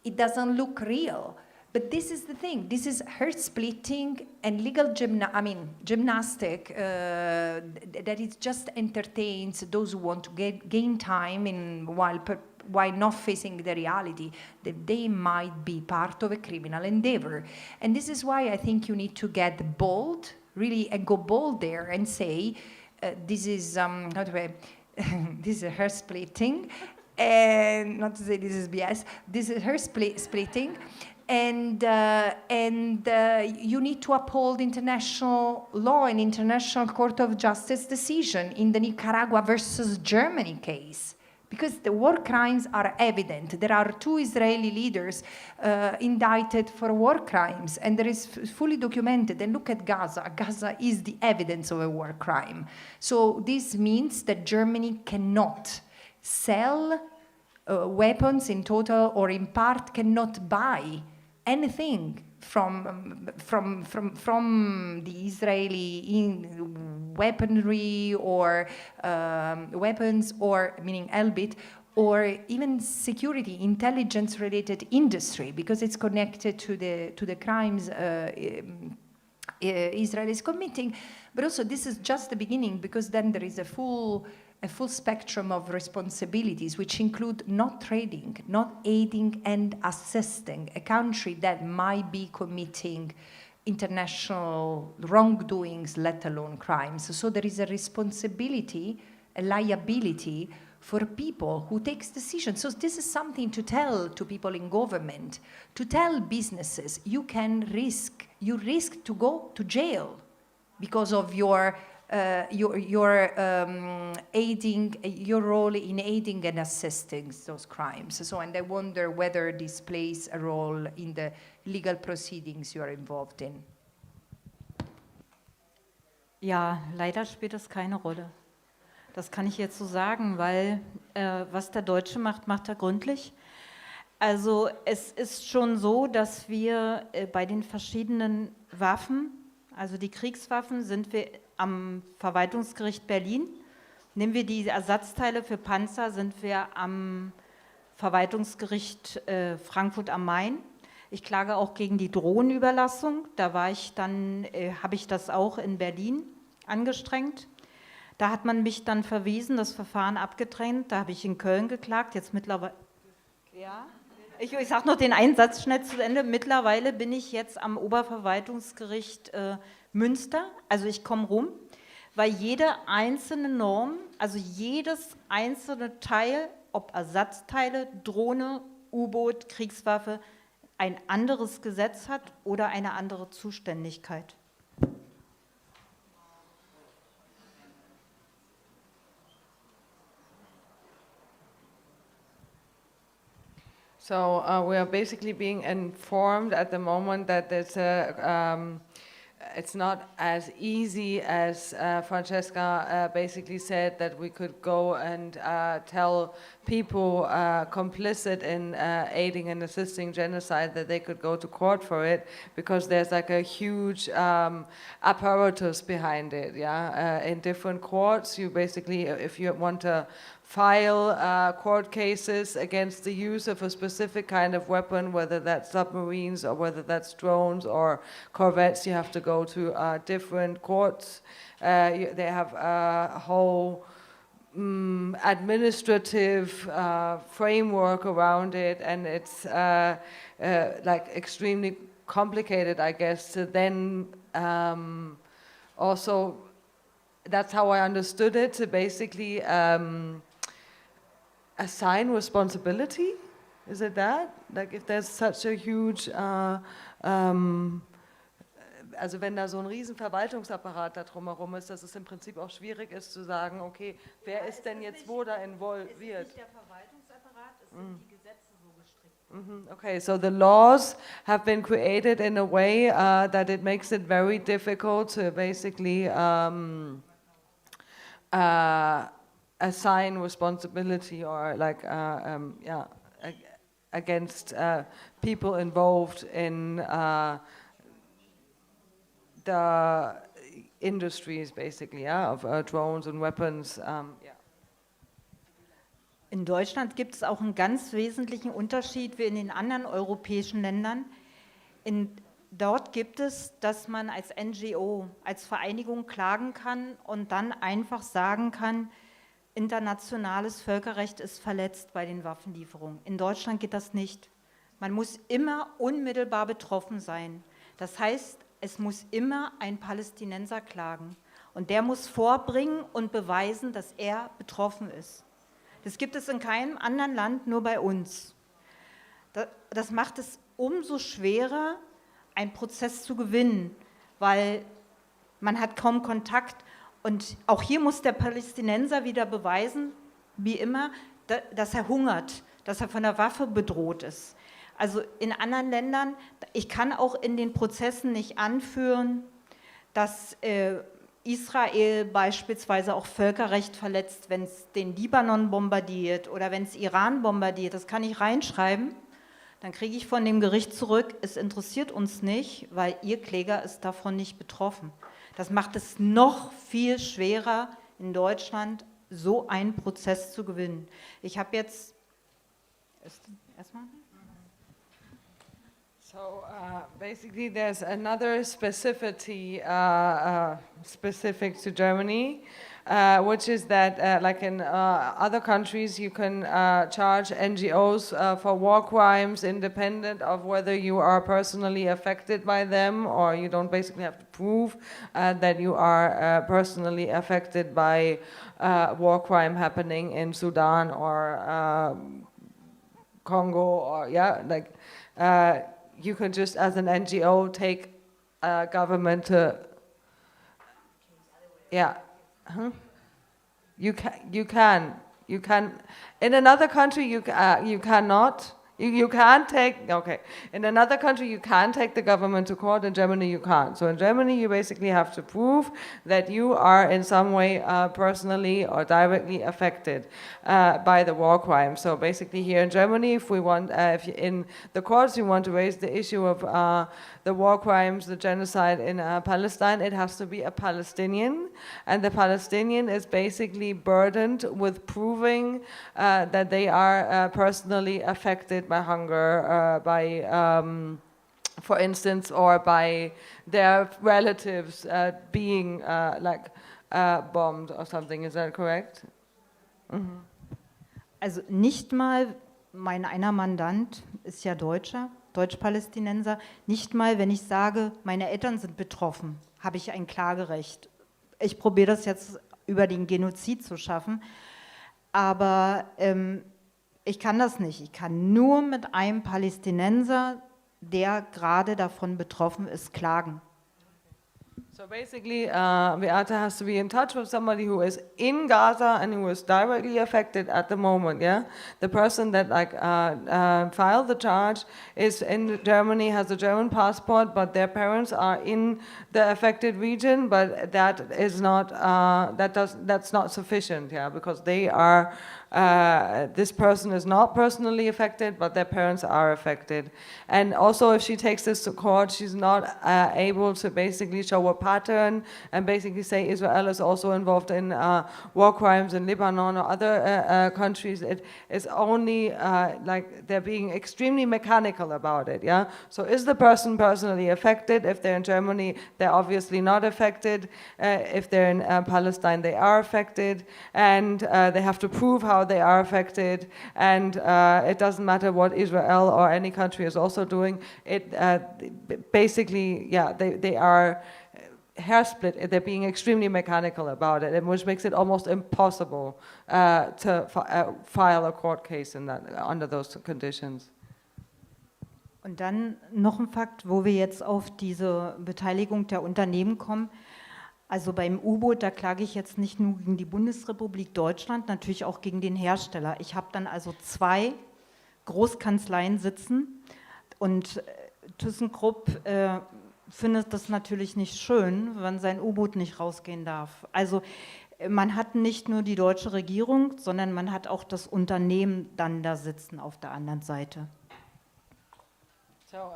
it doesn't look real. But this is the thing. This is herd splitting and legal gymnastic that it just entertains those who want to gain time while not facing the reality that they might be part of a criminal endeavor. And this is why I think you need to get bold, really, and go bold there and say, this is this is herd splitting, and not to say this is BS. This is herd splitting. And you need to uphold international law and International Court of Justice decision in the Nicaragua versus Germany case, because the war crimes are evident. There are 2 Israeli leaders indicted for war crimes, and there is fully documented. And look at Gaza. Gaza is the evidence of a war crime. So this means that Germany cannot sell weapons in total or in part, cannot buy anything from the Israeli weaponry or weapons, or meaning Elbit, or even security, intelligence-related industry, because it's connected to the crimes Israel is committing. But also, this is just the beginning, because then there is a full spectrum of responsibilities, which include not trading, not aiding and assisting a country that might be committing international wrongdoings, let alone crimes. So there is a responsibility, a liability for people who takes decisions. So this is something to tell to people in government, to tell businesses, you risk to go to jail because of your your role in aiding and assisting those crimes. So, and I wonder whether this plays a role in the legal proceedings you are involved in. Ja, leider spielt das keine Rolle. Das kann ich jetzt so sagen, weil was der Deutsche macht, macht er gründlich. Also es ist schon so, dass wir bei den verschiedenen Waffen, also die Kriegswaffen, sind wir am Verwaltungsgericht Berlin. Nehmen wir die Ersatzteile für Panzer, sind wir am Verwaltungsgericht Frankfurt am Main. Ich klage auch gegen die Drohnenüberlassung. Da war ich dann, habe ich das auch in Berlin angestrengt. Da hat man mich dann verwiesen, das Verfahren abgedrängt. Da habe ich in Köln geklagt. Jetzt mittlerweile. Ja. Ich sage noch den einen Satz schnell zu Ende. Mittlerweile bin ich jetzt am Oberverwaltungsgericht Münster. Also ich komme rum, weil jede einzelne Norm, also jedes einzelne Teil, ob Ersatzteile, Drohne, U-Boot, Kriegswaffe, ein anderes Gesetz hat oder eine andere Zuständigkeit. So we are basically being informed at the moment that there's it's not as easy as Francesca basically said, that we could go and tell people complicit in aiding and assisting genocide that they could go to court for it, because there's like a huge apparatus behind it. Yeah, in different courts, you basically, if you want to file court cases against the use of a specific kind of weapon, whether that's submarines or whether that's drones or corvettes, you have to go to different courts. They have a whole administrative framework around it, and it's like extremely complicated, I guess, to then also, that's how I understood it, to basically assign responsibility? Is it that? Like if there's such a huge, also wenn da so ein riesen Verwaltungsapparat da drumherum ist, dass es im Prinzip auch schwierig ist zu sagen, okay, wer ist denn jetzt wo da involviert? Es ist nicht der Verwaltungsapparat, es sind die Gesetze so gestrickt. Okay, so the laws have been created in a way that it makes it very difficult to basically assign responsibility or like against people involved in the industries basically, yeah, of drones and weapons. In Deutschland gibt es auch einen ganz wesentlichen Unterschied wie in den anderen europäischen Ländern. Dort gibt es, dass man als NGO, als Vereinigung klagen kann und dann einfach sagen kann, internationales Völkerrecht ist verletzt bei den Waffenlieferungen. In Deutschland geht das nicht. Man muss immer unmittelbar betroffen sein. Das heißt, es muss immer ein Palästinenser klagen. Und der muss vorbringen und beweisen, dass er betroffen ist. Das gibt es in keinem anderen Land, nur bei uns. Das macht es umso schwerer, einen Prozess zu gewinnen, weil man hat kaum Kontakt. Und auch hier muss der Palästinenser wieder beweisen, wie immer, dass er hungert, dass er von der Waffe bedroht ist. Also in anderen Ländern, ich kann auch in den Prozessen nicht anführen, dass Israel beispielsweise auch Völkerrecht verletzt, wenn es den Libanon bombardiert oder wenn es Iran bombardiert. Das kann ich reinschreiben. Dann kriege ich von dem Gericht zurück, es interessiert uns nicht, weil Ihr Kläger ist davon nicht betroffen. Das macht es noch viel schwerer, in Deutschland so einen Prozess zu gewinnen. Ich habe jetzt erstmal. So basically, there's another specificity specific to Germany, which is that, like in other countries, you can charge NGOs for war crimes independent of whether you are personally affected by them, or you don't basically have to prove that you are personally affected by war crime happening in Sudan or Congo, or like. You can just, as an NGO, take government to, Yeah. Huh? You can. In another country, you cannot. You can't take, okay. In another country, you can take the government to court. In Germany, you can't. So in Germany, you basically have to prove that you are in some way personally or directly affected by the war crime. So basically here in Germany, if we want, if in the courts you want to raise the issue of the war crimes, the genocide in Palestine, it has to be a Palestinian. And the Palestinian is basically burdened with proving that they are personally affected by hunger, for instance, or by their relatives being bombed or something. Is that correct? Mhm. Also nicht mal, einer Mandant ist ja Deutscher, Deutsch-Palästinenser, nicht mal, wenn ich sage, meine Eltern sind betroffen, habe ich ein Klagerecht. Ich probiere das jetzt über den Genozid zu schaffen, aber ich kann das nicht. Ich kann nur mit einem Palästinenser, der gerade davon betroffen ist, klagen. So basically, Beate has to be in touch with somebody who is in Gaza and who is directly affected at the moment, yeah? The person that filed the charge is in Germany, has a German passport, but their parents are in the affected region, but that is not, that's not sufficient, yeah? Because they are, this person is not personally affected, but their parents are affected. And also if she takes this to court, she's not able to basically show a pattern and basically say Israel is also involved in war crimes in Lebanon or other countries. It is only like they're being extremely mechanical about it, yeah? So is the person personally affected? If they're in Germany, they're obviously not affected. If they're in Palestine, they are affected. And they have to prove how they are affected. And it doesn't matter what Israel or any country is also doing. It basically, yeah, they are hair split. They're being extremely mechanical about it, and which makes it almost impossible to file a court case in that, under those conditions. Und dann noch ein Fakt, wo wir jetzt auf diese Beteiligung der Unternehmen kommen. Also beim U-Boot, da klage ich jetzt nicht nur gegen die Bundesrepublik Deutschland, natürlich auch gegen den Hersteller. Ich habe dann also 2 Großkanzleien sitzen und ThyssenKrupp findet das natürlich nicht schön, wenn sein U-Boot nicht rausgehen darf. Also man hat nicht nur die deutsche Regierung, sondern man hat auch das Unternehmen dann da sitzen auf der anderen Seite. So,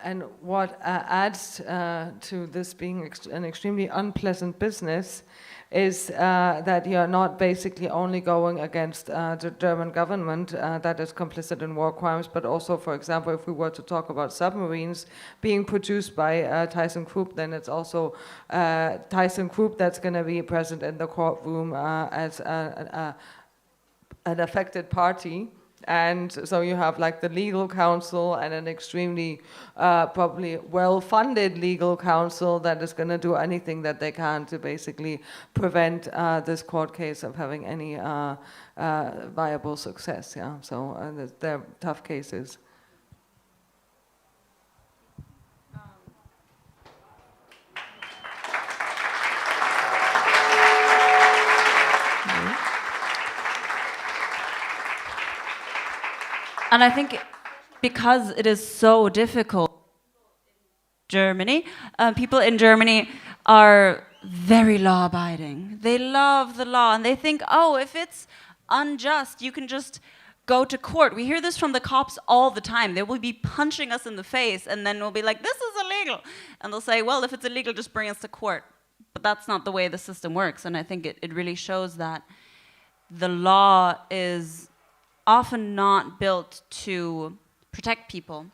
and what adds to this being an extremely unpleasant business is that you're not basically only going against the German government that is complicit in war crimes, but also, for example, if we were to talk about submarines being produced by ThyssenKrupp, then it's also ThyssenKrupp that's going to be present in the courtroom as an affected party. And so you have like the legal counsel and an extremely probably well-funded legal counsel that is going to do anything that they can to basically prevent this court case of having any viable success. Yeah, so they're tough cases. And I think because it is so difficult, Germany, people in Germany are very law-abiding. They love the law, and they think, oh, if it's unjust, you can just go to court. We hear this from the cops all the time. They will be punching us in the face, and then we'll be like, this is illegal. And they'll say, well, if it's illegal, just bring us to court. But that's not the way the system works, and I think it really shows that the law is often not built to protect people.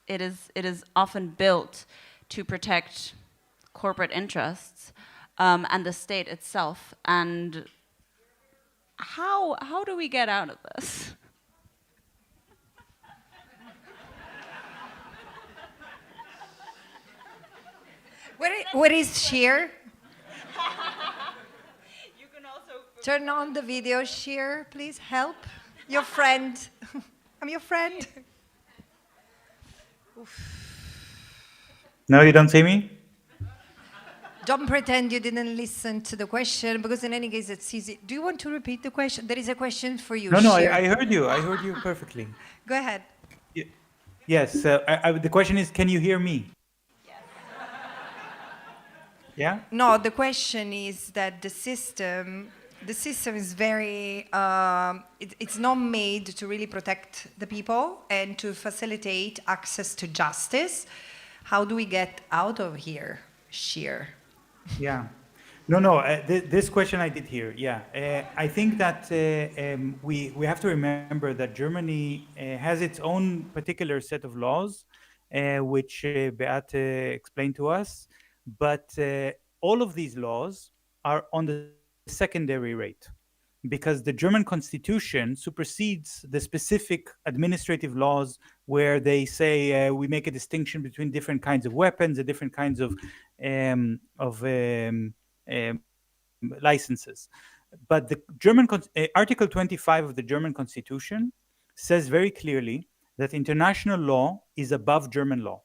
It is often built to protect corporate interests and the state itself. And how do we get out of this? What is share? You can also turn on the video. Share, please help. Your friend. I'm your friend. No, you don't see me? Don't pretend you didn't listen to the question, because in any case, it's easy. Do you want to repeat the question? There is a question for you. No, Sheer. I heard you. I heard you perfectly. Go ahead. Yes, the question is, can you hear me? Yeah? No, the question is that the system is very, it's not made to really protect the people and to facilitate access to justice. How do we get out of here, Sheer? Yeah. No, this question I did hear, yeah. I think that we have to remember that Germany has its own particular set of laws, which Beate explained to us, but all of these laws are on the secondary rate, because the German constitution supersedes the specific administrative laws where they say we make a distinction between different kinds of weapons and different kinds of licenses. But the German Article 25 of the German constitution says very clearly that international law is above German law.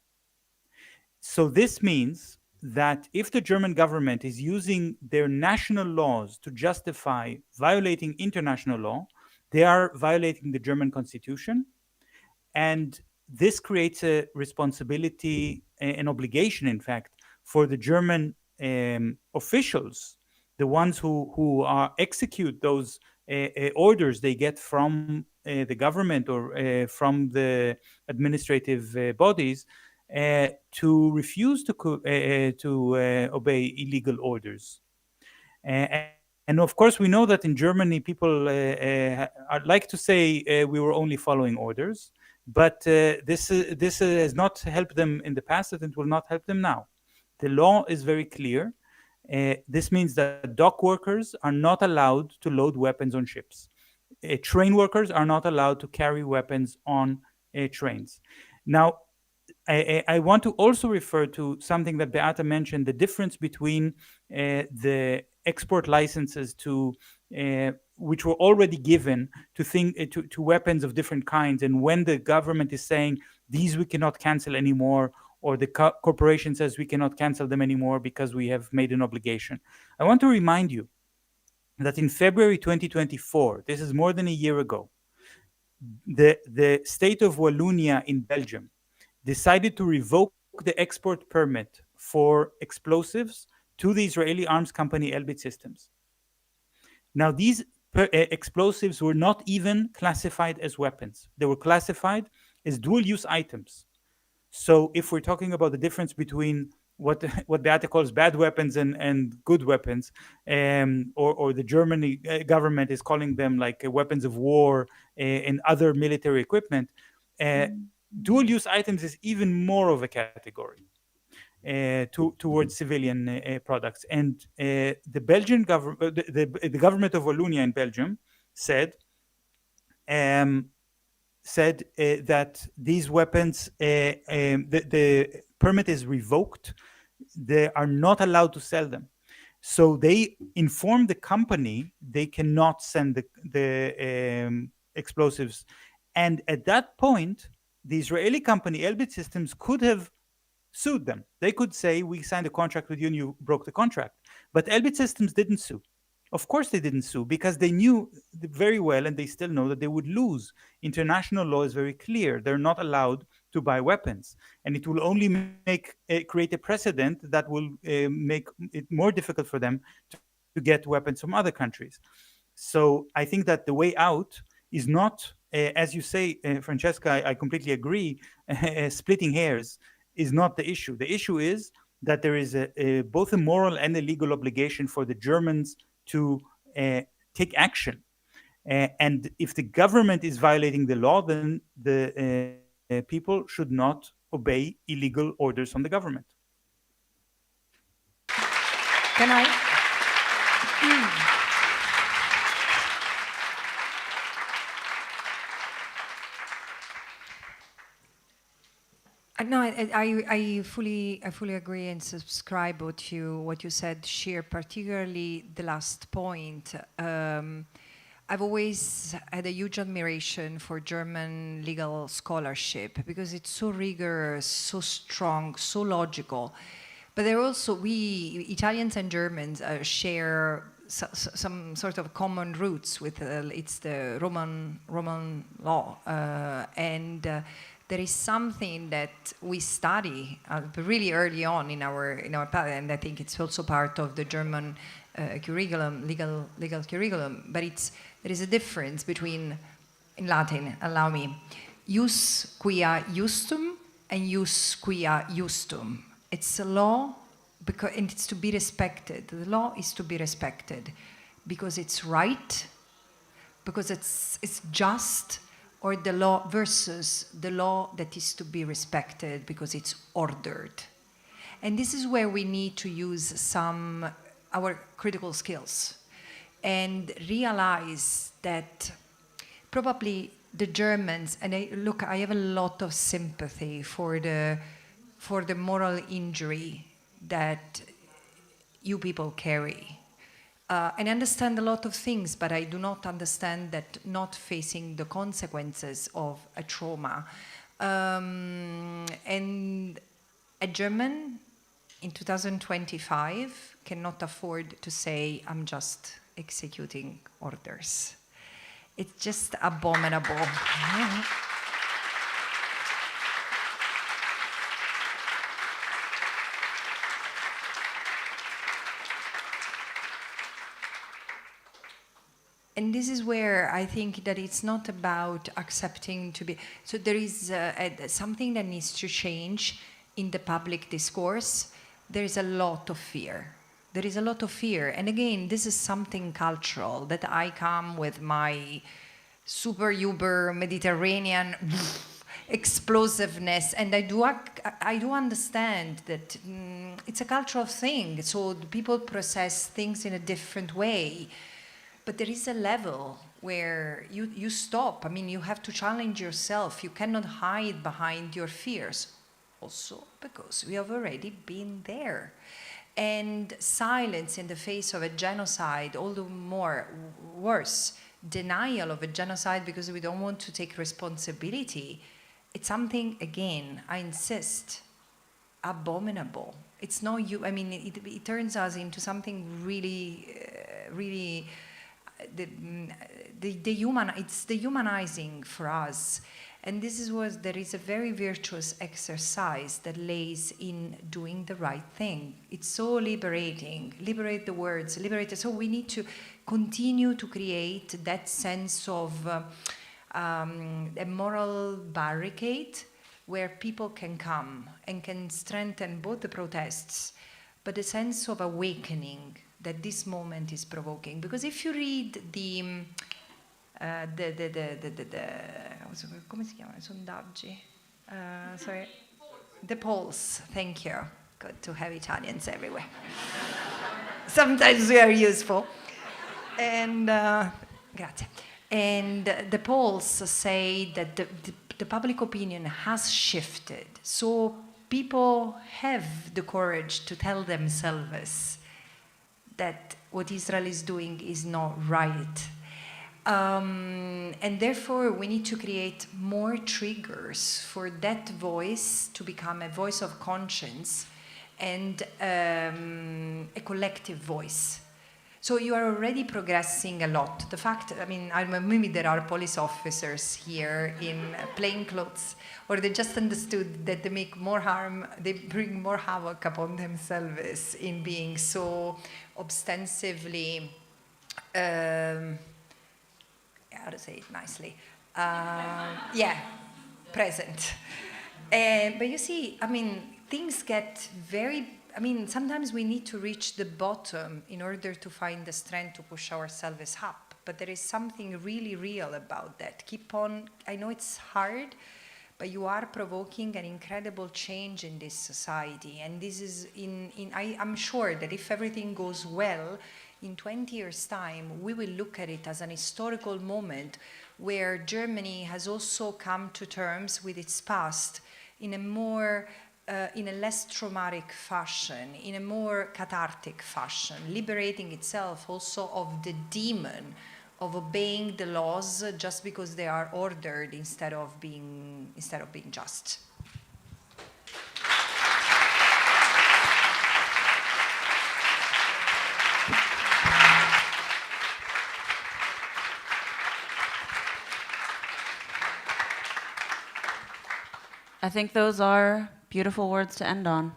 So this means that if the German government is using their national laws to justify violating international law, they are violating the German constitution. And this creates a responsibility, an obligation, in fact, for the German officials, the ones who execute those orders they get from the government or from the administrative bodies, to refuse to obey illegal orders. And of course, we know that in Germany, people like to say we were only following orders, but this has not helped them in the past, and it will not help them now. The law is very clear. This means that dock workers are not allowed to load weapons on ships. Train workers are not allowed to carry weapons on trains. Now, I want to also refer to something that Beata mentioned, the difference between the export licenses to which were already given to weapons of different kinds, and when the government is saying these we cannot cancel anymore, or the corporation says we cannot cancel them anymore because we have made an obligation. I want to remind you that in February 2024, this is more than a year ago, the state of Wallonia in Belgium decided to revoke the export permit for explosives to the Israeli arms company Elbit Systems. Now, these explosives were not even classified as weapons. They were classified as dual-use items. So if we're talking about the difference between what Beate calls bad weapons and good weapons, or the German government is calling them like weapons of war and other military equipment, dual-use items is even more of a category towards civilian products. And the Belgian government, the government of Wallonia in Belgium said that these weapons, the permit is revoked. They are not allowed to sell them. So they informed the company they cannot send the explosives. And at that point, the Israeli company, Elbit Systems, could have sued them. They could say, we signed a contract with you and you broke the contract. But Elbit Systems didn't sue. Of course they didn't sue, because they knew very well, and they still know, that they would lose. International law is very clear. They're not allowed to buy weapons. And it will only create a precedent that will make it more difficult for them to get weapons from other countries. So I think that the way out is not, as you say, Francesca, I completely agree, splitting hairs is not the issue. The issue is that there is both a moral and a legal obligation for the Germans to take action. And if the government is violating the law, then the people should not obey illegal orders from the government. Can I? No, I fully agree and subscribe to what you said, Sheer, particularly the last point. I've always had a huge admiration for German legal scholarship, because it's so rigorous, so strong, so logical. But there also, we, Italians and Germans, share some sort of common roots with, it's the Roman law. And there is something that we study really early on in our path, and I think it's also part of the German curriculum, legal curriculum, but there is a difference between, in Latin, allow me, jus quia justum and jus quia justum. It's a law, and it's to be respected. The law is to be respected because it's right, because it's just, or the law versus the law that is to be respected because it's ordered. And this is where we need to use our critical skills and realize that probably the Germans, and I have a lot of sympathy for the moral injury that you people carry. And I understand a lot of things, but I do not understand that not facing the consequences of a trauma. And a German in 2025 cannot afford to say, I'm just executing orders. It's just abominable. And this is where I think that it's not about accepting to be, so there is something that needs to change in the public discourse. There is a lot of fear. There is a lot of fear. And again, this is something cultural, that I come with my super uber Mediterranean explosiveness, and I do understand that it's a cultural thing, so people process things in a different way. But there is a level where you stop. I mean, you have to challenge yourself. You cannot hide behind your fears. Also because we have already been there. And silence in the face of a genocide, all the more worse, denial of a genocide because we don't want to take responsibility. It's something, again, I insist, abominable. It's not you. I mean, it turns us into something really. It's dehumanizing for us. And this is what there is a very virtuous exercise that lays in doing the right thing. It's so liberating. Liberate the words, liberate. So we need to continue to create that sense of a moral barricade where people can come and can strengthen both the protests, but a sense of awakening that this moment is provoking. Because if you read come si chiamano? Sondaggi? Sorry. The polls, thank you. Good to have Italians everywhere. Sometimes we are useful. And, grazie. And the polls say that the public opinion has shifted. So people have the courage to tell themselves that what Israel is doing is not right. And therefore, we need to create more triggers for that voice to become a voice of conscience and a collective voice. So you are already progressing a lot. The fact, I mean, maybe there are police officers here in plain clothes, or they just understood that they make more harm, they bring more havoc upon themselves in being so ostensively, how to say it nicely, present. But you see, I mean, things get very, I mean, sometimes we need to reach the bottom in order to find the strength to push ourselves up. But there is something really real about that. Keep on, I know it's hard, but you are provoking an incredible change in this society. And this is, I'm sure that if everything goes well, in 20 years' time, we will look at it as an historical moment where Germany has also come to terms with its past in a more in a less traumatic fashion, in a more cathartic fashion, liberating itself also of the demon of obeying the laws just because they are ordered instead of being just. I think those are beautiful words to end on.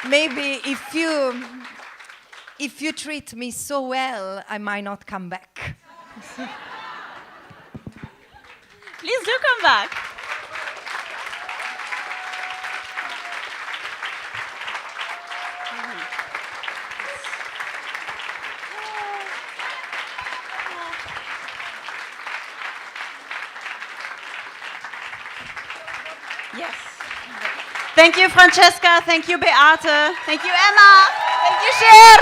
Maybe if you treat me so well, I might not come back. Please do come back. Yes. Thank you, Francesca. Thank you, Beate. Thank you, Emma. Thank you, Cher.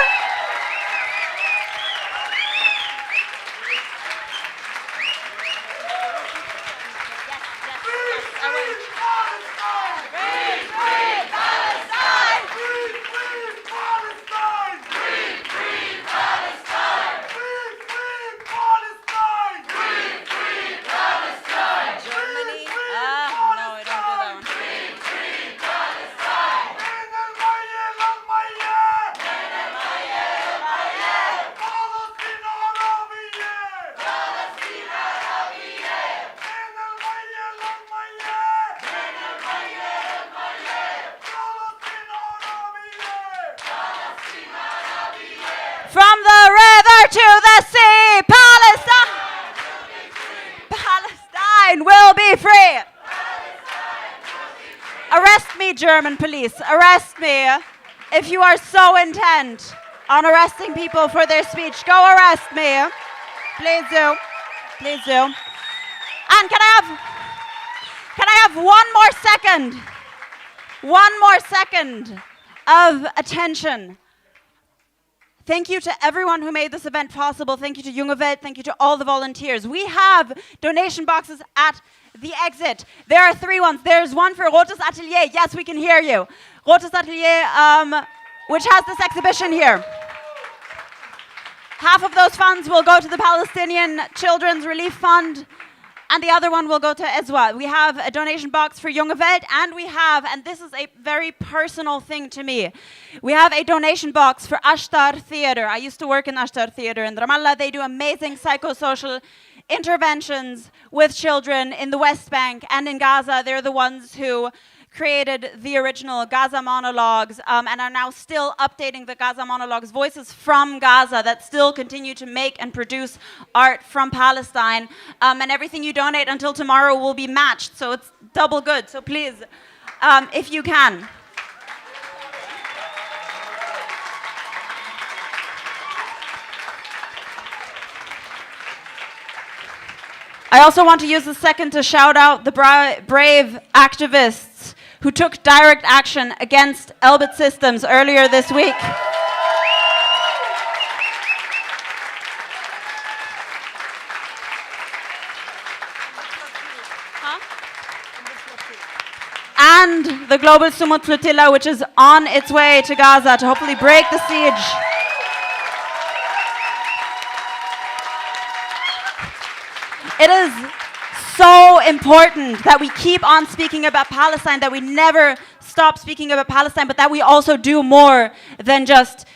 From the river to the sea, Palestine will be free. Arrest me, German police. Arrest me. If you are so intent on arresting people for their speech, go arrest me. Please do. Please do. And can I have one more second? One more second of attention. Thank you to everyone who made this event possible. Thank you to Junge Welt. Thank you to all the volunteers. We have donation boxes at the exit. There are 3 ones. There's one for Rotes Atelier. Yes, we can hear you. Rotes Atelier, which has this exhibition here. Half of those funds will go to the Palestinian Children's Relief Fund, and the other one will go to ESWA. We have a donation box for Junge Welt, and we have, and this is a very personal thing to me, we have a donation box for Ashtar Theater. I used to work in Ashtar Theater in Ramallah. They do amazing psychosocial interventions with children in the West Bank and in Gaza. They're the ones who created the original Gaza monologues and are now still updating the Gaza monologues, voices from Gaza that still continue to make and produce art from Palestine. And everything you donate until tomorrow will be matched, so it's double good. So please, if you can. I also want to use a second to shout out the brave activists who took direct action against Elbit Systems earlier this week. And the Global Sumut Flotilla, which is on its way to Gaza to hopefully break the siege. It is so important that we keep on speaking about Palestine, that we never stop speaking about Palestine, but that we also do more than just